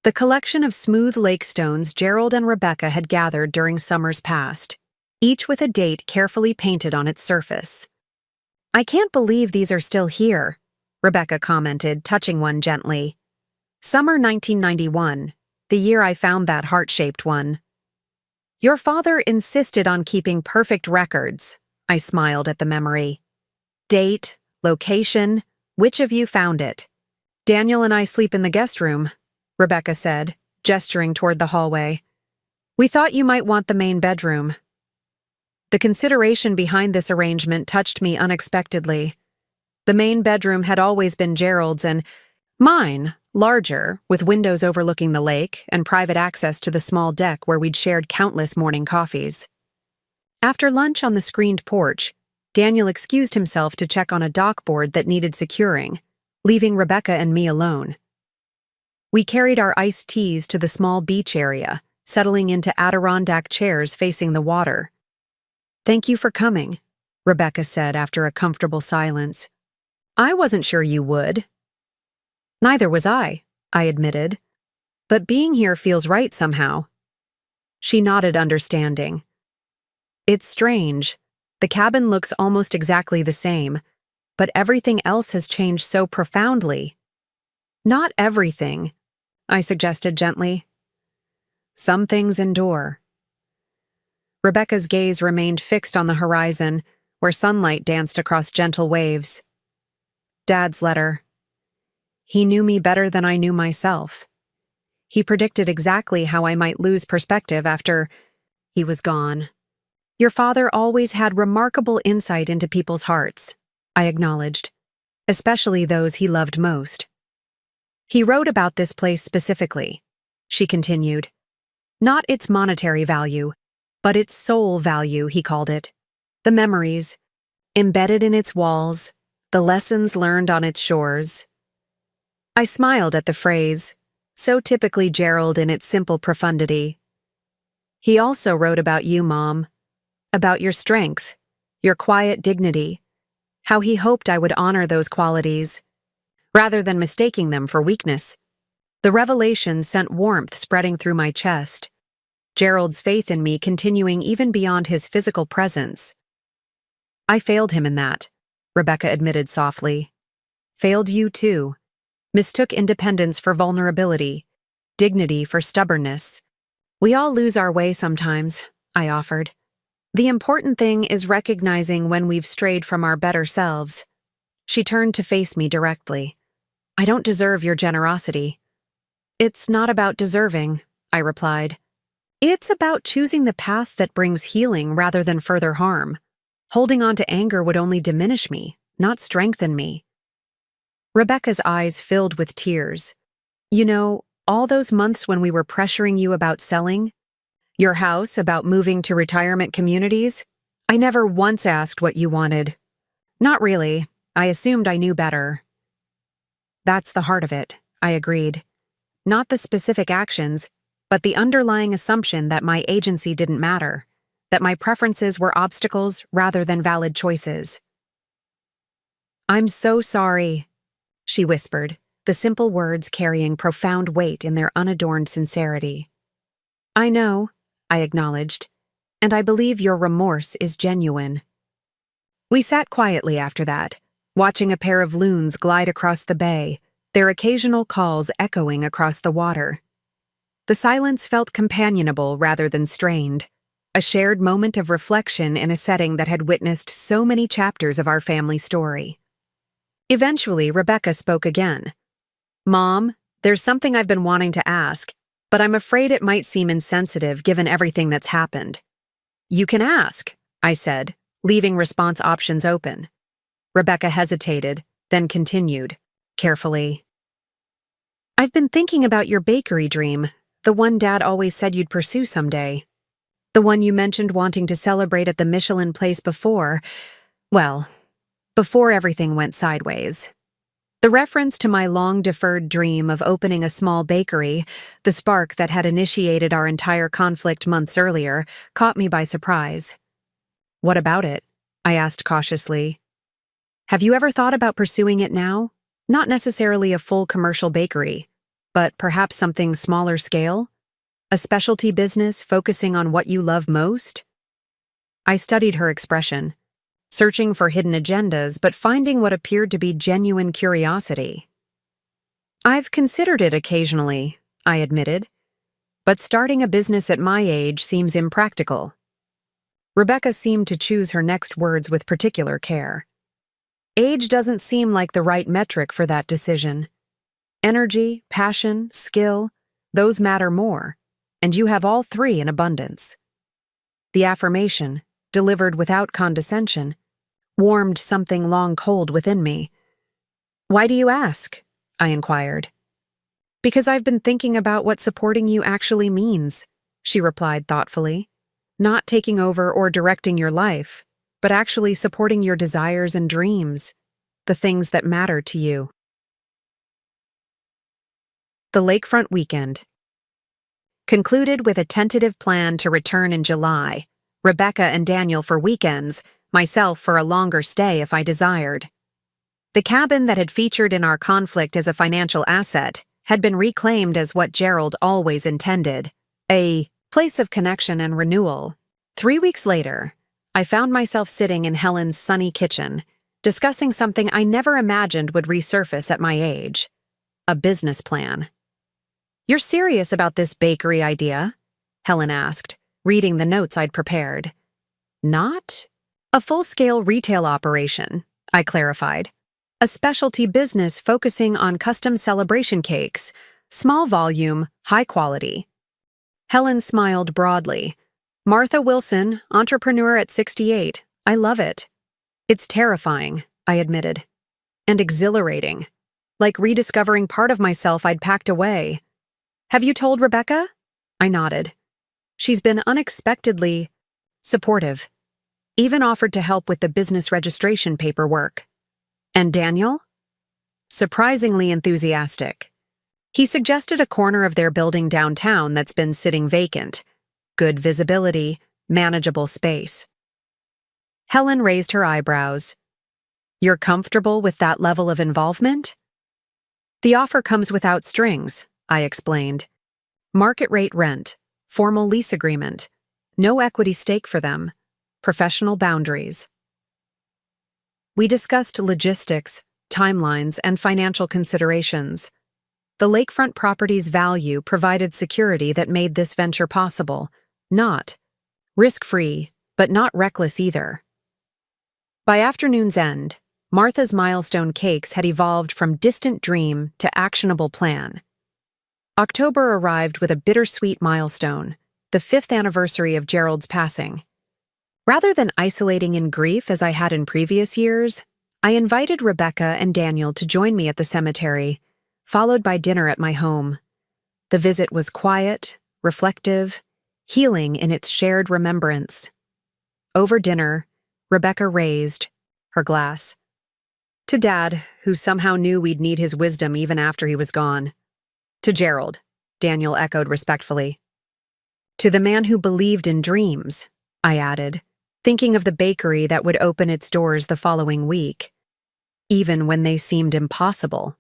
the collection of smooth lake stones Gerald and Rebecca had gathered during summers past, each with a date carefully painted on its surface. "I can't believe these are still here," Rebecca commented, touching one gently. "Summer 1991, the year I found that heart-shaped one." "Your father insisted on keeping perfect records," I smiled at the memory. "Date, location, which of you found it?" "Daniel and I sleep in the guest room," Rebecca said, gesturing toward the hallway. "We thought you might want the main bedroom." The consideration behind this arrangement touched me unexpectedly. The main bedroom had always been Gerald's and mine, larger, with windows overlooking the lake and private access to the small deck where we'd shared countless morning coffees. After lunch on the screened porch, Daniel excused himself to check on a dockboard that needed securing, leaving Rebecca and me alone. We carried our iced teas to the small beach area, settling into Adirondack chairs facing the water. "Thank you for coming," Rebecca said after a comfortable silence. "I wasn't sure you would." "Neither was I admitted. "But being here feels right somehow." She nodded understanding. "It's strange. The cabin looks almost exactly the same, but everything else has changed so profoundly." "Not everything," I suggested gently. "Some things endure." Rebecca's gaze remained fixed on the horizon, where sunlight danced across gentle waves. "Dad's letter. He knew me better than I knew myself. He predicted exactly how I might lose perspective after he was gone." "Your father always had remarkable insight into people's hearts," I acknowledged, "especially those he loved most." "He wrote about this place specifically," she continued. "Not its monetary value, but its soul value, he called it. The memories, embedded in its walls, the lessons learned on its shores." I smiled at the phrase, so typically Gerald in its simple profundity. "He also wrote about you, Mom. About your strength, your quiet dignity, how he hoped I would honor those qualities, rather than mistaking them for weakness." The revelation sent warmth spreading through my chest, Gerald's faith in me continuing even beyond his physical presence. "I failed him in that," Rebecca admitted softly. "Failed you too. Mistook independence for vulnerability, dignity for stubbornness. We all lose our way sometimes, I offered. The important thing is recognizing when we've strayed from our better selves. She turned to face me directly. I don't deserve your generosity. It's not about deserving, I replied. It's about choosing the path that brings healing rather than further harm. Holding on to anger would only diminish me, not strengthen me. Rebecca's eyes filled with tears. You know, all those months when we were pressuring you about selling, your house, about moving to retirement communities, I never once asked what you wanted. Not really. I assumed I knew better. That's the heart of it, I agreed. Not the specific actions, but the underlying assumption that my agency didn't matter, that my preferences were obstacles rather than valid choices. I'm so sorry, she whispered, the simple words carrying profound weight in their unadorned sincerity. I know, I acknowledged, and I believe your remorse is genuine. We sat quietly after that, watching a pair of loons glide across the bay, their occasional calls echoing across the water. The silence felt companionable rather than strained, a shared moment of reflection in a setting that had witnessed so many chapters of our family story. Eventually, Rebecca spoke again. Mom, there's something I've been wanting to ask, but I'm afraid it might seem insensitive given everything that's happened. You can ask, I said, leaving response options open. Rebecca hesitated, then continued, carefully. I've been thinking about your bakery dream, the one Dad always said you'd pursue someday. The one you mentioned wanting to celebrate at the Michelin place before everything went sideways. The reference to my long-deferred dream of opening a small bakery, the spark that had initiated our entire conflict months earlier, caught me by surprise. What about it? I asked cautiously. Have you ever thought about pursuing it now? Not necessarily a full commercial bakery, but perhaps something smaller scale? A specialty business focusing on what you love most? I studied her expression, searching for hidden agendas but finding what appeared to be genuine curiosity. I've considered it occasionally, I admitted, but starting a business at my age seems impractical. Rebecca seemed to choose her next words with particular care. Age doesn't seem like the right metric for that decision. Energy, passion, skill, those matter more, and you have all three in abundance. The affirmation, delivered without condescension, warmed something long cold within me. Why do you ask? I inquired. Because I've been thinking about what supporting you actually means, she replied thoughtfully. Not taking over or directing your life, but actually supporting your desires and dreams, the things that matter to you. The lakefront weekend. Concluded with a tentative plan to return in July, Rebecca and Daniel for weekends, myself for a longer stay if I desired. The cabin that had featured in our conflict as a financial asset had been reclaimed as what Gerald always intended, a place of connection and renewal. 3 weeks later, I found myself sitting in Helen's sunny kitchen, discussing something I never imagined would resurface at my age: a business plan. You're serious about this bakery idea? Helen asked, reading the notes I'd prepared. Not a full-scale retail operation, I clarified. A specialty business focusing on custom celebration cakes, small volume, high quality. Helen smiled broadly. Martha Wilson, entrepreneur at 68. I love it. It's terrifying, I admitted. And exhilarating. Like rediscovering part of myself I'd packed away. Have you told Rebecca? I nodded. She's been unexpectedly supportive. Even offered to help with the business registration paperwork. And Daniel? Surprisingly enthusiastic. He suggested a corner of their building downtown that's been sitting vacant. Good visibility, manageable space. Helen raised her eyebrows. You're comfortable with that level of involvement? The offer comes without strings, I explained. Market rate rent, formal lease agreement, no equity stake for them, professional boundaries. We discussed logistics, timelines, and financial considerations. The lakefront property's value provided security that made this venture possible. Not risk-free, but not reckless either. By afternoon's end, Martha's milestone cakes had evolved from distant dream to actionable plan. October arrived with a bittersweet milestone, the 5th anniversary of Gerald's passing. Rather than isolating in grief as I had in previous years, I invited Rebecca and Daniel to join me at the cemetery, followed by dinner at my home. The visit was quiet, reflective, healing in its shared remembrance. Over dinner, Rebecca raised her glass. To Dad, who somehow knew we'd need his wisdom even after he was gone. To Gerald, Daniel echoed respectfully. To the man who believed in dreams, I added, thinking of the bakery that would open its doors the following week, even when they seemed impossible.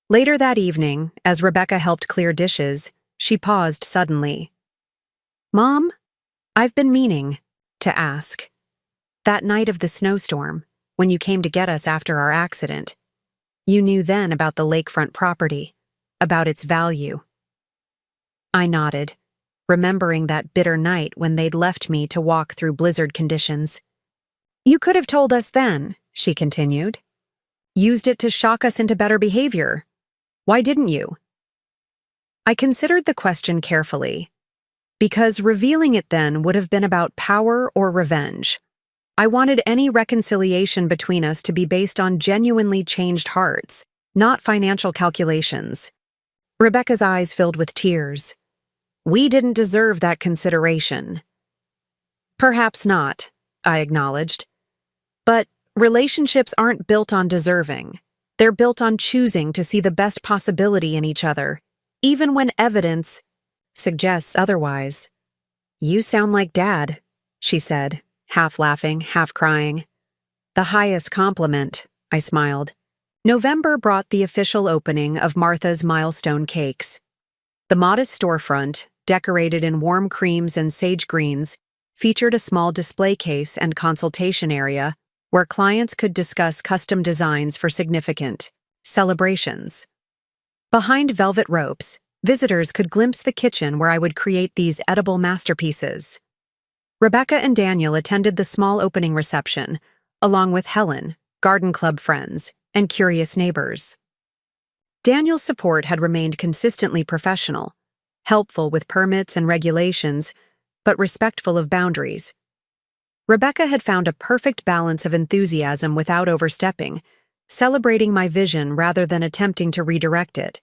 Later that evening, as Rebecca helped clear dishes, she paused suddenly. Mom, I've been meaning to ask. That night of the snowstorm, when you came to get us after our accident, you knew then about the lakefront property, about its value. I nodded, remembering that bitter night when they'd left me to walk through blizzard conditions. You could have told us then, she continued. Used it to shock us into better behavior. Why didn't you? I considered the question carefully, because revealing it then would have been about power or revenge. I wanted any reconciliation between us to be based on genuinely changed hearts, not financial calculations. Rebecca's eyes filled with tears. We didn't deserve that consideration. Perhaps not, I acknowledged. But relationships aren't built on deserving. They're built on choosing to see the best possibility in each other, even when evidence suggests otherwise. You sound like Dad, she said, half laughing, half crying. The highest compliment, I smiled. November brought the official opening of Martha's milestone cakes. The modest storefront, decorated in warm creams and sage greens, featured a small display case and consultation area where clients could discuss custom designs for significant celebrations. Behind velvet ropes, visitors could glimpse the kitchen where I would create these edible masterpieces. Rebecca and Daniel attended the small opening reception, along with Helen, garden club friends, and curious neighbors. Daniel's support had remained consistently professional, helpful with permits and regulations, but respectful of boundaries. Rebecca had found a perfect balance of enthusiasm without overstepping, celebrating my vision rather than attempting to redirect it.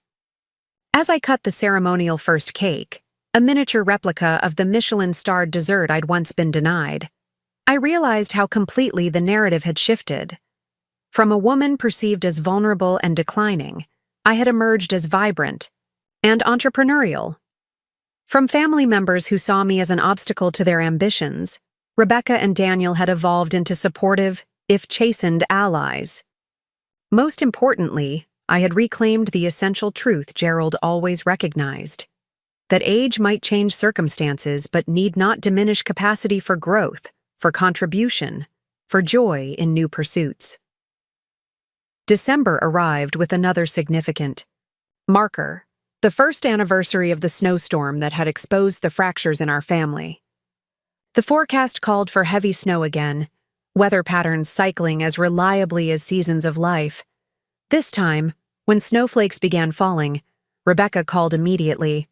As I cut the ceremonial first cake, a miniature replica of the Michelin-starred dessert I'd once been denied, I realized how completely the narrative had shifted. From a woman perceived as vulnerable and declining, I had emerged as vibrant and entrepreneurial. From family members who saw me as an obstacle to their ambitions, Rebecca and Daniel had evolved into supportive, if chastened, allies. Most importantly, I had reclaimed the essential truth Gerald always recognized: that age might change circumstances but need not diminish capacity for growth, for contribution, for joy in new pursuits. December arrived with another significant marker, the first anniversary of the snowstorm that had exposed the fractures in our family. The forecast called for heavy snow again, weather patterns cycling as reliably as seasons of life. This time, when snowflakes began falling, Rebecca called immediately.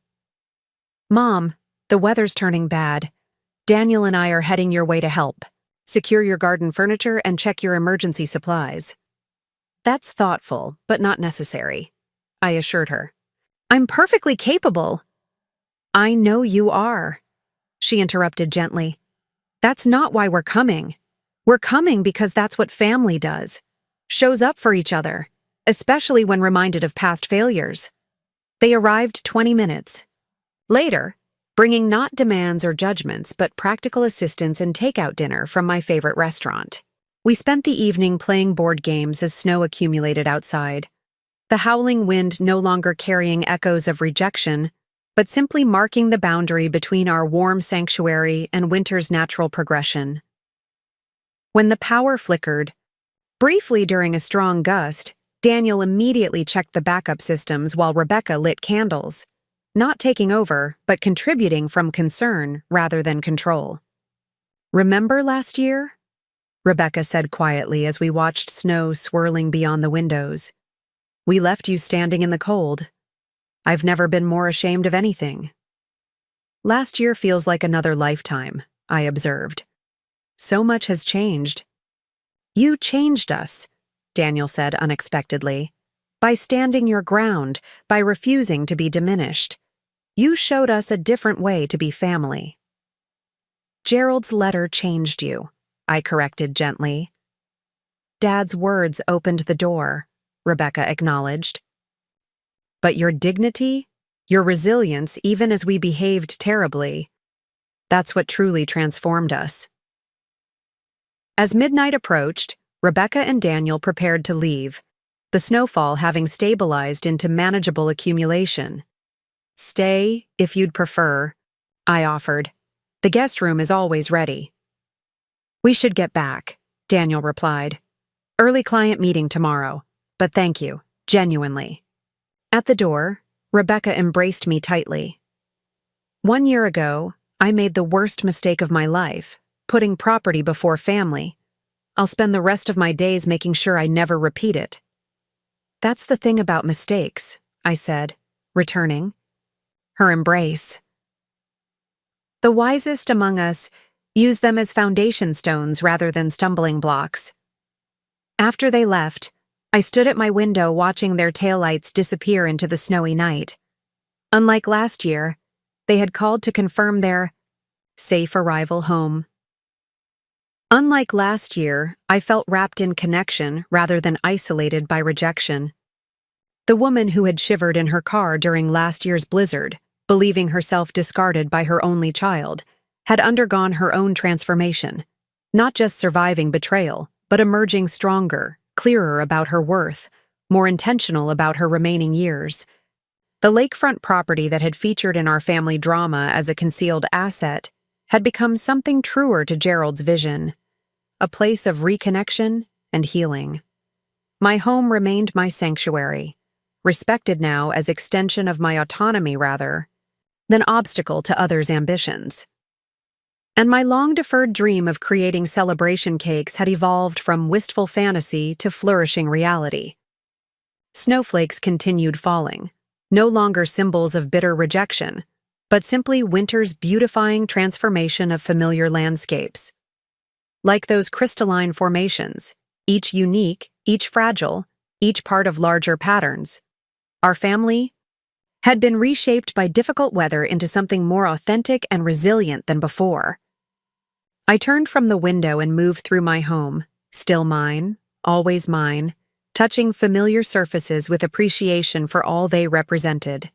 Mom, the weather's turning bad. Daniel and I are heading your way to help. Secure your garden furniture and check your emergency supplies. That's thoughtful, but not necessary, I assured her. I'm perfectly capable. I know you are, she interrupted gently. That's not why we're coming. We're coming because that's what family does. Shows up for each other, especially when reminded of past failures. They arrived 20 minutes later, bringing not demands or judgments, but practical assistance and takeout dinner from my favorite restaurant. We spent the evening playing board games as snow accumulated outside, the howling wind no longer carrying echoes of rejection, but simply marking the boundary between our warm sanctuary and winter's natural progression. When the power flickered, briefly during a strong gust, Daniel immediately checked the backup systems while Rebecca lit candles, not taking over, but contributing from concern rather than control. "Remember last year?" Rebecca said quietly as we watched snow swirling beyond the windows. "We left you standing in the cold. I've never been more ashamed of anything." "Last year feels like another lifetime," I observed. "So much has changed." "You changed us," Daniel said unexpectedly, "by standing your ground, by refusing to be diminished. You showed us a different way to be family." "Gerald's letter changed you," I corrected gently. "Dad's words opened the door," Rebecca acknowledged. "But your dignity, your resilience even as we behaved terribly, that's what truly transformed us." As midnight approached, Rebecca and Daniel prepared to leave, the snowfall having stabilized into manageable accumulation. "Stay, if you'd prefer," I offered. "The guest room is always ready." "We should get back," Daniel replied. "Early client meeting tomorrow, but thank you, genuinely." At the door, Rebecca embraced me tightly. "1 year ago, I made the worst mistake of my life, putting property before family. I'll spend the rest of my days making sure I never repeat it." "That's the thing about mistakes," I said, returning. Her embrace. "The wisest among us use them as foundation stones rather than stumbling blocks." After they left, I stood at my window watching their taillights disappear into the snowy night. Unlike last year, they had called to confirm their safe arrival home. Unlike last year, I felt wrapped in connection rather than isolated by rejection. The woman who had shivered in her car during last year's blizzard, believing herself discarded by her only child, had undergone her own transformation, not just surviving betrayal, but emerging stronger, clearer about her worth, more intentional about her remaining years. The lakefront property that had featured in our family drama as a concealed asset had become something truer to Gerald's vision, a place of reconnection and healing. My home remained my sanctuary, respected now as extension of my autonomy rather than obstacle to others' ambitions. And my long-deferred dream of creating celebration cakes had evolved from wistful fantasy to flourishing reality. Snowflakes continued falling, no longer symbols of bitter rejection, but simply winter's beautifying transformation of familiar landscapes. Like those crystalline formations, each unique, each fragile, each part of larger patterns, our family had been reshaped by difficult weather into something more authentic and resilient than before. I turned from the window and moved through my home, still mine, always mine, touching familiar surfaces with appreciation for all they represented.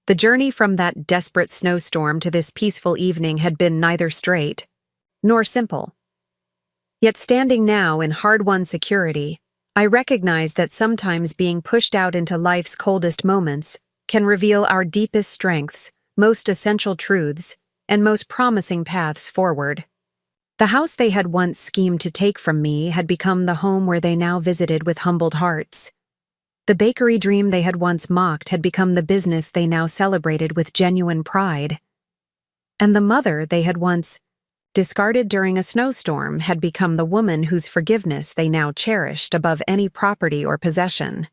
The journey from that desperate snowstorm to this peaceful evening had been neither straight nor simple. Yet standing now in hard-won security, I recognize that sometimes being pushed out into life's coldest moments can reveal our deepest strengths, most essential truths, and most promising paths forward. The house they had once schemed to take from me had become the home where they now visited with humbled hearts. The bakery dream they had once mocked had become the business they now celebrated with genuine pride. And the mother they had once discarded during a snowstorm had become the woman whose forgiveness they now cherished above any property or possession.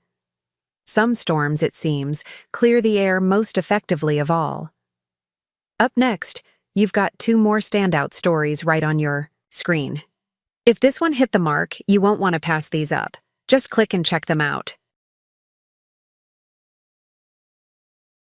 Some storms, it seems, clear the air most effectively of all. Up next, you've got 2 more standout stories right on your screen. If this one hit the mark, you won't want to pass these up. Just click and check them out.